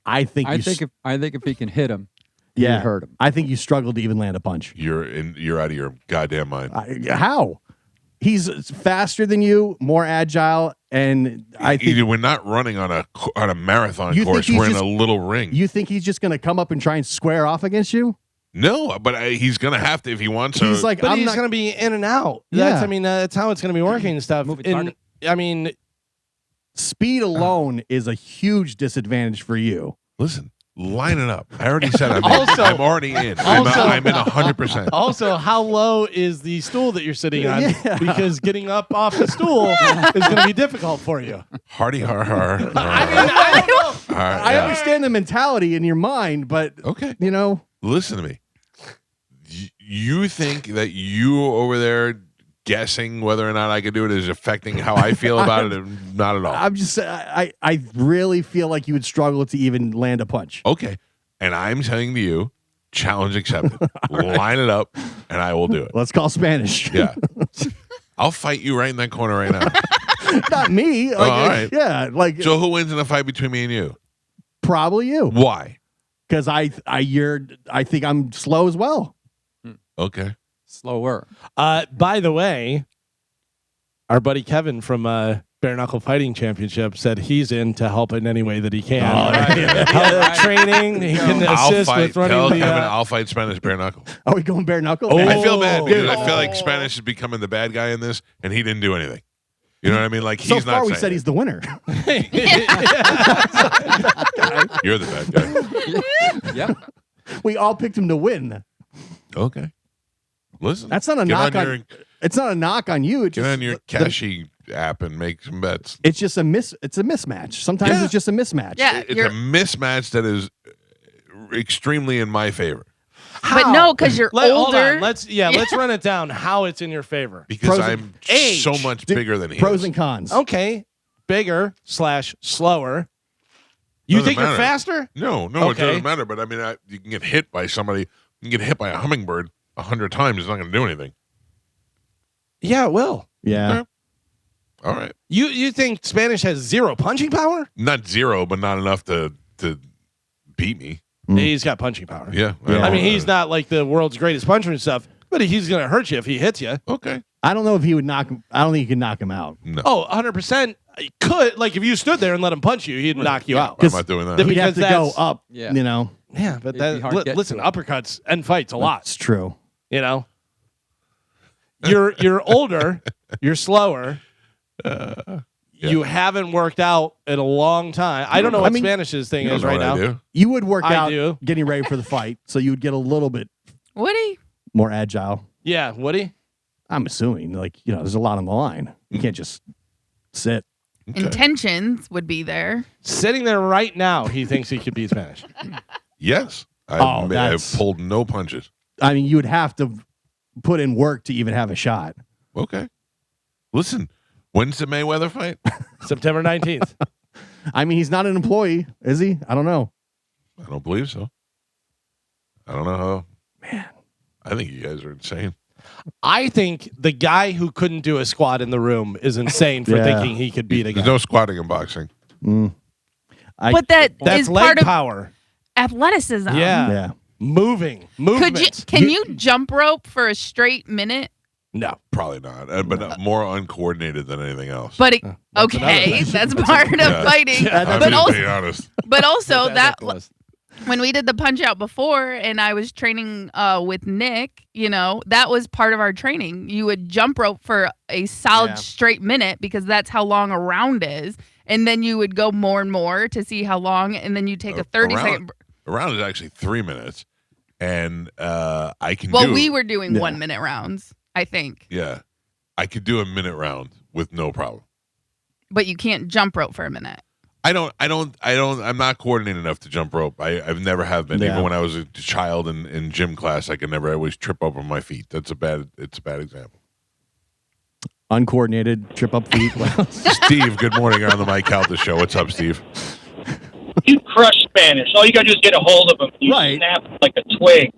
I think if he can hit him, yeah, he'd hurt him. I think you struggle to even land a punch. You're out of your goddamn mind. How? He's faster than you, more agile, and I think we're not running on a marathon You think course. he's We're in just- a little ring. you think he's just going to come up and try and square off against you? No, but he's gonna have to if he wants to. He's like, But I'm he's not going to be in and out. Yeah. That's how it's going to be working and stuff. I mean, speed alone is a huge disadvantage for you. Listen, line it up. I already said I'm Also- in. I'm already in. Also- I'm in 100%. also, how low is the stool that you're sitting on? Yeah. Because getting up off the stool is going to be difficult for you. Hardy har har. I don't know. I understand the mentality in your mind, but okay, you know, listen to me. You think that you over there guessing whether or not I could do it is affecting how I feel about it? Not at all. I'm just I really feel like you would struggle to even land a punch. Okay, and I'm saying to you, challenge accepted. Line it up, and I will do it. Let's call Spanish. Yeah, I'll fight you right in that corner right now. Not me. Like, all right. Yeah, like So who wins in the fight between me and you? probably you. Why? Because I think I'm slow as well. Okay. Slower. By the way, our buddy Kevin from Bare Knuckle Fighting Championship said he's in to help in any way that he can. Help training, he can assist with running Tell the. Kevin I'll fight Spanish bare knuckle. Are we going bare knuckle? I feel bad because I feel like Spanish is becoming the bad guy in this, and he didn't do anything. You know what I mean? Like So he's far, not. we saying said he's the winner. You're the bad guy. Yep. We all picked him to win. Okay. Listen, That's not a get knock on on. your, It's not a knock on you. It's get just on your Kashi app and make some bets. It's just It's a mismatch. Sometimes Yeah. it's just a mismatch. Yeah, It's a mismatch that is extremely in my favor. But no, because you're Hold older. on. Let's run it down. How it's in your favor? Because Pros I'm age. so much bigger than he Pros is. and cons. Okay, bigger / slower. You Doesn't think you're matter. faster? No, it Okay. doesn't matter. But I mean, you can get hit by somebody. You can get hit by a hummingbird 100 times. It's not going to do anything. Yeah, it will. Yeah. Okay. All right. You think Spanish has 0 punching power? Not 0, but not enough to beat me. He's got punching power. Yeah. I mean, he's not like the world's greatest puncher and stuff, but he's going to hurt you if he hits you. Okay. I don't know if he would knock him. I don't think you can knock him out. No. Oh, 100%. He could. Like, if you stood there and let him punch you, he'd knock you out. I'm not doing that. He'd have to go up. Yeah. You know. Yeah, but It'd be hard to get listen, to it. uppercuts and fights a lot. It's true. You know, you're older, you're slower. You haven't worked out in a long time. I don't know what Spanish's thing you is don't know right what I now. do. You would work I out do. getting ready for the fight, so you would get a little bit Woody. more agile. Yeah, Woody. I'm assuming, there's a lot on the line. You can't just sit. Okay. Intentions would be there. Sitting there right now, he thinks he could beat Spanish. Yes. Oh, I've that's- pulled no punches. I mean, you would have to put in work to even have a shot. Okay. Listen, when's the Mayweather fight? September 19th. I mean, he's not an employee, is he? I don't know. I don't believe so. I don't know how. Man. I think you guys are insane. I think the guy who couldn't do a squat in the room is insane for Yeah. thinking he could beat a guy. There's no squatting in boxing. But that's That's leg part of power. athleticism. Yeah. Moving. Could you? Movement. Can you jump rope for a straight minute? No. Probably not. But more uncoordinated than anything else. But it, that's okay, another thing. that's part of Yeah. fighting. I'm But just also, being honest. but also That's that close. when we did the punch out before, and I was training with Nick, that was part of our training. You would jump rope for a solid Yeah. straight minute because that's how long a round is, and then you would go more and more to see how long, and then you take a 30-second. A round is actually 3 minutes, and I can. Well, do, we were doing 1 minute rounds, I think, Yeah, I could do a minute round with no problem. but you can't jump rope for a minute. I'm not coordinated enough to jump rope. I've never have been. Yeah. Even when I was a child in gym class, I always trip over my feet. It's a bad example. Uncoordinated, trip up feet. Well, Steve, good morning. You're on the Mike Calta show. What's up, Steve? You crush Spanish. All you got to do is get a hold of him. You Right. snap like a twig.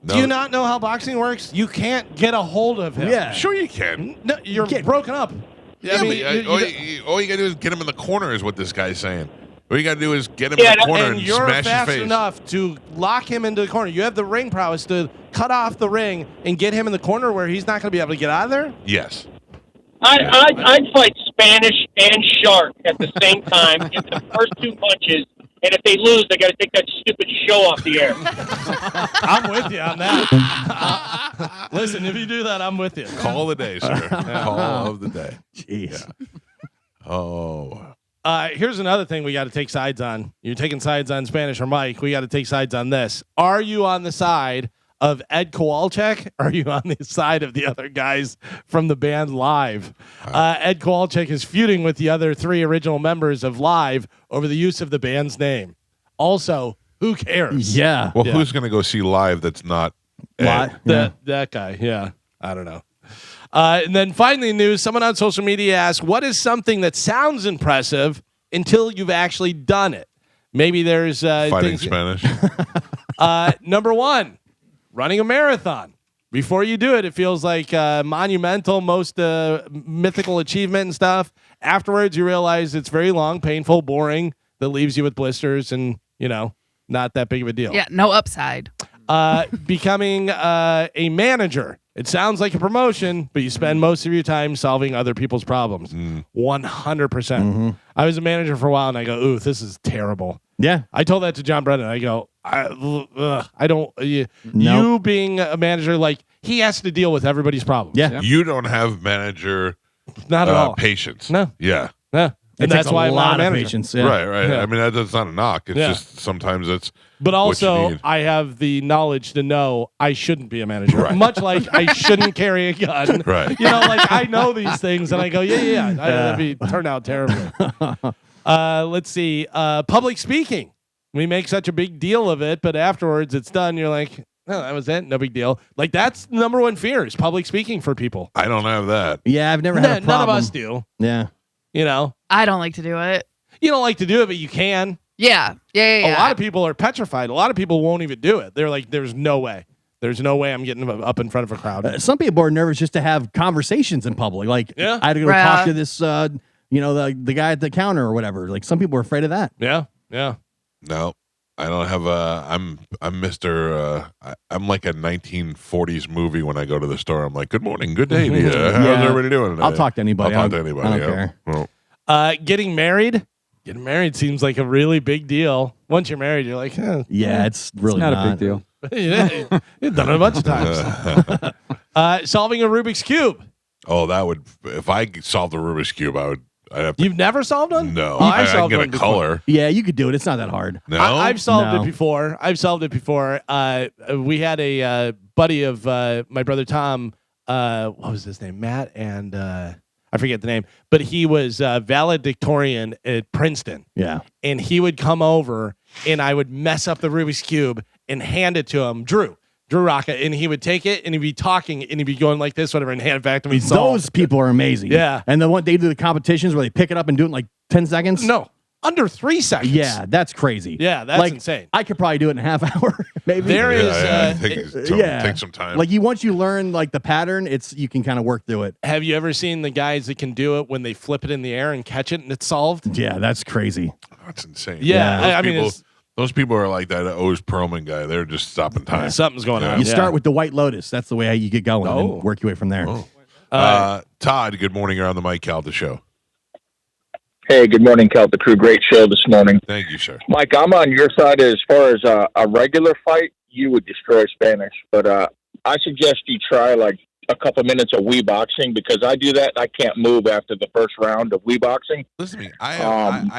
No, Do you not know how boxing works? You can't get a hold of him. Yeah. Sure, you can. No, you're broken up. Yeah, I mean, all you got to do is get him in the corner. Is what this guy's saying. All you got to do is get him Yeah, in the corner and and you're smash fast his face. enough to lock him into the corner. You have the ring prowess to cut off the ring and get him in the corner where he's not going to be able to get out of there. Yes. I'd fight Spanish and Shark at the same time in the first 2 punches, and if they lose, they got to take that stupid show off the air. I'm with you on that. Listen, if you do that, I'm with you. Call of the day, sir. Call of the day. jeez. Oh. Here's another thing we got to take sides on. You're taking sides on Spanish or Mike. We got to take sides on this. Are you on the side of Ed Kowalczyk? Or are you on the side of the other guys from the band Live? Ed Kowalczyk is feuding with the other 3 original members of Live over the use of the band's name. Also, who cares? Yeah. Well, Yeah. who's going to go see live that's not Ed? That guy. Yeah. I don't know. And then finally, news. Someone on social media asked, "What is something that sounds impressive until you've actually done it?" Maybe there's Fighting things- Spanish. Number 1, running a marathon. Before you do it, it feels like monumental, most mythical achievement and stuff. Afterwards, you realize it's very long, painful, boring, that leaves you with blisters and, not that big of a deal. Yeah, no upside. Becoming a manager. It sounds like a promotion, but you spend most of your time solving other people's problems. 100%. I was a manager for a while, and I go, "Ooh, this is terrible." Yeah. I told that to John Brennan. I go, I don't. You being a manager, like he has to deal with everybody's problems. Yeah. You don't have manager Not at all. patience. No. Yeah. Yeah. And It takes that's a why I'm not lot a of manager. patience. Yeah. Right. Yeah. I mean, that's not a knock. It's Yeah. just sometimes it's. But what you also, need. I have the knowledge to know I shouldn't be a manager. Right. Much like I shouldn't carry a gun. Right. Like I know these things, and I go, that'd turn out terribly. Let's see. Public speaking. We make such a big deal of it, but afterwards it's done. You're like, No, that was it. No big deal. Like that's number one fear is public speaking for people. I don't have that. Yeah, I've never had a problem. None of us do. Yeah. You know, I don't like to do it. you don't like to do it, but you can. Yeah. A lot of people are petrified. A lot of people won't even do it. They're like, "There's no way. There's no way I'm getting up in front of a crowd." Some people are nervous just to have conversations in public. Like, Yeah. I had to go talk to this, the guy at the counter or whatever. Like, some people are afraid of that. Yeah. No, I don't have a. I'm Mr. I'm like a 1940s movie when I go to the store. I'm like, good morning, good day to you. How's everybody doing today? I'll talk to anybody. I'll talk to anybody. I don't care. Well, Getting married seems like a really big deal. Once you're married, you're like, yeah, it's really not a big deal. You've done it a bunch of times. Solving a Rubik's Cube. oh, that would. If I solved the Rubik's Cube, I'd have to. You've never solved one? No, Oh, I can solved get a one before. color. Yeah, you could do it. It's not that hard. No, I've solved No. it before. We had a buddy of my brother Tom. What was his name? Matt, and I forget the name, but he was valedictorian at Princeton. Yeah. And he would come over, and I would mess up the Rubik's Cube and hand it to him, Drew Rocket, and he would take it and he'd be talking and he'd be going like this, whatever, and hand it back to me. Those people are amazing. Yeah. And the one they do the competitions where they pick it up and do it in like 10 seconds. No, under 3 seconds. Yeah, that's crazy. Yeah, that's like, insane. I could probably do it in a half hour, maybe. There is, take some time. Like once you learn like the pattern, you can kind of work through it. Have you ever seen the guys that can do it when they flip it in the air and catch it and it's solved? Yeah, that's crazy. That's insane. Yeah, I mean, those people are like that O's Perlman guy. They're just stopping time. Something's going on. You start with the White Lotus. That's the way you get going and work your way from there. Todd, good morning. You're on the Mike Calta show. Hey, good morning, Calta crew. Great show this morning. Thank you, sir. Mike, I'm on your side as far as a regular fight. You would destroy Spanish, but I suggest you try like a couple minutes of Wii boxing because I do that. And I can't move after the first round of Wii boxing. Listen to me. I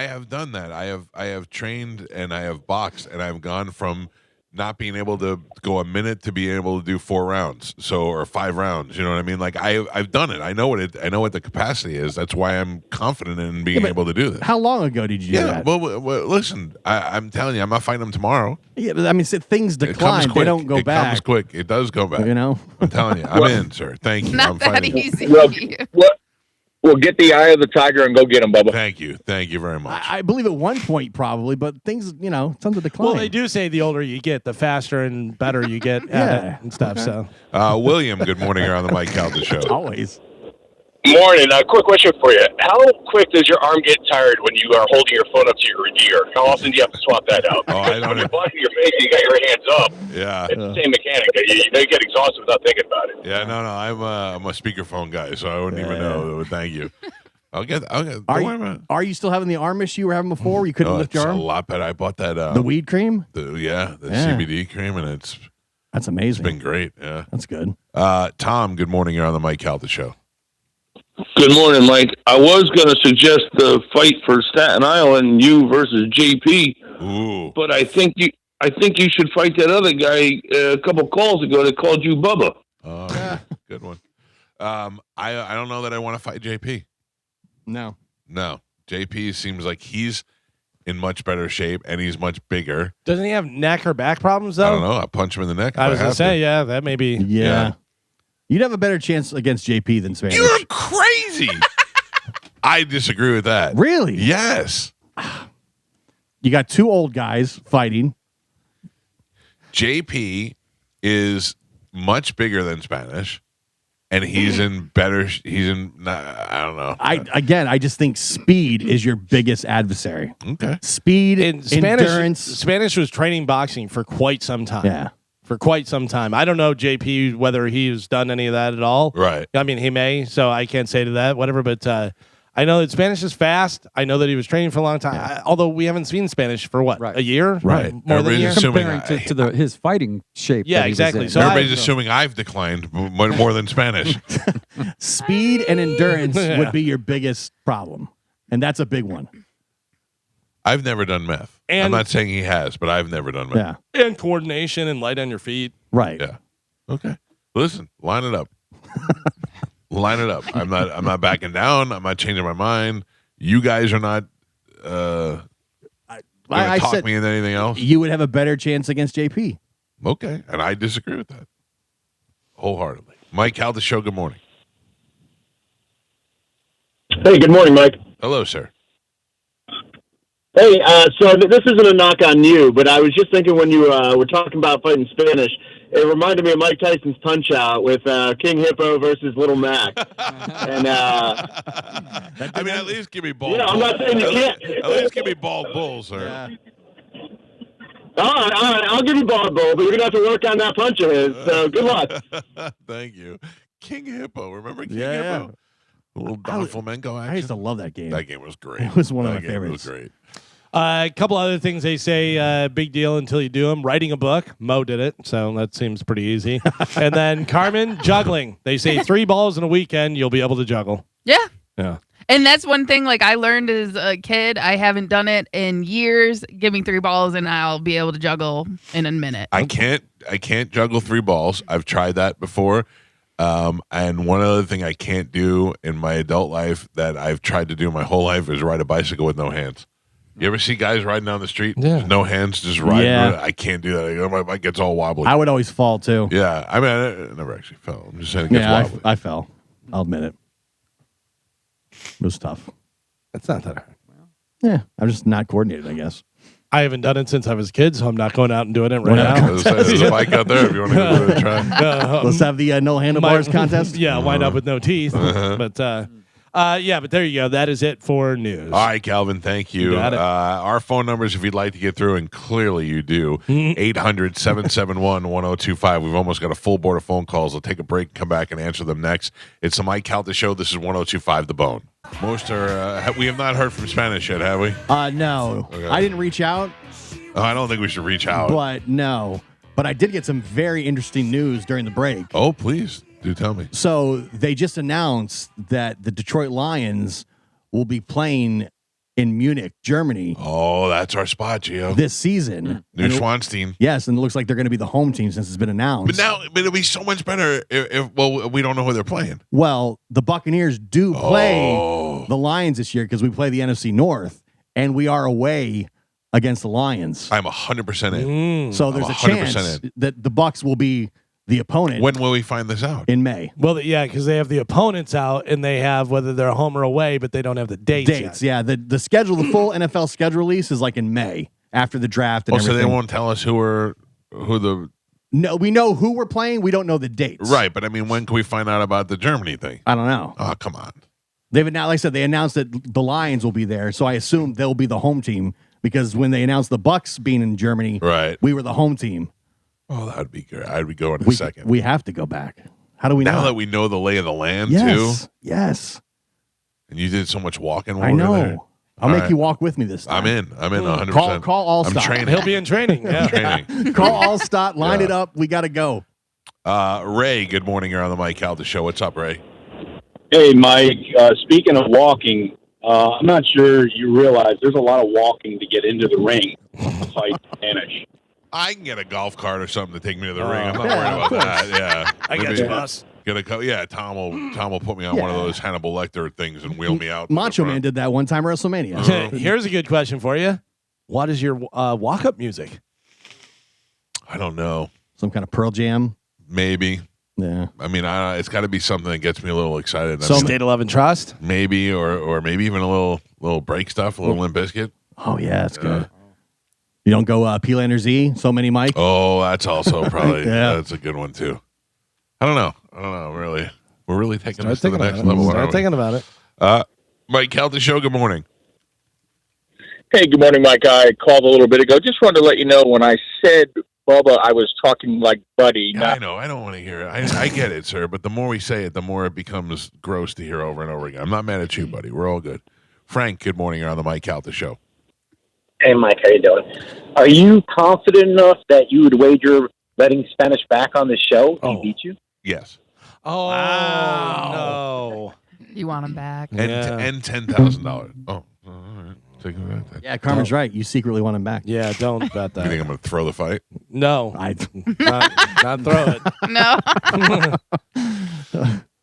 have done that. I have trained and I have boxed and I've gone from not being able to go a minute to being able to do 4 rounds, or 5 rounds. You know what I mean? Like I've done it. I know what the capacity is. That's why I'm confident in being able to do this. How long ago did you do that? Well, listen. I'm telling you, I'm not fighting them tomorrow. Yeah, but I mean, things It comes decline. They quick. don't go back. It comes quick. It does go back. You know? I'm telling you. I'm in, sir. Thank you. Not I'm that fighting. easy. Well, get the eye of the tiger and go get him, Bubba. Thank you. Thank you very much. I believe at one point probably, but things, tons of decline. Well, they do say the older you get, the faster and better you get at it and stuff. Okay. So, William, good morning. You're on the Mike Calta show. Always. Morning. Quick question for you. How quick does your arm get tired when you are holding your phone up to your ear? How often do you have to swap that out? Oh, I don't When you're know. blocking your face, you got your hands up. Yeah. It's the same mechanic. You get exhausted without thinking about it. Yeah, no. I'm a speakerphone guy, so I wouldn't even know. Thank you. I'll get. Don't worry about it. Are you still having the arm issue you were having before where you couldn't lift it's your arm? a lot better. I bought that. The weed cream? The CBD cream, and it's amazing. It's been great. Yeah. That's good. Tom, good morning. You're on the Mike Calta show. Good morning, Mike. I was going to suggest the fight for Staten Island, you versus JP. Ooh. But I think you should fight that other guy a couple calls ago that called you Bubba. Oh, yeah. Good one. I don't know that I want to fight JP. No. JP seems like he's in much better shape and he's much bigger. doesn't he have neck or back problems though? I don't know. I'll punch him in the neck. I if was gonna have say, to. yeah, that may be. Yeah. You'd have a better chance against JP than Spanish. You're crazy. I disagree with that. Really? Yes. You got 2 old guys fighting. JP is much bigger than Spanish, and he's in better. I don't know. I just think speed is your biggest adversary. Okay. Speed, In endurance. Spanish was training boxing for quite some time. Yeah. For quite some time. I don't know JP whether he's done any of that at all. Right. I mean, he may, so I can't say to that, whatever. But I know that Spanish is fast. I know that he was training for a long time. Although we haven't seen Spanish for what, a year? Right. More than a year. Comparing to his fighting shape. Yeah, that he was exactly. in. So Everybody's assuming I've declined more than Spanish. Speed and endurance Yeah. would be your biggest problem. And that's a big one. I've never done meth. I'm And- not saying he has, but I've never done meth. Yeah. And coordination and light on your feet. Right. Yeah. Okay. Listen, line it up. Line it up. I'm not backing down. I'm not changing my mind. You guys are not I talk said me into anything else. you would have a better chance against JP. Okay, and I disagree with that wholeheartedly. Mike Calta Show, good morning. Hey, good morning, Mike. Hello, sir. Hey, so this isn't a knock on you, but I was just thinking when you were talking about fighting Spanish, it reminded me of Mike Tyson's Punch Out with King Hippo versus Little Mac. And I mean, at least give me bald. Yeah, I'm not saying you can't. At least give me bald bull, sir. Yeah. All right, I'll give you bald bull, but you're gonna have to work on that punch of his. So good luck. Thank you, King Hippo. Remember King Yeah, Hippo? yeah. A little Don Flamenco action. I used to love that game. That game was great. It was one of That my game favorites. was great. A couple other things they say, big deal until you do them. Writing a book. Mo did it, so that seems pretty easy. And then Carmen, juggling. They say 3 balls in a weekend, you'll be able to juggle. Yeah. Yeah. And that's one thing like I learned as a kid. I haven't done it in years. Give me 3 balls and I'll be able to juggle in a minute. I can't juggle 3 balls. I've tried that before. And one other thing I can't do in my adult life that I've tried to do my whole life is ride a bicycle with no hands. You ever see guys riding down the street, no hands, just riding? Yeah. I can't do that. My bike gets all wobbly. I would always fall too. Yeah, I mean, I never actually fell. I'm just saying it gets Yeah, wobbly. I fell. I'll admit it. It was tough. That's not that hard. Yeah, I'm just not coordinated, I guess. I haven't done it since I was a kid, so I'm not going out and doing it right now. There's a bike out there if you want to go give it a try. Let's have the no handlebars contest. Yeah, wind up with no teeth. But yeah, but there you go. That is it for news. All right, Calvin, thank you. You got it. Our phone numbers, if you'd like to get through, and clearly you do, 800-771-1025. We've almost got a full board of phone calls. I'll take a break and come back and answer them next. It's the Mike Calta Show. This is 1025 The Bone. Most are, we have not heard from Spanish yet, have we? No. Okay. I didn't reach out. Oh, I don't think we should reach out. But no. But I did get some very interesting news during the break. Oh, please. Do tell me. So they just announced that the Detroit Lions will be playing in Munich, Germany. Oh, that's our spot, Gio. This season. New Schwanstein. Yes, and it looks like they're going to be the home team since it's been announced. But it'll be so much better if we don't know who they're playing. Well, the Buccaneers do play the Lions this year because we play the NFC North, and we are away against the Lions. I'm 100% in. So there's I'm a 100% chance in. that the Bucs will be the opponent. When will we find this out? In May. Well, yeah, because they have the opponents out and they have whether they're home or away, but they don't have the dates. Yeah. The schedule, the full NFL schedule release is like in May after the draft and everything. So they won't tell us who the. No, we know who we're playing. We don't know the dates. Right, but I mean, when can we find out about the Germany thing? I don't know. Oh, come on. Like I said, they announced that the Lions will be there, so I assume they'll be the home team because when they announced the Bucs being in Germany, right, we were the home team. Oh, that would be good. I'd be going in a second. We have to go back. How do we know? Now that we know the lay of the land, yes, too? Yes. And you did so much walking while I we know. were there. I'll make you walk with me this time. I'm in 100%. Call All-Star. I'm training. He'll be in training. Yeah. Training. Call All-Star. Line it up. We got to go. Ray, good morning. You're on the Mike Calta Show. What's up, Ray? Hey, Mike. Speaking of walking, I'm not sure you realize there's a lot of walking to get into the ring to fight Spanish. I can get a golf cart or something to take me to the ring. I'm not worried about that. Yeah, I got you, boss. Yeah, Tom will put me on one of those Hannibal Lecter things and wheel me out. Macho Man did that one time at WrestleMania. Here's a good question for you. What is your walk-up music? I don't know. Some kind of Pearl Jam? Maybe. Yeah. I mean, it's got to be something that gets me a little excited. So State of Love and Trust? Maybe, or maybe even a little break stuff, a little Limp Bizkit. Oh, yeah, it's good. You don't go P-Lander Z, So Many Mike? Oh, that's also probably, Yeah. That's a good one, too. I don't know. Really. We're really taking Start this to the thinking next about it. level. Start aren't we? thinking about it. Mike Calta Show, good morning. Hey, good morning, Mike. I called a little bit ago. Just wanted to let you know when I said Bubba, I was talking like Buddy. Yeah, I know. I don't want to hear it. I get it, sir. But the more we say it, the more it becomes gross to hear over and over again. I'm not mad at you, buddy. We're all good. Frank, good morning. You're on the Mike Calta Show. Hey, Mike, how you doing? Are you confident enough that you would wager letting Spanish back on the show if he beat you? Yes. Oh, no. You want him back. And $10,000. Oh, all right. Take it back. Yeah, Carmen's right. You secretly want him back. Yeah, don't bet that. You think I'm going to throw the fight? No. Not throw it.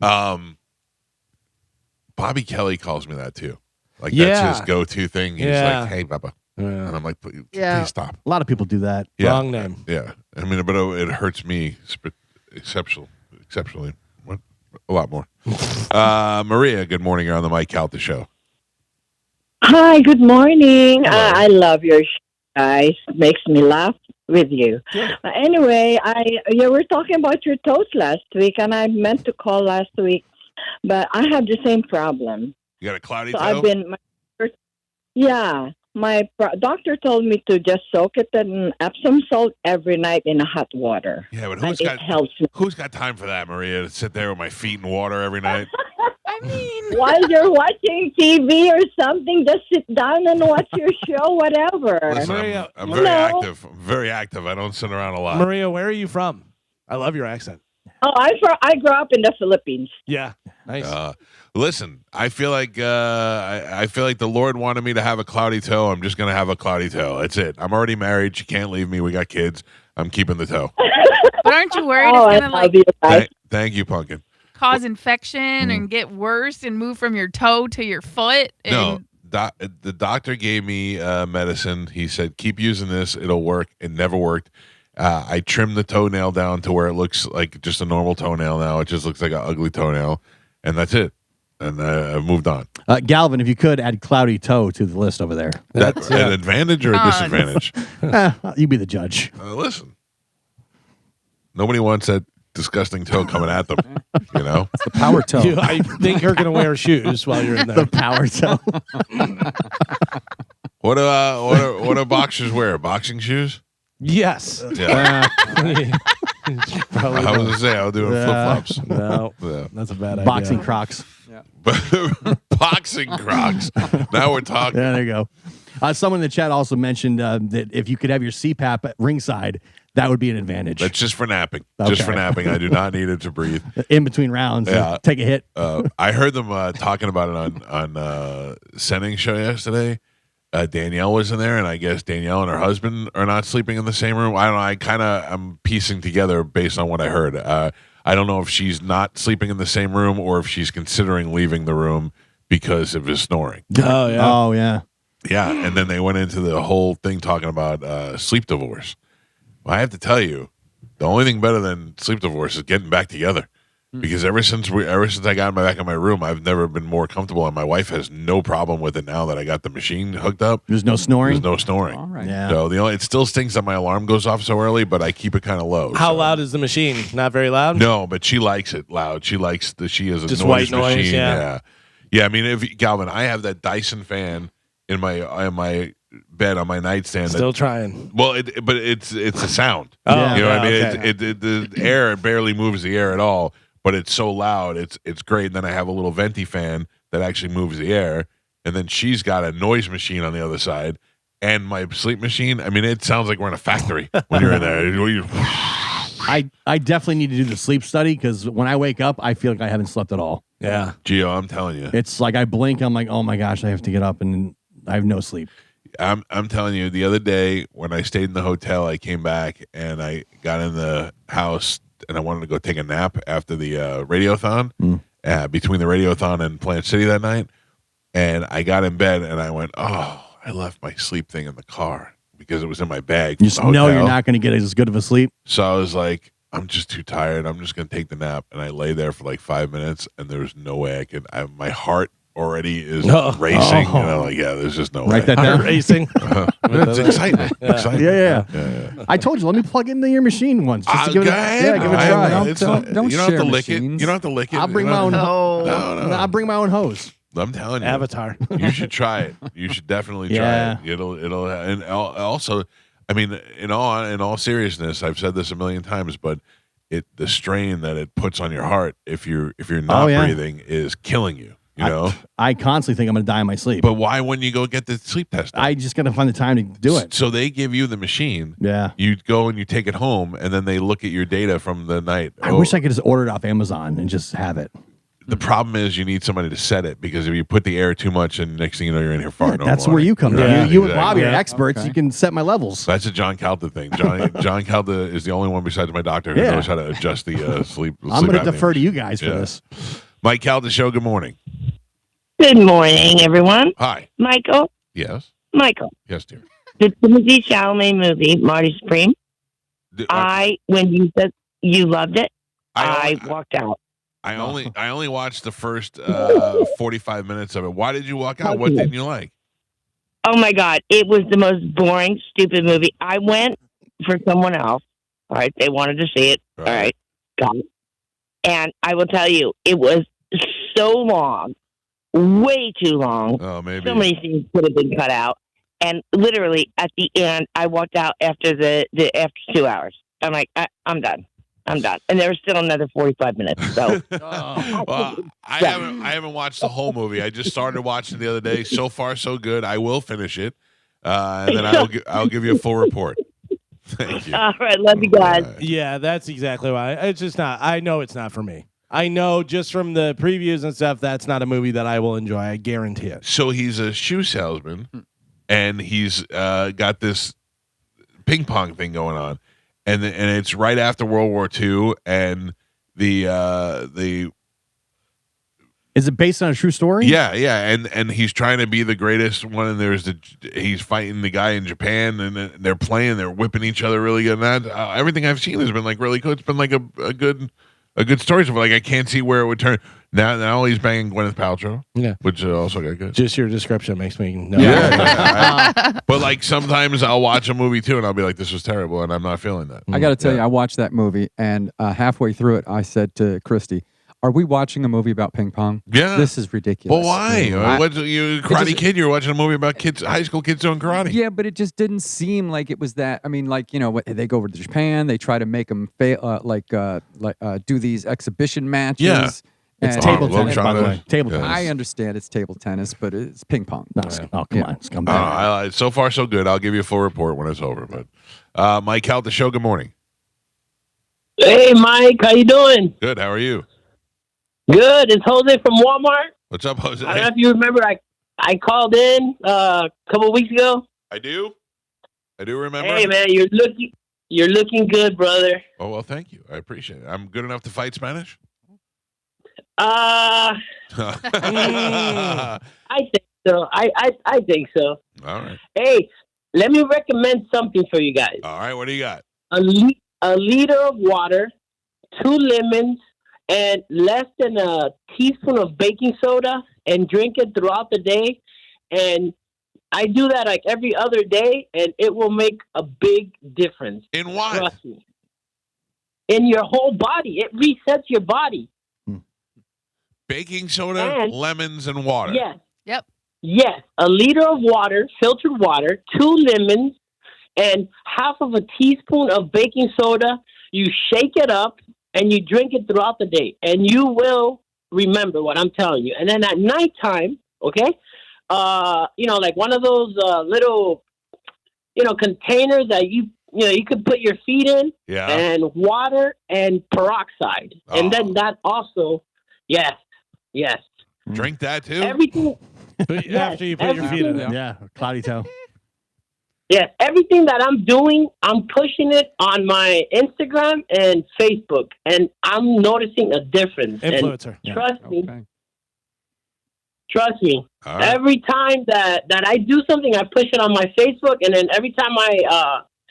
No. Bobby Kelly calls me that, too. Like, Yeah. that's his go-to thing. He's Yeah. like, hey, Bubba. Yeah. And I'm like, Yeah. please stop. A lot of people do that. Yeah. Wrong name. Yeah. I mean, but it hurts me exceptionally. What? A lot more. Maria, good morning. You're on the Mike Calta show. Hi, good morning. Hello. I love your show, guys. It makes me laugh with you. Anyway, you were talking about your toes last week, and I meant to call last week, but I have the same problem. You got a cloudy So toe? My doctor told me to just soak it in Epsom salt every night in hot water. Yeah, but it helps me. who's got time for that, Maria? To sit there with my feet in water every night? I mean, While you're watching TV or something, just sit down and watch your show, whatever. Listen, I'm very active. I'm very active. I don't sit around a lot. Maria, where are you from? I love your accent. Oh, I grew up in the Philippines. Yeah, nice. Listen, I feel like I feel like the Lord wanted me to have a cloudy toe. I'm just gonna have a cloudy toe. That's it. I'm already married. She can't leave me. We got kids. I'm keeping the toe. But aren't you worried it's gonna like Thank you, Pumpkin. cause infection and get worse and move from your toe to your foot? No, And the doctor gave me medicine. He said, keep using this. It'll work. It never worked. I trimmed the toenail down to where it looks like just a normal toenail now. It just looks like an ugly toenail. And that's it. And I've moved on. Galvin, if you could add cloudy toe to the list over there. That's an advantage or a disadvantage? You be the judge. Listen, nobody wants that disgusting toe coming at them. You know, the power toe. I think you're going to wear shoes while you're in there. The power toe. What do boxers wear? Boxing shoes? Yes. Yeah. Probably I was gonna say I'll do flip flops. No, Yeah. that's a bad idea. Boxing Crocs. Boxing Crocs. Now we're talking. Yeah, there you go. Someone in the chat also mentioned that if you could have your CPAP at ringside, that would be an advantage. That's just for napping. Just for Okay. napping. I do not need it to breathe. In between rounds, Yeah. take a hit. I heard them talking about it on Sending show yesterday. Danielle was in there, and I guess Danielle and her husband are not sleeping in the same room. I don't know. I'm piecing together based on what I heard. I don't know if she's not sleeping in the same room or if she's considering leaving the room because of his snoring. Oh yeah. Oh yeah. Yeah, and then they went into the whole thing talking about sleep divorce. Well, I have to tell you, the only thing better than sleep divorce is getting back together. Because ever since I got back in my room, I've never been more comfortable, and my wife has no problem with it now that I got the machine hooked up. There's no snoring. There's no snoring. All right. Yeah. So it still stinks that my alarm goes off so early, but I keep it kind of low. How loud is the machine? Not very loud. No, but she likes it loud. She likes she is a Just noise white noise, machine. yeah. Yeah. I mean, Galvin, I have that Dyson fan in my bed on my nightstand. Still trying. Well, but it's a sound. Oh, you know what I mean? okay. The air barely moves the air at all, but it's so loud. It's great. And then I have a little venti fan that actually moves the air, and then she's got a noise machine on the other side, and my sleep machine. I mean, it sounds like we're in a factory when you're in there. I definitely need to do the sleep study because when I wake up, I feel like I haven't slept at all. Yeah. Gio, I'm telling you. It's like I blink, I'm like, oh my gosh, I have to get up, and I have no sleep. I'm telling you, the other day when I stayed in the hotel, I came back and I got in the house and I wanted to go take a nap after the radiothon, between the radiothon and Plant City that night. And I got in bed and I went, oh, I left my sleep thing in the car because it was in my bag. You just know you're not going to get as good of a sleep. So I was like, I'm just too tired. I'm just going to take the nap. And I lay there for like 5 minutes and there was no way I could. My heart already is racing. And I'm like, yeah, there's just no way. Write that down. Racing. It's excitement. Excitement. Yeah. I told you, let me plug into your machine once. Just to give it, give it a try. Don't you don't have share to lick it. machines. You don't have to lick it. I'll bring my own. I'll bring my own hose. I'm telling you, Avatar. You should try it. You should definitely try it. It'll, and also, I mean, in all seriousness, I've said this a million times, but the strain that it puts on your heart if you're not breathing is killing you. You know, I constantly think I'm going to die in my sleep. But why wouldn't you go get the sleep test done? I just got to find the time to do it. So they give you the machine. Yeah. You go and you take it home, and then they look at your data from the night. I wish I could just order it off Amazon and just have it. The problem is you need somebody to set it because if you put the air too much, and next thing you know, you're in here farting. That's where you come in. Yeah, You and Bobby are experts. Okay. You can set my levels. That's a John Calta thing. John Calta is the only one besides my doctor who knows how to adjust the sleep. I'm going to defer to you guys for this. Mike Calta Show, good morning. Good morning, everyone. Hi. Michael. Yes. Michael. Yes, dear. The Timothy Chalamet movie, Marty Supreme. When you said you loved it, I walked out. I only watched the first 45 minutes of it. Why did you walk out? What Okay. didn't you like? Oh my God, it was the most boring, stupid movie. I went for someone else. All right, they wanted to see it. All right, got it. And I will tell you, it was so long, way too long. Oh, maybe. So many things could have been cut out. And literally at the end, I walked out after after 2 hours. I'm like, I'm done. I'm done. And there was still another 45 minutes. So Well, I haven't watched the whole movie. I just started watching the other day. So far, so good. I will finish it, and then I'll give you a full report. Thank you. All right, love you guys. Yeah, that's exactly why. It's just not. I know it's not for me. I know just from the previews and stuff, that's not a movie that I will enjoy. I guarantee it. So he's a shoe salesman, and he's got this ping pong thing going on, and it's right after World War II, and the Is it based on a true story? yeah, and he's trying to be the greatest one, and he's fighting the guy in Japan, and they're whipping each other really good. And that everything I've seen has been like really good. It's been like a good story. So like I can't see where it would turn. Now he's banging Gwyneth Paltrow. Yeah, which also got good. Just your description makes me know. Yeah. But like sometimes I'll watch a movie too, and I'll be like, "This was terrible," and I'm not feeling that. I got to tell you, I watched that movie, and halfway through it, I said to Christy, "Are we watching a movie about ping pong? Yeah, this is ridiculous." Well, why? You Karate Kid? You're watching a movie about high school kids doing karate. Yeah, but it just didn't seem like it was that. I mean, like they go over to Japan, they try to make them do these exhibition matches. Yeah. It's table tennis, by the way. Table tennis. I understand it's table tennis, but it's ping pong. No, come on, it's come back. So far, so good. I'll give you a full report when it's over. But Mike Calta show. Good morning. Hey, Mike, how you doing? Good. How are you? Good. It's Jose from Walmart. What's up, Jose? I don't know if you remember. I called in a couple weeks ago. I do remember. Hey, man, you're looking good, brother. Oh well, thank you. I appreciate it. I'm good enough to fight Spanish. I think so. I think so. All right. Hey, let me recommend something for you guys. All right. What do you got? A liter of water, 2 lemons, and less than a teaspoon of baking soda, and drink it throughout the day. And I do that like every other day, and it will make a big difference. In what? Trust me. In your whole body. It resets your body. Baking soda, lemons, and water. Yes. Yep. Yes. A liter of water, filtered water, 2 lemons, and half of a teaspoon of baking soda. You shake it up, and you drink it throughout the day. And you will remember what I'm telling you. And then at nighttime, okay, like one of those little, containers that you could put your feet in. Yeah. And water and peroxide. Oh. And then that also, yes. Drink that too. Everything. After you put your feet in it. Yeah, cloudy toe. Yes, everything that I'm doing, I'm pushing it on my Instagram and Facebook, and I'm noticing a difference. Influencer. And trust me. All right. Every time that I do something, I push it on my Facebook, and then every time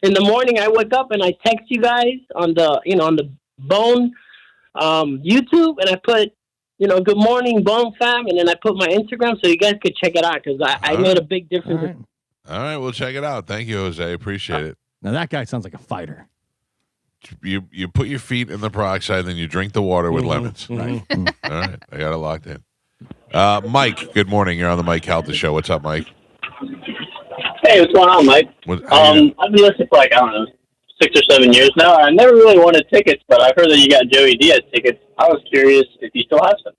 in the morning I wake up and I text you guys on the Bone YouTube, and I put good morning Bone Fam, and then I put my Instagram so you guys could check it out because I made a big difference. All right, we'll check it out. Thank you, Jose. Appreciate it. Now that guy sounds like a fighter. You put your feet in the peroxide, then you drink the water with lemons. Right. All right, I got it locked in. Mike, good morning. You're on the Mike Calta show. What's up, Mike? Hey, what's going on, Mike? I've been listening for 6 or 7 years now. I never really wanted tickets, but I've heard that you got Joey Diaz tickets. I was curious if you still have some.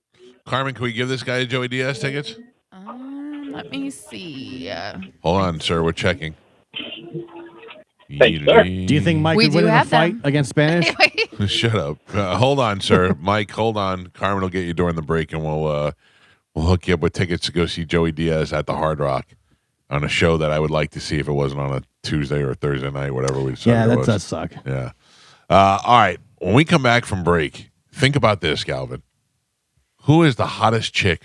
Carmen, can we give this guy Joey Diaz tickets? Let me see. Hold on, sir. We're checking. Thanks, sir. Do you think Mike We could win do in a have fight them. against Spanish? Shut up. Hold on, sir. Mike, hold on. Carmen will get you during the break, and we'll hook you up with tickets to go see Joey Diaz at the Hard Rock on a show that I would like to see if it wasn't on a Tuesday or Thursday night, whatever we decided. Yeah, it that was. does suck. Yeah. All right. When we come back from break, think about this, Galvin. Who is the hottest chick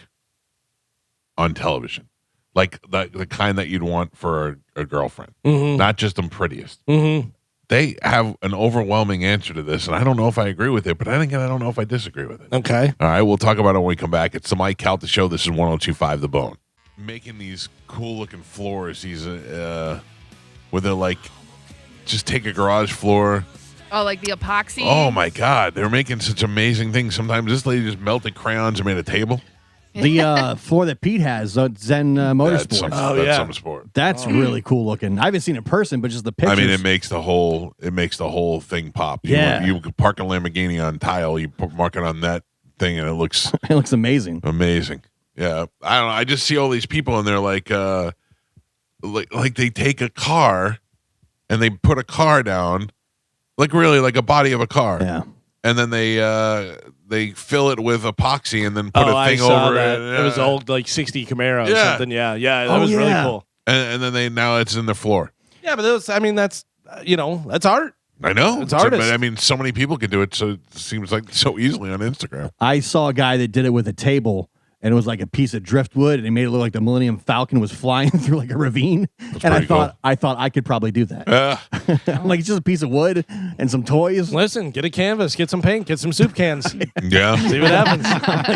on television? Like the kind that you'd want for a girlfriend. Mm-hmm. Not just the prettiest. Mm-hmm. they have an overwhelming answer to this, and I don't know if I agree with it, but then again, I don't know if I disagree with it. Okay. All right, we'll talk about it when we come back. It's the Mike Calta Show. This is 102.5 The Bone. Making these cool-looking floors, these where they're like, just take a garage floor. Oh, like the epoxy. Oh, my God. They're making such amazing things. Sometimes this lady just melted crayons and made a table. The floor that Pete has, Zen Motorsports. That's some sport. That's really cool looking. I haven't seen it in person, but just the pictures. I mean, it makes the whole thing pop. Yeah. You could park a Lamborghini on tile, you mark it on that thing, and it looks it looks amazing. Amazing. Yeah. I don't know. I just see all these people, and they're like they take a car and they put a car down, like really like a body of a car. Yeah. And then they fill it with epoxy and then put a thing I saw over that. it. It was old like 60 Camaro or Yeah. something. Yeah. That was really cool. And then now it's in the floor. Yeah, but that's that's art. I know. It's artist. But I mean, so many people can do it, so it seems like so easily on Instagram. I saw a guy that did it with a table, and it was like a piece of driftwood, and he made it look like the Millennium Falcon was flying through like a ravine. And I thought I could probably do that. Like it's just a piece of wood and some toys. Listen, get a canvas, get some paint, get some soup cans. Yeah. See what happens.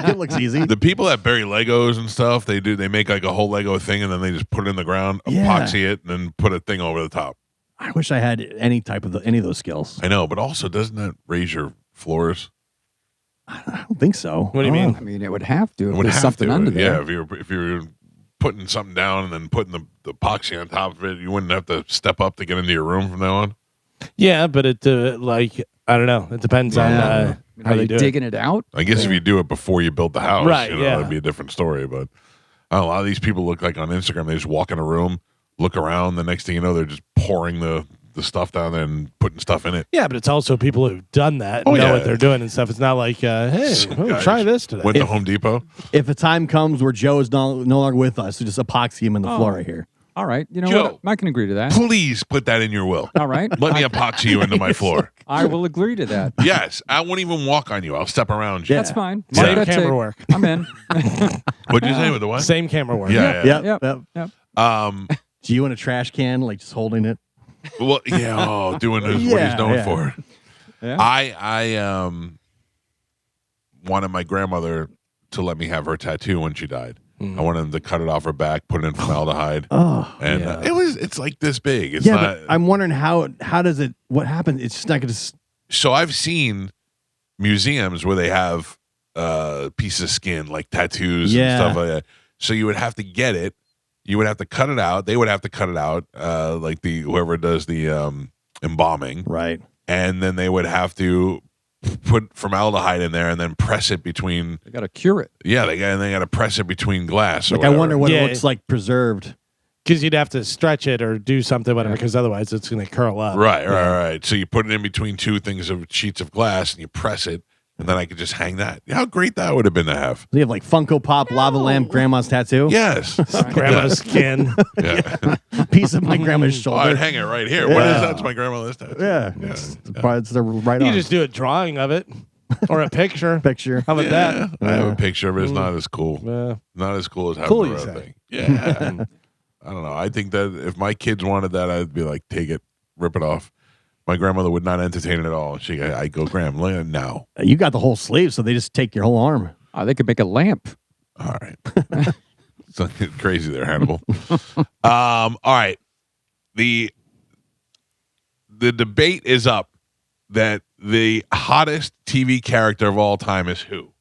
It looks easy. The people that bury Legos and stuff, they make like a whole Lego thing, and then they just put it in the ground, epoxy it, and then put a thing over the top. I wish I had any of those skills. I know, but also doesn't that raise your floors? I don't think so. What do you mean? I mean, it would have to. It would There's have something to. under there. Yeah, if you're putting something down and then putting the epoxy on top of it, you wouldn't have to step up to get into your room from now on. Yeah, but it I don't know. It depends on how Are they you do digging it out? I guess if you do it before you build the house, Right, yeah. that'd be a different story. But I don't know, a lot of these people look like on Instagram, they just walk in a room, look around, the next thing you know, they're just pouring the stuff down there and putting stuff in it. Yeah, but it's also people who've done that and know what they're doing and stuff. It's not like, hey, try this today. Went to Home Depot. If a time comes where Joe is no longer with us, so just epoxy him in the floor right here. All right. You know Joe, what? I can agree to that. Please put that in your will. All right. Let me epoxy you into my floor. I will agree to that. Yes. I won't even walk on you. I'll step around you. That's fine. Same That's camera it. work. I'm in. What'd you say with the what? Same camera work. Yeah. Yep. Do you in a trash can, like just holding it? Well, yeah. Doing what he's known for. Yeah. I wanted my grandmother to let me have her tattoo when she died. I wanted them to cut it off her back, put it in formaldehyde. And it's like this big. It's not. But I'm wondering how does it? What happened? It's just not going to. So I've seen museums where they have pieces of skin, like tattoos and stuff like that. So you would have to get it. You would have to cut it out. They would have to cut it out, like whoever does the embalming, right? And then they would have to put formaldehyde in there and then press it between. They got to cure it. Yeah, they got to press it between glass. Or Like I wonder what Yeah. it looks like preserved. Because you'd have to stretch it or do something, whatever, because otherwise it's going to curl up. Right. So you put it in between two things of sheets of glass and you press it, and then I could just hang that. How great that would have been to have. You have like Funko Pop, lava lamp, grandma's tattoo. Yes. Grandma's skin. Yeah. Piece of my grandma's Oh, shoulder. I'd hang it right here. What is that? It's my grandmother's tattoo. Yeah. It's the right You on. just do a drawing of it or a picture. Picture. How about Yeah. that? I have a picture of it. It's not as cool. Not as cool as having Cool, the you real say. thing. Yeah. I don't know. I think that if my kids wanted that, I'd be like, take it, rip it off. My grandmother would not entertain it at all. I go, Graham, look at it now. You got the whole sleeve, so they just take your whole arm. They could make a lamp. All right. Something crazy there, Hannibal. All right. The debate is up that the hottest TV character of all time is who?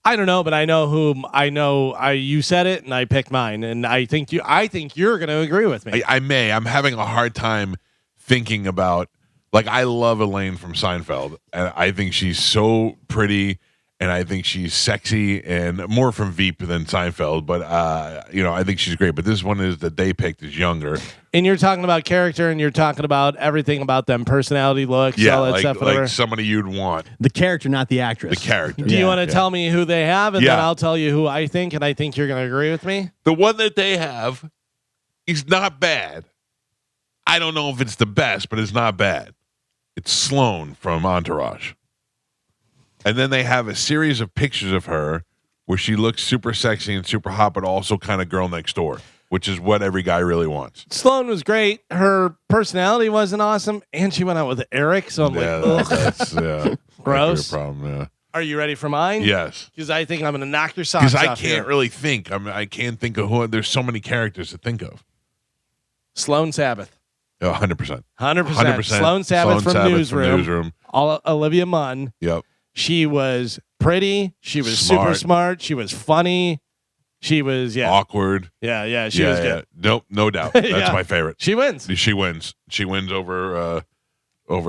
I don't know, but I know whom I know. You said it, and I picked mine, and I think you're going to agree with me. I may. I'm having a hard time thinking about. Like, I love Elaine from Seinfeld, and I think she's so pretty, and I think she's sexy, and more from Veep than Seinfeld. But I think she's great. But this one is that they picked is younger. And you're talking about character, and you're talking about everything about them, personality, looks, all that stuff. Whatever. Like somebody you'd want. The character, not the actress. The character. Do you want to tell me who they have, and then Yeah. I'll tell you who I think, and I think you're going to agree with me? The one that they have, he's not bad. I don't know if it's the best, but it's not bad. It's Sloane from Entourage. And then they have a series of pictures of her where she looks super sexy and super hot, but also kind of girl next door. which is what every guy really wants. Sloane was great. Her personality wasn't awesome, and she went out with Eric. So I'm like, ugh. That's Gross. a problem. Yeah. Are you ready for mine? Yes. Because I think I'm going to knock your socks Because off. I can't really think. I can't think of who. There's so many characters to think of. Sloane Sabbath. 100%. 100%. Sloane Sabbath from Newsroom. Olivia Munn. Yep. She was pretty. She was Smart. super smart. She was funny. She was, awkward. Yeah. She was good. Nope, no doubt. That's Yeah. my favorite. She wins. She wins. She wins over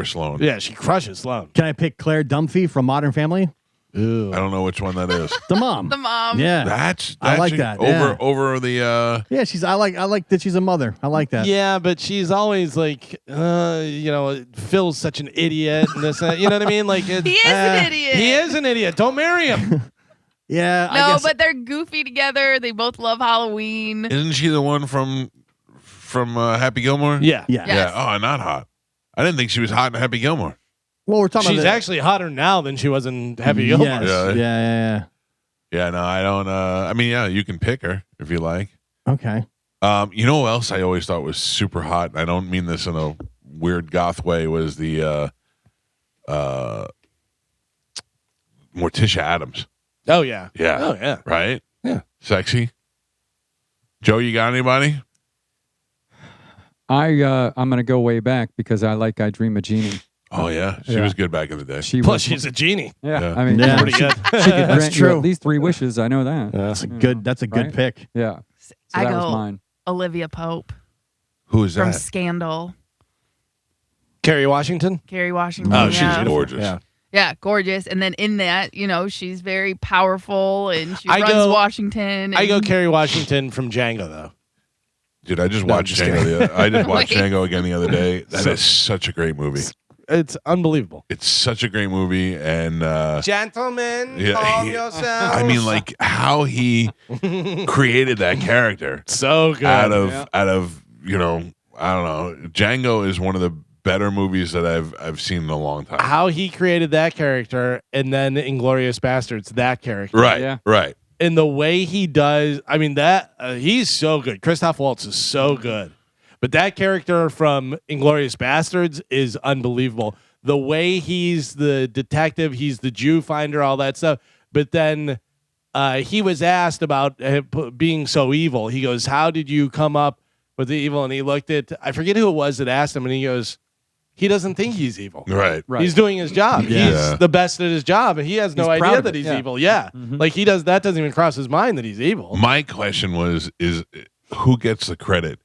Sloane. Yeah, she crushes Sloane. Can I pick Claire Dunphy from Modern Family? Ooh. I don't know which one that is. The mom. The mom. Yeah. That's I like that. Over the. Yeah, I like that she's a mother. I like that. Yeah, but she's always like, Phil's such an idiot. And this, you know what I mean? Like, He is an idiot. He is an idiot. Don't marry him. Yeah. I No, guess, but they're goofy together. They both love Halloween. Isn't she the one from Happy Gilmore? Yeah. Yeah. Yes. Oh, not hot. I didn't think she was hot in Happy Gilmore. well, we're talking She's about actually hotter now than she was in Happy Gilmore. Yes. Yeah. Yeah. Yeah, no, I don't. I mean, yeah, you can pick her if you like. Okay. You know who else I always thought was super hot? I don't mean this in a weird goth way. Was the Morticia Adams? Oh, yeah. Yeah. Oh, yeah. Right. Yeah. Sexy. Joe, you got anybody? I'm gonna go way back because I like I Dream of Jeannie. Oh yeah, she was good back in the day. Plus, she's a genie. Yeah, I mean, Yeah. pretty good. She could That's grant you true. at least 3 wishes. I know that. That's a good. That's a good Right? pick. Yeah. So I that go was mine. Olivia Pope Who is from that? Scandal. Kerry Washington? Carrie Washington. Oh, she's yeah. gorgeous. Yeah. Yeah, gorgeous. And then in that, she's very powerful and she I runs go- Washington. I go and- Kerry Washington from Django, though. Dude, I just No, watched just Django. I just watched Wait. Django again the other day. That is So- such a great movie. It's unbelievable. It's such a great movie, and Gentlemen, yeah, calm he- yourselves. I mean, like how he created that character so good. out of I don't know. Django is one of the better movies that I've seen in a long time. How he created that character, and then Inglorious Bastards, that character. Right, Yeah. right. And the way he does, I mean, that he's so good. Christoph Waltz is so good. But that character from Inglorious Bastards is unbelievable. The way he's the detective, he's the Jew finder, all that stuff. But then he was asked about being so evil. He goes, "How did you come up with the evil?" And he looked at, I forget who it was that asked him, and he goes, he doesn't think he's evil. Right. He's doing his job. Yeah. He's the best at his job, and he has no He's proud idea of that it, he's yeah. evil. Yeah. Like that doesn't even cross his mind that he's evil. My question is who gets the credit?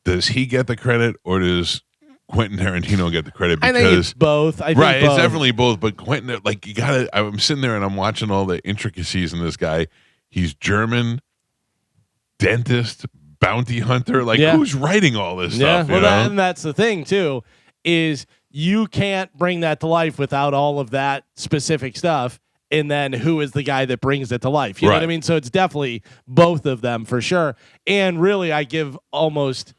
Does he get the credit, or does Quentin Tarantino get the credit? I Because think it's both. I think right, both. it's definitely both. But Quentin, like you gotta. I'm sitting there and I'm watching all the intricacies in this guy. He's German, dentist, bounty hunter. Like Yeah. who's writing all this stuff? Well, you know? and that's the thing too, is you can't bring that to life without all of that specific stuff. And then who is the guy that brings it to life? You know what I Right. mean? So it's definitely both of them for sure. And really, I give almost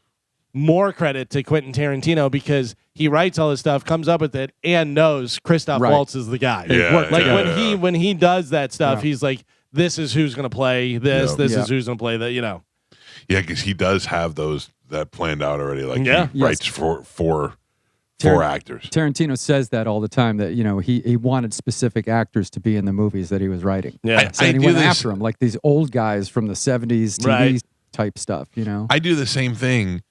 more credit to Quentin Tarantino because he writes all this stuff, comes up with it, and knows Christoph Right. Waltz is the guy. Yeah, like yeah. when he does that stuff, Yeah. he's like, "This is who's going to play this. Yeah. This Yeah. is who's going to play that." You know. Yeah, because he does have that planned out already. Like Yeah. he writes for actors. Tarantino says that all the time that he wanted specific actors to be in the movies that he was writing. Yeah. So I he do went this- after them, like these old guys from the 70s TV Right. type stuff. I do the same thing.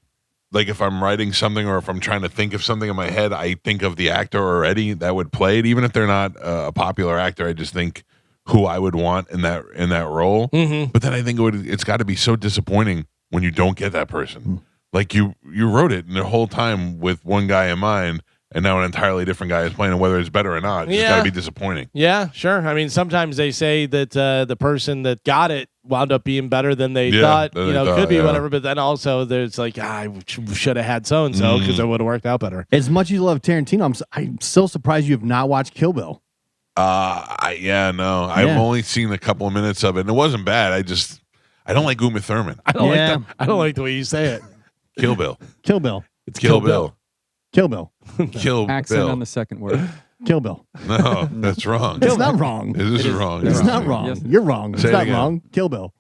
Like if I'm writing something or if I'm trying to think of something in my head, I think of the actor already that would play it, even if they're not a popular actor. I just think who I would want in that role. Mm-hmm. But then I think it's got to be so disappointing when you don't get that person. Like you wrote it and the whole time with one guy in mind, and now an entirely different guy is playing it. Whether it's better or not, it's got to be disappointing. Yeah, sure. I mean, sometimes they say that the person that got it wound up being better than they Yeah, thought, than they could thought, be yeah. whatever. But then also there's like, I should have had so and so because it would have worked out better. As much as you love Tarantino, I'm still surprised you have not watched Kill Bill. I've only seen a couple of minutes of it, and it wasn't bad. I don't like Uma Thurman. I don't Yeah. like that. I don't like the way you say it. Kill Bill. Kill Bill. It's Kill Bill. Kill Bill. Kill Accent Bill. on the second word. Kill Bill. No, that's wrong. It's not wrong. This is wrong. It's You're not wrong. wrong. Yes. You're wrong. Say It's it not again. wrong. Kill Bill.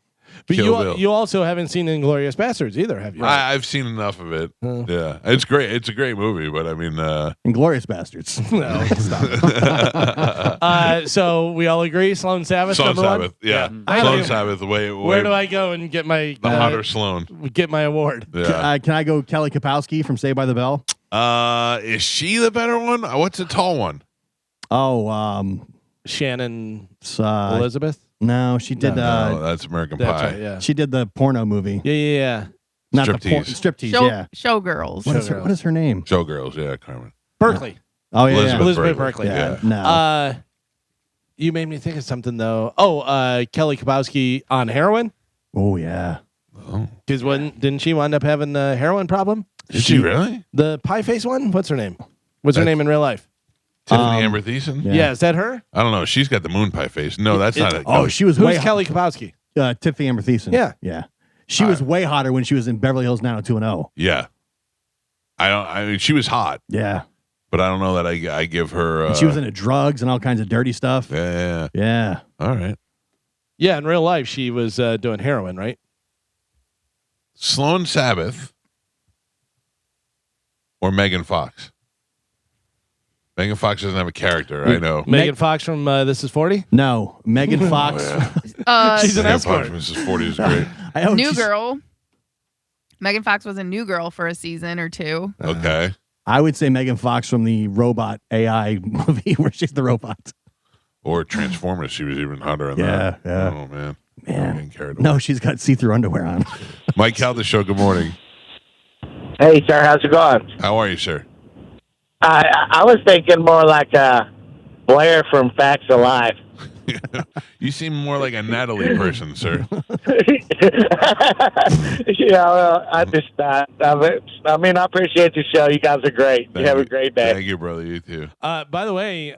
But Kill Bill. you also haven't seen Inglourious Bastards either, have you? I've seen enough of it. Yeah, it's great. It's a great movie, but I mean, Inglorious Bastards. No, stop. So we all agree, Sloan Sabbath. Sloan number Sabbath. one? Yeah, Sloan Sabbath. Where do I go and get my the hotter Sloan? Get my award. Yeah. Can I go Kelly Kapowski from Saved by the Bell? Is she the better one? What's the tall one? Oh, Shannon Elizabeth. No, she did. No, that's American That's Pie. right, yeah. She did the porno movie. Yeah. Not the Striptease. striptease. Show, Yeah. Showgirls. What is her name? Showgirls. Yeah, Carmen. Berkeley. Oh yeah, Elizabeth Berkeley. Yeah. No. You made me think of something though. Oh, Kelly Kapowski on heroin. Oh yeah. Because didn't she wind up having a heroin problem? Did she really? The pie face one? What's her name? What's her name in real life? Tiffany Amber Thiessen? Yeah, is that her? I don't know. She's got the moon pie face. No, that's not it. Oh, she was Who's way Kelly Kapowski? Tiffany Amber Thiessen. Yeah. Yeah. She was way hotter when she was in Beverly Hills 90210. Yeah. I mean, she was hot, Yeah. but I don't know that I give her. And she was into drugs and all kinds of dirty stuff. Yeah. Yeah. All right. Yeah, in real life she was doing heroin, right? Sloan Sabbath or Megan Fox? Megan Fox doesn't have a character. I know. Megan Fox from This Is 40? No. Megan Fox. She's an Megan escort. Fox, Mrs. 40 is great. New Girl. Megan Fox was a New Girl for a season or two. Okay. I would say Megan Fox from the robot AI movie where she's the robot. Or Transformers. She was even hotter in Yeah, that. yeah. Oh, man. Man. I'm getting carried away. No, she's got see-through underwear on. Mike Calta Show, good morning. Hey, sir, how's it going? How are you, sir? I was thinking more like Blair from Facts Alive. You seem more like a Natalie person, sir. Yeah, well, I appreciate the show. You guys are great. You have a great day. Thank you, brother. You too. By the way,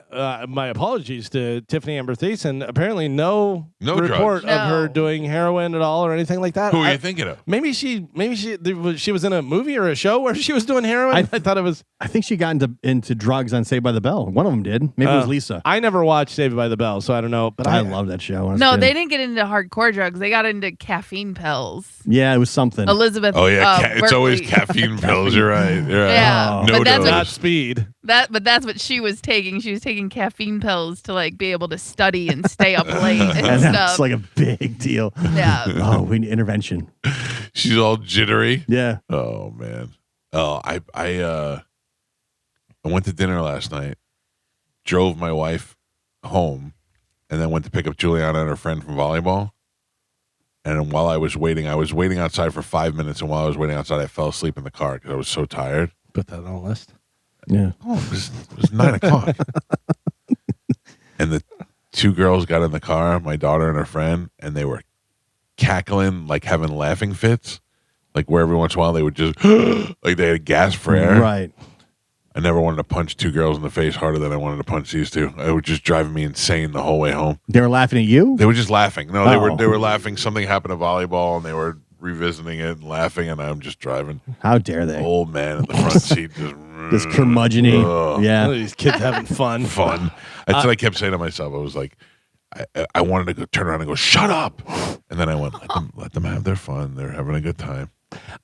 my apologies to Tiffany Amber Thiessen. Apparently, no drugs. report of her doing heroin at all or anything like that. Who are you thinking of? Maybe she was in a movie or a show where she was doing heroin. I thought it was. I think she got into drugs on Saved by the Bell. One of them did. Maybe it was Lisa. I never watched Saved by the Bell, so I don't know. But I love that show. No, they didn't get into hardcore drugs. They got into caffeine pills. Yeah, it was something. Elizabeth. Oh, yeah. It's Berkeley. always caffeine pills. You're right. You're right. Yeah, No but that's dose. what- Not speed. But that's what she was taking. She was taking caffeine pills to like be able to study and stay up late and And stuff. that's like a big deal. Yeah. Oh, we need intervention. She's all jittery. Yeah. Oh, man. Oh, I went to dinner last night, drove my wife home, and then went to pick up Juliana and her friend from volleyball. And while I was waiting outside for 5 minutes. And while I was waiting outside, I fell asleep in the car because I was so tired. Put that on the list. Yeah. Oh, it was 9 o'clock. And the two girls got in the car, my daughter and her friend, and they were cackling, like having laughing fits. Like where every once in a while they would just, like they had gas for air. Right. I never wanted to punch two girls in the face harder than I wanted to punch these two. It was just driving me insane the whole way home. They were laughing at you? They were just laughing. No, Oh. they were laughing. Something happened to volleyball, and they were revisiting it and laughing, and I'm just driving. How dare they? Old man in the front seat Just curmudgeon-y. Ugh. Yeah. These kids having fun. Fun. That's what I kept saying to myself. I was like, I wanted to go turn around and go, shut up. And then I went, let them have their fun. They're having a good time.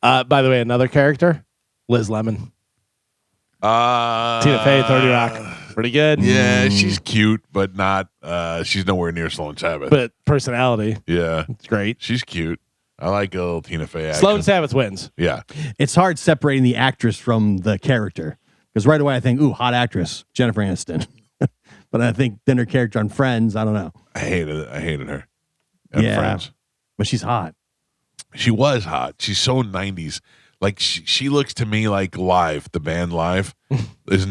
By the way, another character, Liz Lemon. Tina Fey, 30 Rock. Pretty good. Yeah, she's cute, but not. She's nowhere near Sloan Sabbath. But personality. Yeah, it's great. She's cute. I like a little Tina Fey action. Sloan Sabbath wins. Yeah. It's hard separating the actress from the character. Because right away I think, ooh, hot actress, Jennifer Aniston. But I think then her character on Friends, I don't know. I hated her. And Yeah. Friends. But she's hot. She was hot. She's so 90s. Like she looks to me like Live, the band Live. There's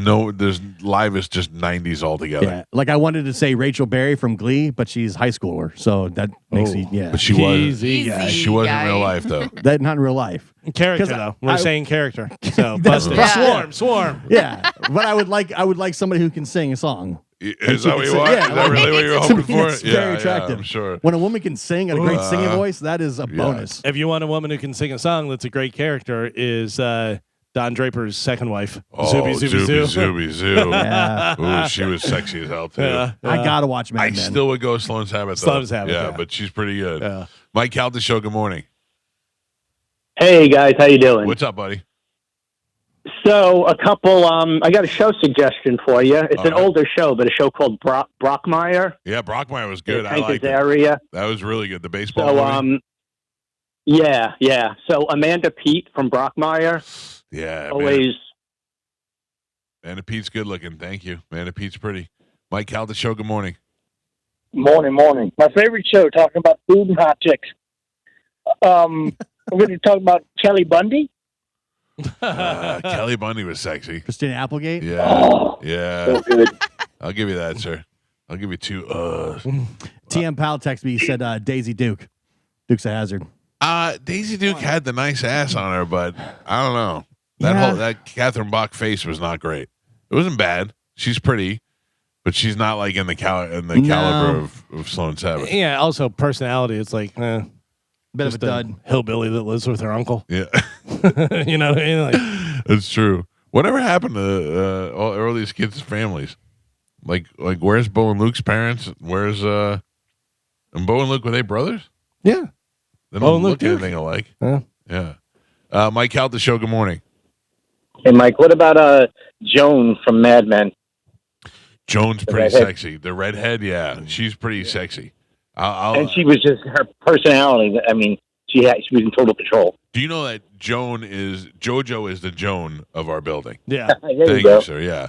Live is just 90s altogether. Yeah. Like I wanted to say Rachel Berry from Glee, but she's high schooler. So that makes me, yeah. But she was. Easy guy. She was in real life though. That not in real life. Character 'Cause though. We're I- saying character. So That's busted. right. Swarm. Yeah. But I would like somebody who can sing a song. Is that what you want? Yeah, Is that really what you're to hoping me, for? that's very attractive. I'm sure. When a woman can sing at a great singing voice, that is a bonus. If you want a woman who can sing a song that's a great character, is Don Draper's second wife. Oh, Zuby Zoo. Yeah. Ooh, she was sexy as hell too. Yeah. I gotta watch Mad I Men. still would go Sloan Sabbath. though. Sloan Sabbath, Yeah, yeah. but she's pretty good. Yeah. Mike Calta Show. Good morning. Hey guys, how you doing? What's up, buddy? So a couple. I got a show suggestion for you. It's All an right. older show, but a show called Brockmire. Yeah, Brockmire was good. I Tank liked it. area. That was really good. The baseball So movie. yeah. So Amanda Pete from Brockmire. Yeah, Always. Amanda Pete's good looking. Thank you. Amanda Pete's pretty. Mike Calta Show. Good morning. Morning. My favorite show, talking about food and hot chicks. We're going to talk about Kelly Bundy. Kelly Bundy was sexy. Christina Applegate. Yeah, yeah. So good. I'll give you that, sir. I'll give you two. TM Pal texted me. He said Daisy Duke. Duke's a hazard. Daisy Duke had the nice ass on her, but I don't know. That Catherine Bach face was not great. It wasn't bad. She's pretty, but she's not like in the caliber of Sloan Sabbath. Yeah. Also, personality. It's like Bit of a dud. Hillbilly that lives with her uncle. Yeah, You know what I mean? Like, that's true. Whatever happened to all these kids' families? Like where's Bo and Luke's parents? Where's and Bo and Luke, were they brothers? yeah. They Bo don't and Luke look too. anything alike. Yeah. Yeah. Mike Calta Show. Good morning. Hey, Mike, what about Joan from Mad Men? Joan's The pretty redhead. sexy. The redhead, yeah, she's pretty sexy. And she was just her personality. I mean, she was in total control. Do you know that JoJo is the Joan of our building? Yeah. There Thank go. you, sir. Yeah.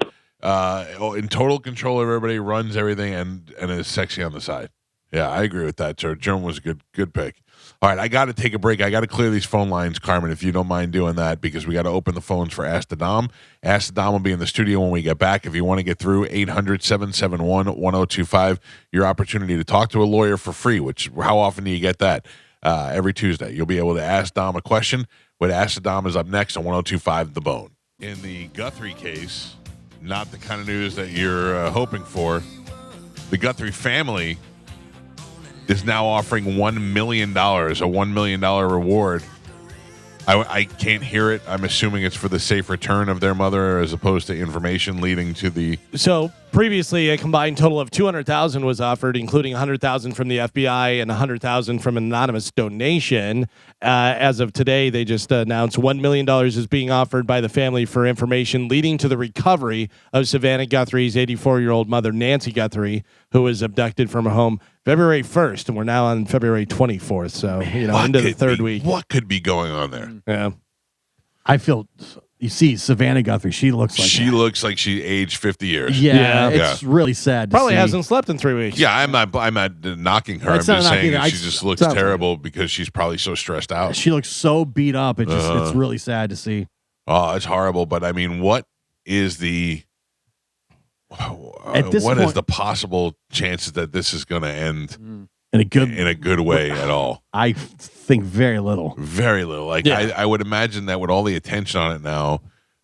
In total control of everybody, runs everything, and is sexy on the side. Yeah, I agree with that, sir. Joan was a good pick. All right, I got to take a break. I got to clear these phone lines, Carmen, if you don't mind doing that, because we got to open the phones for Ask the Dom. Ask the Dom will be in the studio when we get back. If you want to get through, 800-771-1025, your opportunity to talk to a lawyer for free, which how often do you get that? Every Tuesday. You'll be able to ask Dom a question. But Ask the Dom is up next on 1025 The Bone. In the Guthrie case, not the kind of news that you're hoping for. The Guthrie family is now offering $1 million, a $1 million reward. I can't hear it. I'm assuming it's for the safe return of their mother as opposed to information leading to the... So previously, a combined total of $200,000 was offered, including $100,000 from the FBI and $100,000 from an anonymous donation. As of today, they just announced $1 million is being offered by the family for information leading to the recovery of Savannah Guthrie's 84-year-old mother, Nancy Guthrie, who was abducted from her home February 1st, and we're now on February 24th. So, into the third week. What could be going on there? Yeah. I feel. You see, Savannah Guthrie. She looks like. Looks like she aged 50 years. Yeah, it's really sad. To Probably see. hasn't slept in 3 weeks. Yeah, I'm not knocking her. I'm It's not just saying knocking her. she just looks sounds like terrible because she's probably so stressed out. She looks so beat up. It's just. It's really sad to see. Oh, it's horrible. But I mean, what is the the possible chances that this is going to end in a good way at all? I think very little. Very little. Like I would imagine that with all the attention on it now,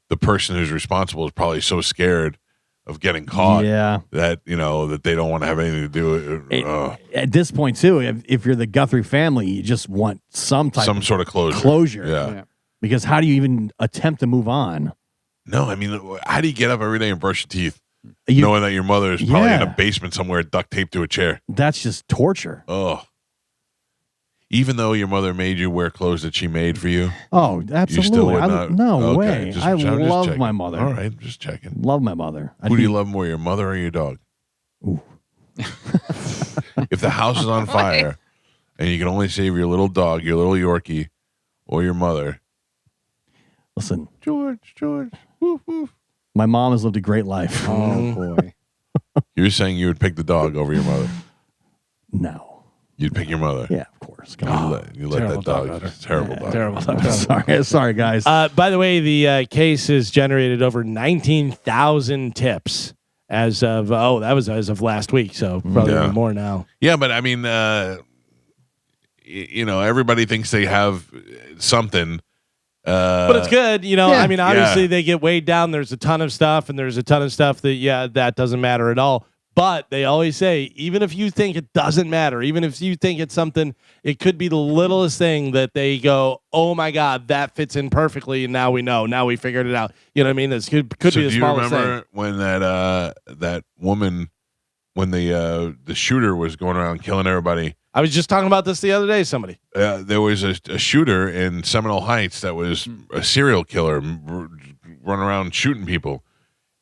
the person who's responsible is probably so scared of getting caught that that they don't want to have anything to do with it. At this point, too, if you're the Guthrie family, you just want some sort of closure. Yeah. Because how do you even attempt to move on? No, I mean, how do you get up every day and brush your teeth, knowing that your mother is probably in a basement somewhere, duct taped to a chair? That's just torture. Oh. Even though your mother made you wear clothes that she made for you. Oh, absolutely. You still would not. No way. I'm I just love checking. my mother. All right, just checking. Love my mother. Who do you love more, your mother or your dog? Ooh. If the house is on fire and you can only save your little dog, your little Yorkie, or your mother. Listen. George. Woof, woof. My mom has lived a great life. Oh, boy. You're saying you would pick the dog over your mother? No. You'd pick your mother? Yeah, of course. You let that dog. Terrible dog. Terrible dog. Sorry, guys. By the way, the case has generated over 19,000 tips as of that was as of last week, so probably even more now. Yeah, but I mean, everybody thinks they have something. But it's good, I mean, obviously they get weighed down. There's a ton of stuff, and there's a ton of stuff that that doesn't matter at all. But they always say, even if you think it doesn't matter, even if you think it's something, it could be the littlest thing that they go, oh my God, that fits in perfectly, and now we know. Now we figured it out. You know what I mean? This could be the smallest thing. Do you remember when that woman, when the shooter was going around killing everybody? I was just talking about this the other day. Somebody. There was a shooter in Seminole Heights that was a serial killer, running around shooting people.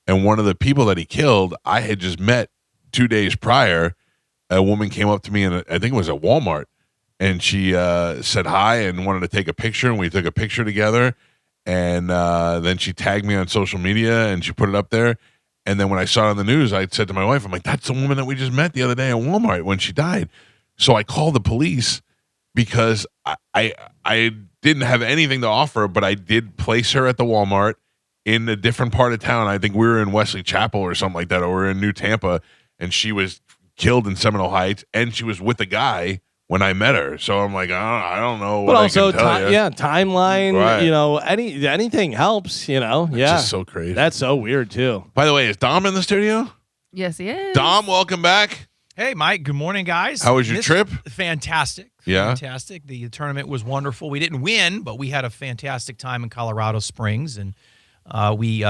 And one of the people that he killed, I had just met 2 days prior. A woman came up to me, and I think it was at Walmart, and she said hi and wanted to take a picture, and we took a picture together. And then she tagged me on social media, and she put it up there. And then when I saw it on the news, I said to my wife, I'm like, that's the woman that we just met the other day at Walmart when she died. So I called the police because I didn't have anything to offer, but I did place her at the Walmart in a different part of town. I think we were in Wesley Chapel or something like that, or we were in New Tampa, and she was killed in Seminole Heights, and she was with a guy when I met her. So I'm like, I don't know what But also, I can tell you. timeline, Right. anything helps, It's just so crazy. That's so weird, too. By the way, is Dom in the studio? Yes, he is. Dom, welcome back. Hey, Mike. Good morning, guys. How was your trip? Fantastic. Yeah? Fantastic. The tournament was wonderful. We didn't win, but we had a fantastic time in Colorado Springs, and we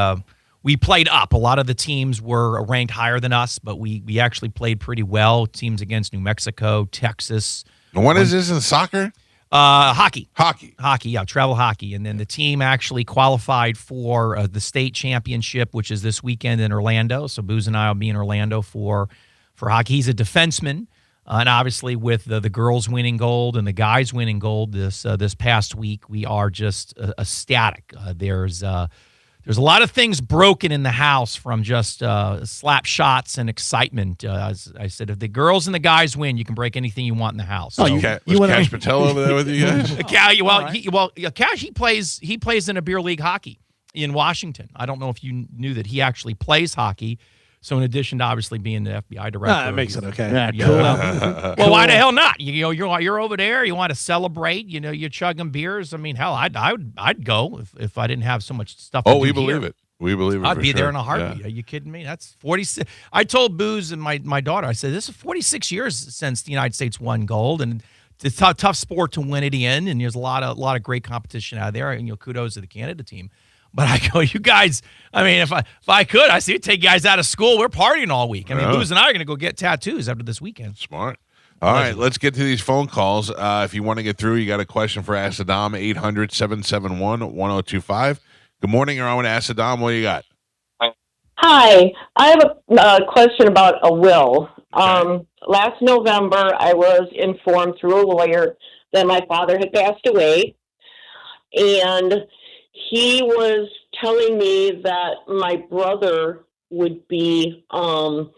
played up. A lot of the teams were ranked higher than us, but we actually played pretty well. Teams against New Mexico, Texas. And what is this in soccer? Hockey. Hockey, yeah, travel hockey. And then the team actually qualified for the state championship, which is this weekend in Orlando. So Booz and I will be in Orlando for hockey. He's a defenseman. And obviously with the girls winning gold and the guys winning gold this past week, we are just ecstatic. There's a lot of things broken in the house from just slap shots and excitement. As I said, if the girls and the guys win, you can break anything you want in the house. Was Cash Patel over there with you guys? Cash, he plays in a beer league hockey in Washington. I don't know if you knew that he actually plays hockey. So in addition to obviously being the FBI director, that makes it okay. Yeah, cool. Well, why the hell not? You're over there. You want to celebrate. You're chugging beers. I mean, hell, I'd go if I didn't have so much stuff. Oh, we believe it. We believe it. I'd for be sure. there in a heartbeat. Yeah. Are you kidding me? That's 46. I told Booz and my daughter. I said, this is 46 years since the United States won gold, and it's a tough sport to win it in. And there's a lot of great competition out there. And kudos to the Canada team. But I go, you guys, I mean, if I could, I see take guys out of school. We're partying all week. I mean, Booz and I are going to go get tattoos after this weekend. Smart. All right, let's get to these phone calls. If you want to get through, you got a question for Ask Dom, 800-771-1025. Good morning, you're on with Ask Dom. What do you got? Hi, I have a question about a will. Last November, I was informed through a lawyer that my father had passed away, and he was telling me that my brother would be, the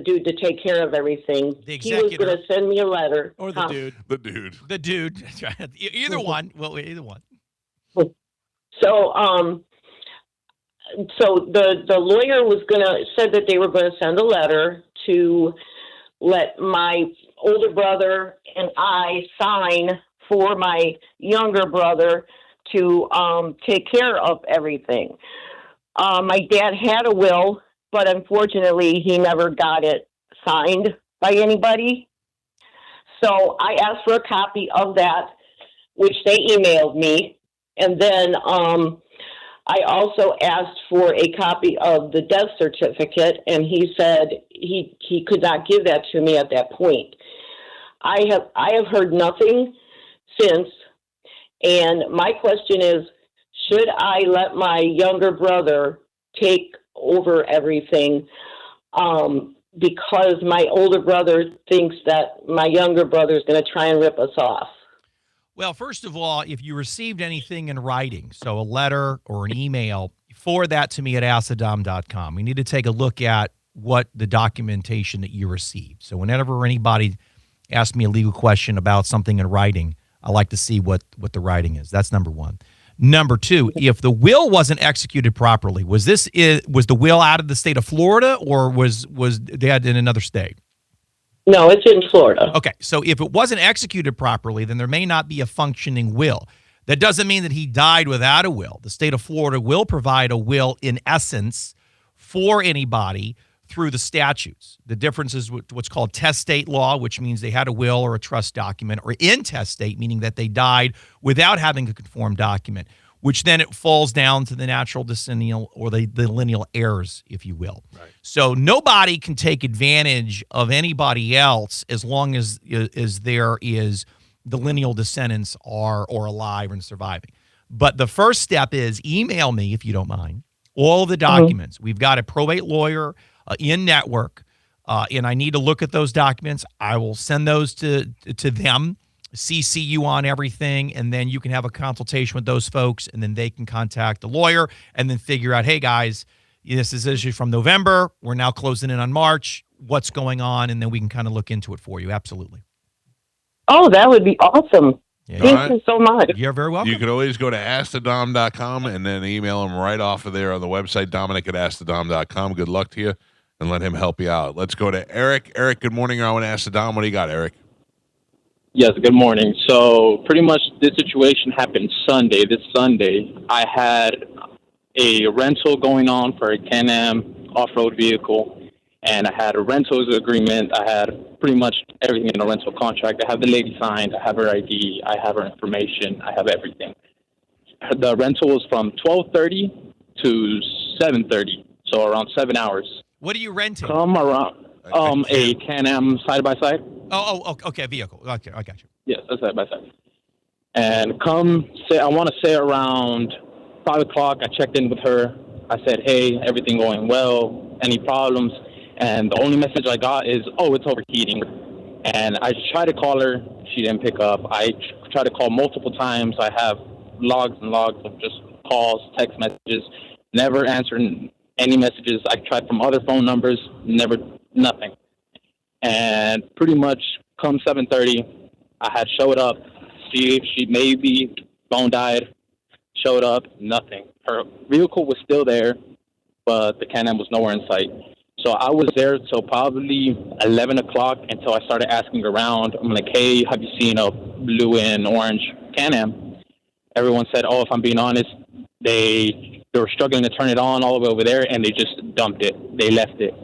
dude to take care of everything. He was going to send me a letter. Or the dude. The dude. The dude. Either one. Well, either one. So, the lawyer said that they were going to send a letter to let my older brother and I sign for my younger brother to take care of everything. My dad had a will, but unfortunately he never got it signed by anybody. So I asked for a copy of that, which they emailed me. And then I also asked for a copy of the death certificate, and he said he could not give that to me at that point. I have heard nothing since, and my question is, should I let my younger brother take over everything because my older brother thinks that my younger brother is going to try and rip us off? Well, first of all, if you received anything in writing, so a letter or an email, forward that to me at asadam.com. We need to take a look at what the documentation that you received. So whenever anybody asks me a legal question about something in writing, I like to see what the writing is. That's number one. Number two, if the will wasn't executed properly, was the will out of the state of Florida, or was dad in another state? No, it's in Florida. Okay, so if it wasn't executed properly, then there may not be a functioning will. That doesn't mean that he died without a will. The state of Florida will provide a will in essence for anybody through the statutes. The difference is what's called testate law, which means they had a will or a trust document, or intestate, meaning that they died without having a conformed document, which then it falls down to the natural descendial or the lineal heirs, if you will. Right. So nobody can take advantage of anybody else as long as there is the lineal descendants are alive and surviving. But the first step is email me, if you don't mind, all the documents. We've got a probate lawyer in network, and I need to look at those documents. I will send those to them, CC you on everything, and then you can have a consultation with those folks, and then they can contact the lawyer and then figure out, hey, guys, this is issue from November. We're now closing in on March. What's going on? And then we can kind of look into it for you. Absolutely. Oh, that would be awesome. Yeah. Thank you so much. You're very welcome. You can always go to AskTheDom.com and then email him right off of there on the website, Dominic@AskTheDom.com. Good luck to you, and let him help you out. Let's go to Eric. Eric, good morning. I want to ask the Dom. What do you got, Eric? Yes, good morning. So pretty much this situation happened This Sunday, I had a rental going on for a Can-Am off-road vehicle, and I had a rentals agreement. I had pretty much everything in a rental contract. I have the lady signed. I have her ID. I have her information. I have everything. The rental was from 12:30 to 7:30, so around 7 hours. What are you renting? Come around. A Can-Am side-by-side. Oh, okay, vehicle. Okay, I got you. Yes, a side-by-side. And I want to say around 5 o'clock, I checked in with her. I said, hey, everything going well? Any problems? And the only message I got is, oh, it's overheating. And I tried to call her. She didn't pick up. I tried to call multiple times. I have logs and logs of just calls, text messages, never answering any messages. I tried from other phone numbers, nothing. And pretty much come 7:30, I had showed up, see if she maybe phone died, showed up, nothing. Her vehicle was still there, but the Can-Am was nowhere in sight. So I was there till probably 11 o'clock until I started asking around. I'm like, hey, have you seen a blue and orange Can-Am? Everyone said, oh, if I'm being honest, they were struggling to turn it on all the way over there, and they just dumped it. They left it.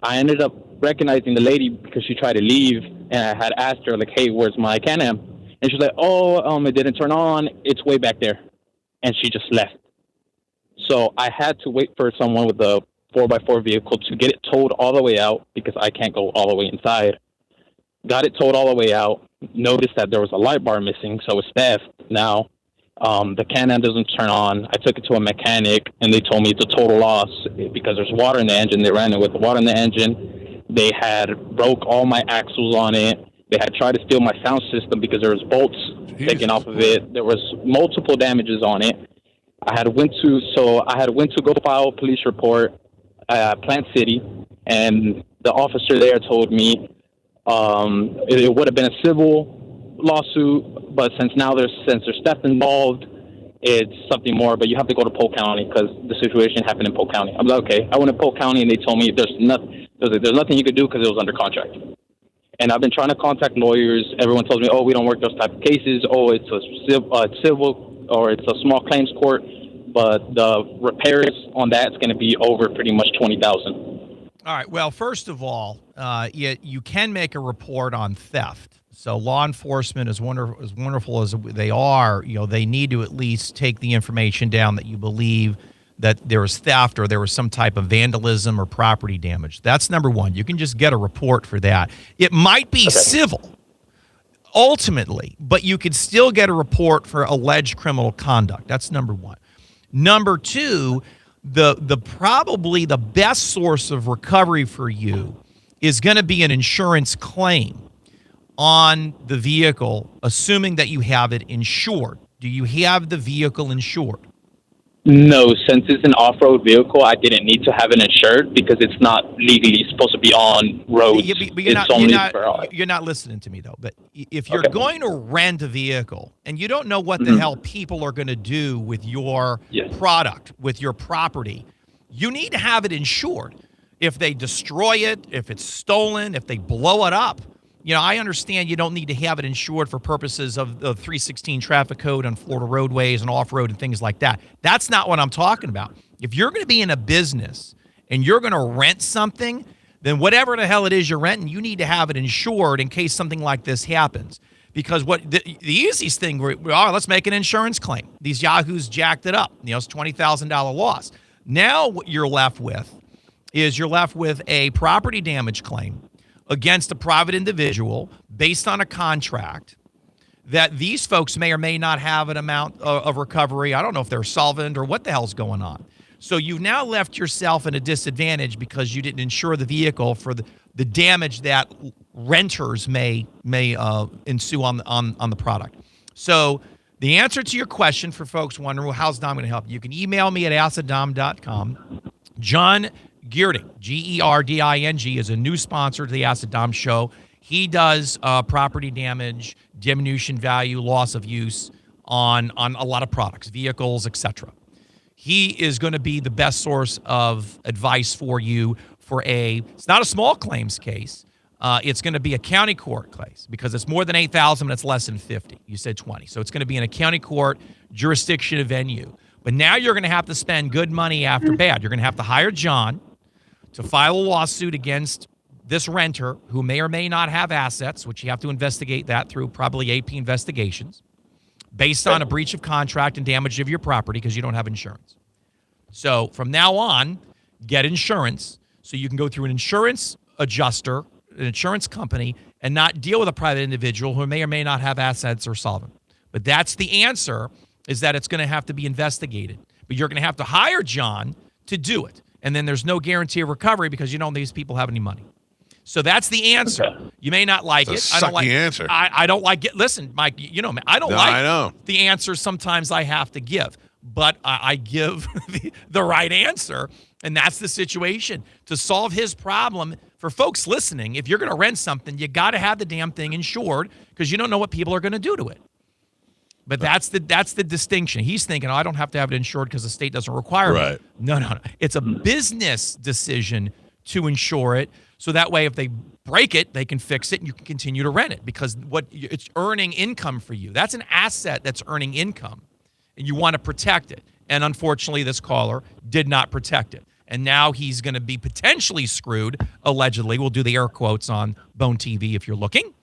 I ended up recognizing the lady because she tried to leave, and I had asked her, like, hey, where's my Can-Am? And she's like, oh, it didn't turn on. It's way back there. And she just left. So I had to wait for someone with a 4x4 vehicle to get it towed all the way out because I can't go all the way inside. Got it towed all the way out. Noticed that there was a light bar missing, so it's theft now. The Can-Am doesn't turn on. I took it to a mechanic, and they told me it's a total loss because there's water in the engine. They ran it with the water in the engine. They had broke all my axles on it. They had tried to steal my sound system because there was bolts taken off of it. There was multiple damages on it. I had went to go file a police report at Plant City, and the officer there told me it would have been a civil lawsuit, but since there's theft involved, it's something more. But you have to go to Polk County because the situation happened in Polk County. I'm like, okay. I went to Polk County, and they told me there's nothing you could do because it was under contract. And I've been trying to contact lawyers. Everyone tells me, oh, we don't work those type of cases. Oh, it's a civil or it's a small claims court. But the repairs on that's going to be over pretty much $20,000. All right. Well, first of all, you can make a report on theft. So law enforcement, as wonderful as they are, they need to at least take the information down that you believe that there was theft or there was some type of vandalism or property damage. That's number one. You can just get a report for that. It might be civil, ultimately, but you could still get a report for alleged criminal conduct. That's number one. Number two, the probably the best source of recovery for you is going to be an insurance claim on the vehicle, assuming that you have it insured. Do you have the vehicle insured? No, since it's an off-road vehicle, I didn't need to have it insured because it's not legally supposed to be on roads. You're not listening to me, though. But if you're going to rent a vehicle and you don't know what the hell people are going to do with your product, with your property, you need to have it insured. If they destroy it, if it's stolen, if they blow it up, I understand you don't need to have it insured for purposes of the 316 traffic code on Florida roadways and off-road and things like that. That's not what I'm talking about. If you're going to be in a business and you're going to rent something, then whatever the hell it is you're renting, you need to have it insured in case something like this happens. Because what the easiest thing, let's make an insurance claim. These yahoos jacked it up. It's $20,000 loss. Now what you're left with is a property damage claim against a private individual based on a contract that these folks may or may not have an amount of recovery. I don't know if they're solvent or what the hell's going on. So you've now left yourself in a disadvantage because you didn't insure the vehicle for the damage that renters may ensue on the product. So the answer to your question for folks wondering, well, how's Dom going to help? You can email me at aciddom.com. John Geerding, Gerding, is a new sponsor to the Acid Dom Show. He does property damage, diminution value, loss of use on a lot of products, vehicles, etc. He is going to be the best source of advice for you for it's not a small claims case. It's going to be a county court case because it's more than 8,000 and it's less than 50. You said 20. So it's going to be in a county court jurisdiction venue. But now you're going to have to spend good money after bad. You're going to have to hire John to file a lawsuit against this renter who may or may not have assets, which you have to investigate that through probably AP investigations, based on a breach of contract and damage of your property because you don't have insurance. So from now on, get insurance so you can go through an insurance adjuster, an insurance company, and not deal with a private individual who may or may not have assets or solvent. But that's the answer, is that it's going to have to be investigated. But you're going to have to hire John to do it. And then there's no guarantee of recovery because you don't these people have any money. So that's the answer. Okay. You may not like it's it. I don't like the answer. I don't like it. Listen, Mike, you know me. I know the answer sometimes I have to give, but I give the right answer, and that's the situation. To solve his problem, for folks listening, if you're going to rent something, you got to have the damn thing insured because you don't know what people are going to do to it. But that's the distinction. He's thinking, I don't have to have it insured because the state doesn't require it. No. It's a business decision to insure it. So that way, if they break it, they can fix it and you can continue to rent it because it's earning income for you. That's an asset that's earning income, and you want to protect it. And unfortunately, this caller did not protect it. And now he's going to be potentially screwed, allegedly. We'll do the air quotes on Bone TV if you're looking.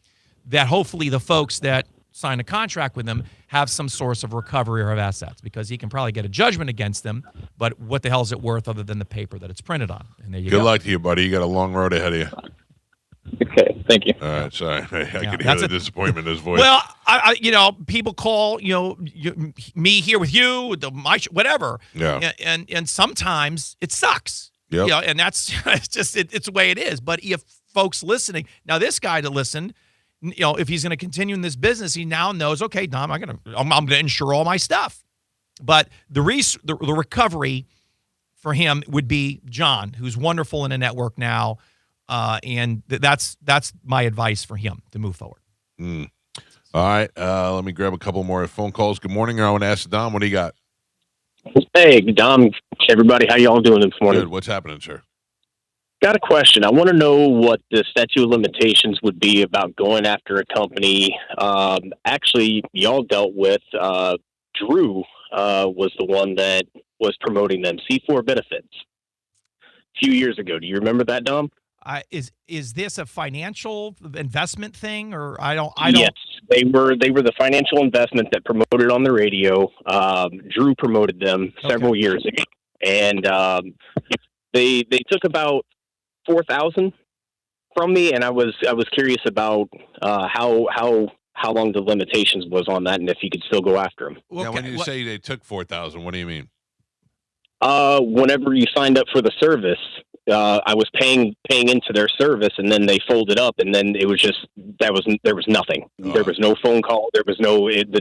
That hopefully the folks that sign a contract with him have some source of recovery or of assets because he can probably get a judgment against them, but what the hell is it worth other than the paper that it's printed on? And there you go. Good luck to you, buddy. You got a long road ahead of you. Okay, thank you. All right, sorry. I could hear the disappointment in his voice. Well, people call, me here with you, whatever. Yeah. And sometimes it sucks. Yeah. And that's it's the way it is. But if folks listening, now this guy to listen, if he's going to continue in this business, he now knows, okay, Dom, I'm going to insure all my stuff. But the recovery for him would be John, who's wonderful in a network now, and that's my advice for him to move forward. All right, let me grab a couple more phone calls. Good morning, I want to ask Dom, what do you got? Hey, Dom, everybody, how y'all doing this morning? Good. What's happening, sir? Got a question. I want to know what the statute of limitations would be about going after a company. Actually, y'all dealt with Drew was the one that was promoting them, C4 Benefits, a few years ago. Do you remember that, Dom? Is this a financial investment thing, or I don't? Yes, they were the financial investment that promoted on the radio. Drew promoted them several years ago, and they took about 4,000 from me, and I was curious about how long the limitations was on that, and if you could still go after them. Now, when you say they took 4,000, what do you mean? Whenever you signed up for the service, I was paying into their service, and then they folded up, and then it was just there was nothing. There was no phone call. There was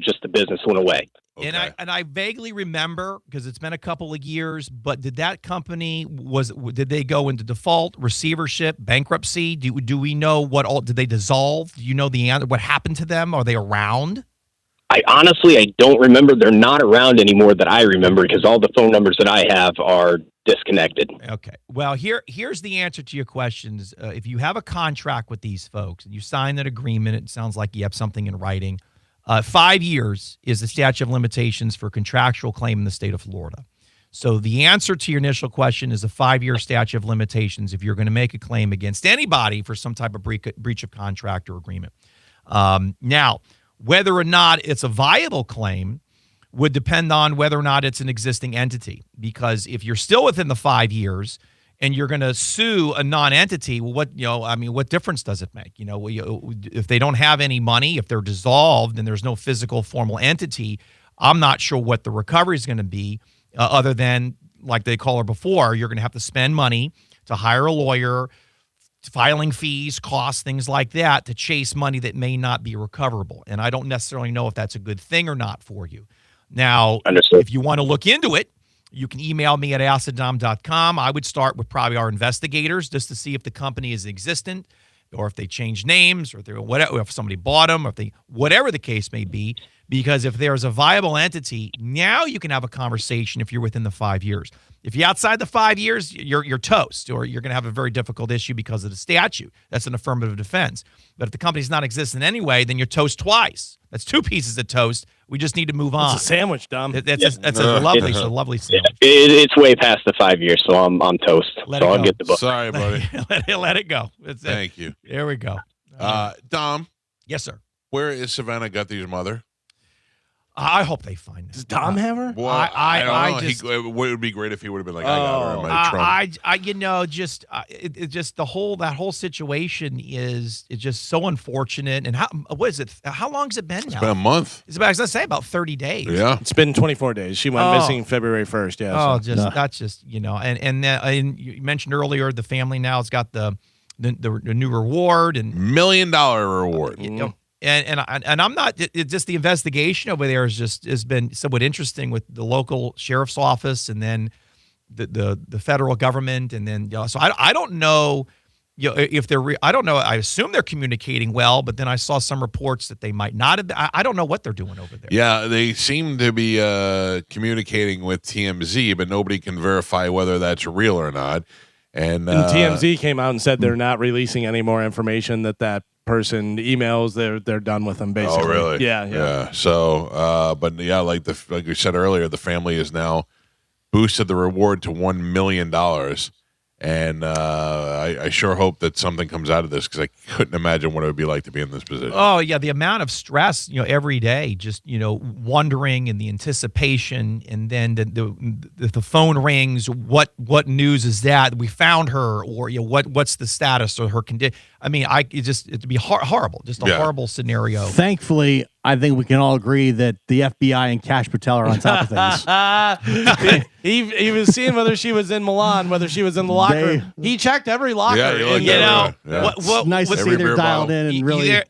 just the business went away. Okay. And I vaguely remember because it's been a couple of years. But did that company did they go into default, receivership, bankruptcy? Do we know what all did they dissolve? Do you know the answer? What happened to them? Are they around? I don't remember. They're not around anymore that I remember because all the phone numbers that I have are disconnected. Okay. Well, here's the answer to your questions. If you have a contract with these folks and you sign that agreement, it sounds like you have something in writing. 5 years is the statute of limitations for contractual claim in the state of Florida. So the answer to your initial question is a 5-year statute of limitations if you're going to make a claim against anybody for some type of breach of contract or agreement. Now, whether or not it's a viable claim would depend on whether or not it's an existing entity. Because if you're still within the 5 years and you're going to sue a non-entity, well, what difference does it make? If they don't have any money, if they're dissolved and there's no physical formal entity, I'm not sure what the recovery is going to be. Other than, like they call her before, you're going to have to spend money to hire a lawyer, filing fees, costs, things like that, to chase money that may not be recoverable. And I don't necessarily know if that's a good thing or not for you. Now, if you want to look into it, you can email me at acidom.com. I would start with probably our investigators just to see if the company is existent or if they changed names or if somebody bought them or whatever the case may be. Because if there's a viable entity, now you can have a conversation if you're within the 5 years. If you're outside the 5 years, you're toast, or you're going to have a very difficult issue because of the statute. That's an affirmative defense. But if the company's not existent anyway, then you're toast twice. That's 2 pieces of toast. We just need to move on. It's a sandwich, Dom. That's a lovely sandwich. It's way past the 5 years, so I'm toast. I'll get the book. Sorry, buddy. Let it go. Thank you. There we go. Dom. Yes, sir. Where is Savannah Guthy's mother? I hope they find it. Does Dom have her? Well, I don't know. It would be great if he would have been like, I got her in my trunk. Just that whole situation is just so unfortunate. And what is it? How long has it been now? It's been a month. It's about, I was gonna say, about 30 days. Yeah, it's been 24 days. She went missing February 1st. Yeah. That's just and you mentioned earlier the family now has got the new reward and $1 million reward. And I'm not. It's just the investigation over there has been somewhat interesting with the local sheriff's office and then the federal government and then so I don't know. If they're I don't know. I assume they're communicating well, but then I saw some reports that they might not have. I don't know what they're doing over there. Yeah, they seem to be communicating with TMZ, but nobody can verify whether that's real or not. And TMZ came out and said they're not releasing any more information that person emails. They're done with them basically. Oh, really? Yeah. So, but yeah, like we said earlier, the family has now boosted the reward to $1 million, and I sure hope that something comes out of this because I couldn't imagine what it would be like to be in this position. Oh yeah, the amount of stress, every day, just wondering and the anticipation, and then the phone rings. What news is that? We found her, or what's the status or her condition? I mean, it'd be horrible, just a horrible scenario. Thankfully, I think we can all agree that the FBI and Cash Patel are on top of things. he was seeing whether she was in Milan, whether she was in the locker room. He checked every locker. Yeah, it's nice to see they're dialed in and really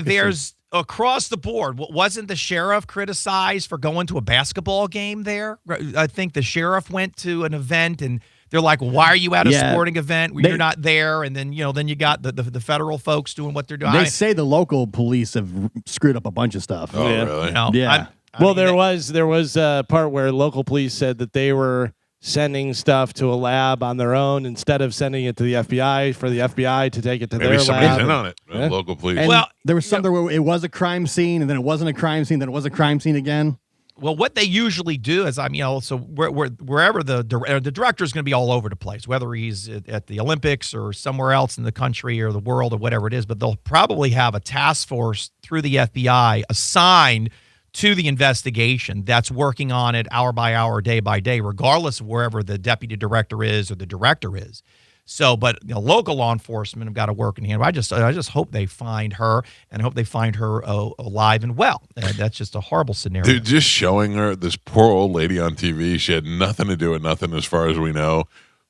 there's across the board. Wasn't the sheriff criticized for going to a basketball game there? I think the sheriff went to an event and they're like, why are you at a sporting event where you're not there? And then, then you got the federal folks doing what they're doing. They say the local police have screwed up a bunch of stuff. Oh, really? Yeah. There was a part where local police said that they were sending stuff to a lab on their own instead of sending it to the FBI for the FBI to take it to their somebody's lab. in on it. Local police. And there was something where it was a crime scene and then it wasn't a crime scene, then it was a crime scene again. Well, what they usually do is, so wherever the director is going to be all over the place, whether he's at the Olympics or somewhere else in the country or the world or whatever it is, but they'll probably have a task force through the FBI assigned to the investigation that's working on it hour by hour, day by day, regardless of wherever the deputy director is or the director is. So, but local law enforcement have got to work in hand. I just hope they find her, and I hope they find her alive and well. That's just a horrible scenario. Dude, just showing her this poor old lady on TV. She had nothing to do with nothing, as far as we know.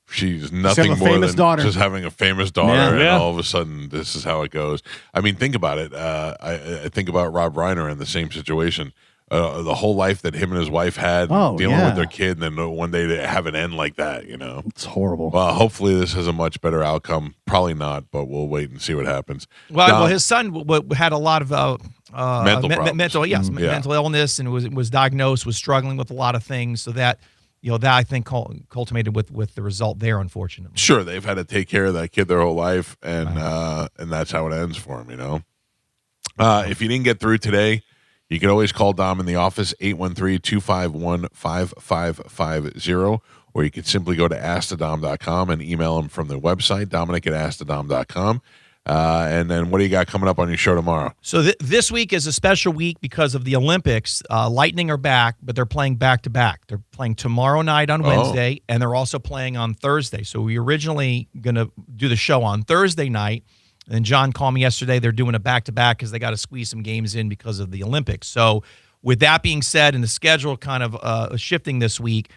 She's nothing more than just having a famous daughter, and all of a sudden, this is how it goes. I mean, think about it. I think about Rob Reiner in the same situation. The whole life that him and his wife had dealing with their kid, and then one day to have an end like that, It's horrible. Well, hopefully this has a much better outcome. Probably not, but we'll wait and see what happens. Well, his son had a lot of mental problems. Mental illness, and was diagnosed, was struggling with a lot of things. So that that I think culminated with the result there, unfortunately. Sure, they've had to take care of that kid their whole life, and that's how it ends for him. If you didn't get through today, You can always call Dom in the office, 813-251-5550, or you can simply go to AskTheDom.com and email him from the website, Dominic@AskTheDom.com. And then what do you got coming up on your show tomorrow? So this week is a special week because of the Olympics. Lightning are back, but they're playing back-to-back. They're playing tomorrow night on Wednesday, and they're also playing on Thursday. So we originally going to do the show on Thursday night, and John called me yesterday. They're doing a back-to-back because they got to squeeze some games in because of the Olympics. So with that being said, and the schedule kind of shifting this week,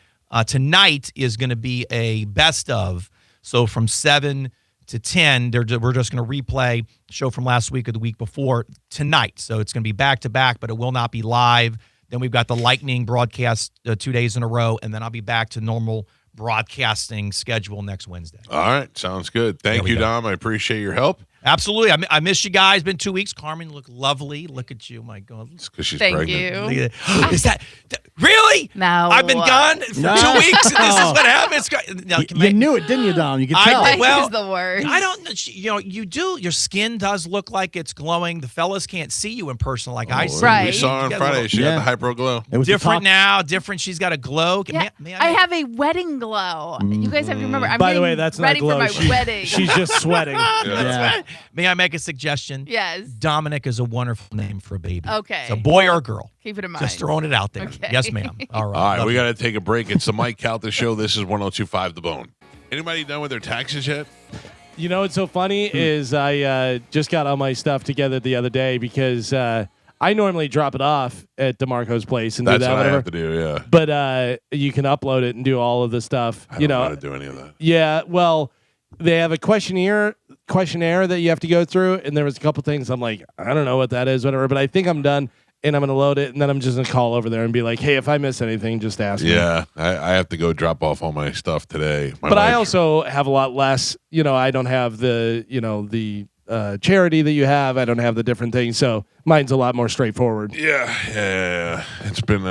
tonight is going to be a best of. So from 7 to 10, we're just going to replay the show from last week or the week before tonight. So it's going to be back-to-back, but it will not be live. Then we've got the Lightning broadcast 2 days in a row, and then I'll be back to normal broadcasting schedule next Wednesday. All right. Sounds good. Thank you, Dom. I appreciate your help. Absolutely. I miss you guys. Been 2 weeks. Carmen, you look lovely. Look at you. My God. It's because she's Thank pregnant. you. Is that really? No. I've been gone for 2 weeks, and this is what happens. Now, You knew it, didn't you, Dom? You could tell. Well, the worst. I don't. You do. Your skin does look like it's glowing. The fellas can't see you in person like I see. Right. We saw her on Friday. She got the hyper glow. It was Different now. Different. She's got a glow. Yeah, May I have a wedding glow. You guys have to remember. I'm By the getting way, that's not ready glow. for my She- wedding. She's just sweating. Yeah. May I make a suggestion? Yes. Dominic is a wonderful name for a baby. Okay. It's a boy or a girl. Keep it in mind. Just throwing it out there. Okay. Yes, ma'am. All right. All right, Love we you. got to take a break. It's the Mike Calta Show. This is 102.5 The Bone. Anybody done with their taxes yet? You know what's so funny is I just got all my stuff together the other day because I normally drop it off at DeMarco's place and That's do that. what Whatever. I have to do, yeah. But you can upload it and do all of the stuff. I don't know how to do any of that. Yeah, well, they have a questionnaire that you have to go through, and there was a couple things I'm like, I don't know what that is, whatever. But I think I'm done, and I'm gonna load it, and then I'm just gonna call over there and be like, hey, if I miss anything, just ask me. Yeah, I have to go drop off all my stuff today. But I also have a lot less. I don't have the charity that you have. I don't have the different things, so mine's a lot more straightforward. Yeah. It's been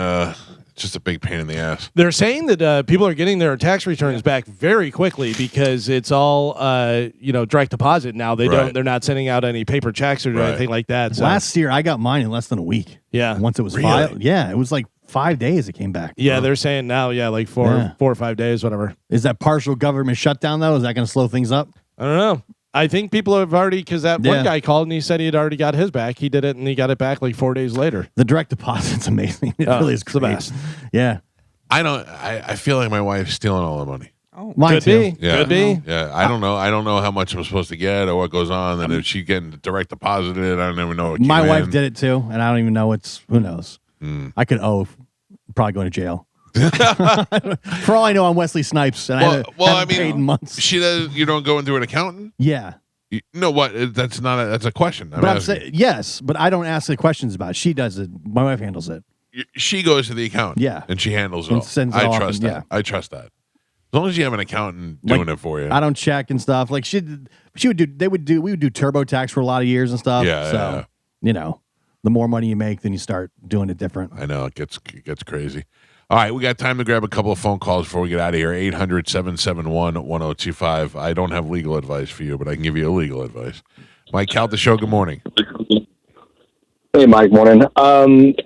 just a big pain in the ass. They're saying that people are getting their tax returns back very quickly because it's all direct deposit now. They're not sending out any paper checks or anything like that. So. Last year, I got mine in less than a week. Yeah. Once it was Really? filed. Yeah, it was like 5 days it came back. Yeah, they're saying now, like 4 or 5 days, whatever. Is that partial government shutdown, though? Is that going to slow things up? I don't know. I think people have already, because that Yeah. one guy called and he said he had already got his back. He did it and he got it back like 4 days later. The direct deposit's amazing. It really is it's the great. best. Yeah. I feel like my wife's stealing all the money. Oh, mine Could too. be. Yeah. Could be. Yeah, I don't know. I don't know how much I'm supposed to get or what goes on. And if she getting direct deposited, I don't even know what My came wife in. did it too, and I don't even know who knows. I could probably going to jail. For all I know, I'm Wesley Snipes, and I haven't paid in months. She does. You don't go into an accountant. Yeah. No, what? That's not. That's a question. But I'm saying, yes, but I don't ask the questions about it. She does it. My wife handles it. She goes to the accountant. Yeah. And she handles it And all. sends it I off trust and- that. I trust that. As long as you have an accountant Like, doing it for you. I don't check and stuff. Like she would do. We would do TurboTax for a lot of years and stuff. Yeah, So the more money you make, then you start doing it different. I know. It gets crazy. All right, we got time to grab a couple of phone calls before we get out of here. 800-771-1025. I don't have legal advice for you, but I can give you illegal advice. Mike Calta Show, good morning. Hey, Mike, morning.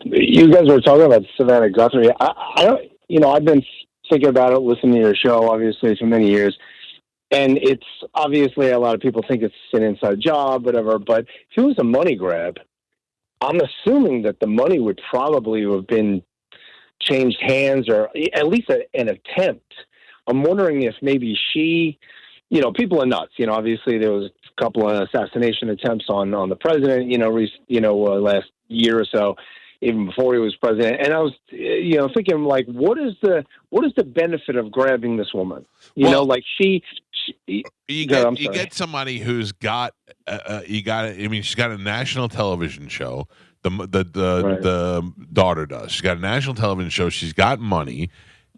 You guys were talking about Savannah Guthrie. I don't, I've been thinking about it, listening to your show, obviously, for many years. And it's obviously a lot of people think it's an inside job, whatever. But if it was a money grab, I'm assuming that the money would probably have been changed hands or at least an attempt. I'm wondering if maybe she, people are nuts. Obviously there was a couple of assassination attempts on the president, last year or so, even before he was president. And I was, thinking like, what is the benefit of grabbing this woman? Well, you get somebody who's got she's got a national television show. The daughter does. She's got a national television show. She's got money,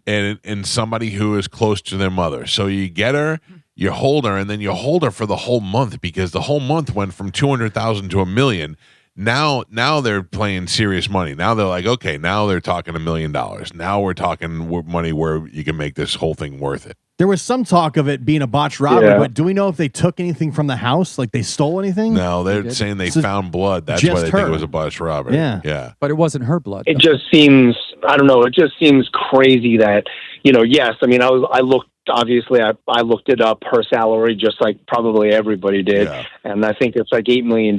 and somebody who is close to their mother. So you get her, you hold her, and then you hold her for the whole month because the whole month went from 200,000 to $1 million. Now they're playing serious money. Now they're like, okay, now they're talking $1 million. Now we're talking money where you can make this whole thing worth it. There was some talk of it being a botched robbery, Yeah. but do we know if they took anything from the house? Like they stole anything? No, they're saying they So found blood. That's why just they think her. it was a botched robbery. Yeah. Yeah. But it wasn't her blood. It just seems, I don't know, it just seems crazy that, yes, I mean, I looked it up, her salary, just like probably everybody did. Yeah. And I think it's like $8 million.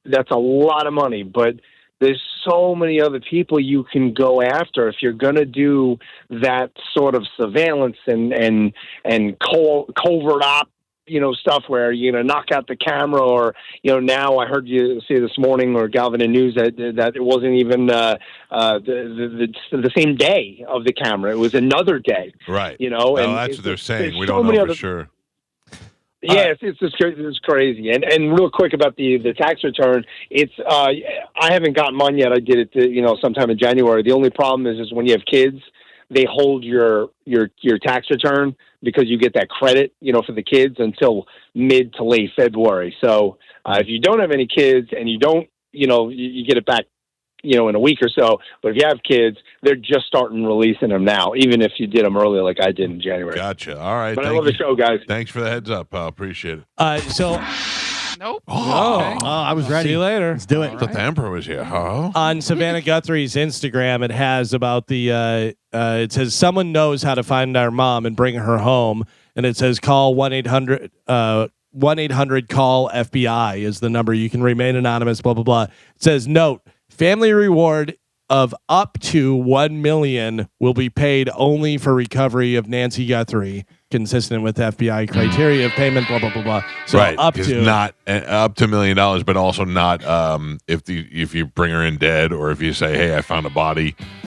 That's a lot of money, but there's so many other people you can go after if you're going to do that sort of surveillance and covert op, stuff where you're going to knock out the camera, or now I heard you say this morning, or Galvin in News, that it wasn't even the same day of the camera. It was another day. Right. And that's what they're saying. We so don't many know for other- sure. Yeah, it's crazy. And real quick about the tax return, it's I haven't gotten mine yet. I did it sometime in January. The only problem is when you have kids, they hold your tax return because you get that credit for the kids until mid to late February. So if you don't have any kids and you don't you get it back in a week or so. But if you have kids, they're just starting releasing them now, even if you did them early like I did in January. Gotcha. All right. But I love the show, guys. Thanks for the heads up, pal. Appreciate it. So Nope. I was ready. See you later. Let's do it. I thought the Emperor was here. Huh? On Savannah Guthrie's Instagram, it has about the. It says someone knows how to find our mom and bring her home, and it says call 1-800 call FBI is the number. You can remain anonymous. Blah blah blah. It says note: family reward of up to $1 million will be paid only for recovery of Nancy Guthrie, consistent with FBI criteria of payment. Blah blah blah blah. So right. up 'cause to not up to $1 million, but also not if you bring her in dead, or if you say, hey, I found a body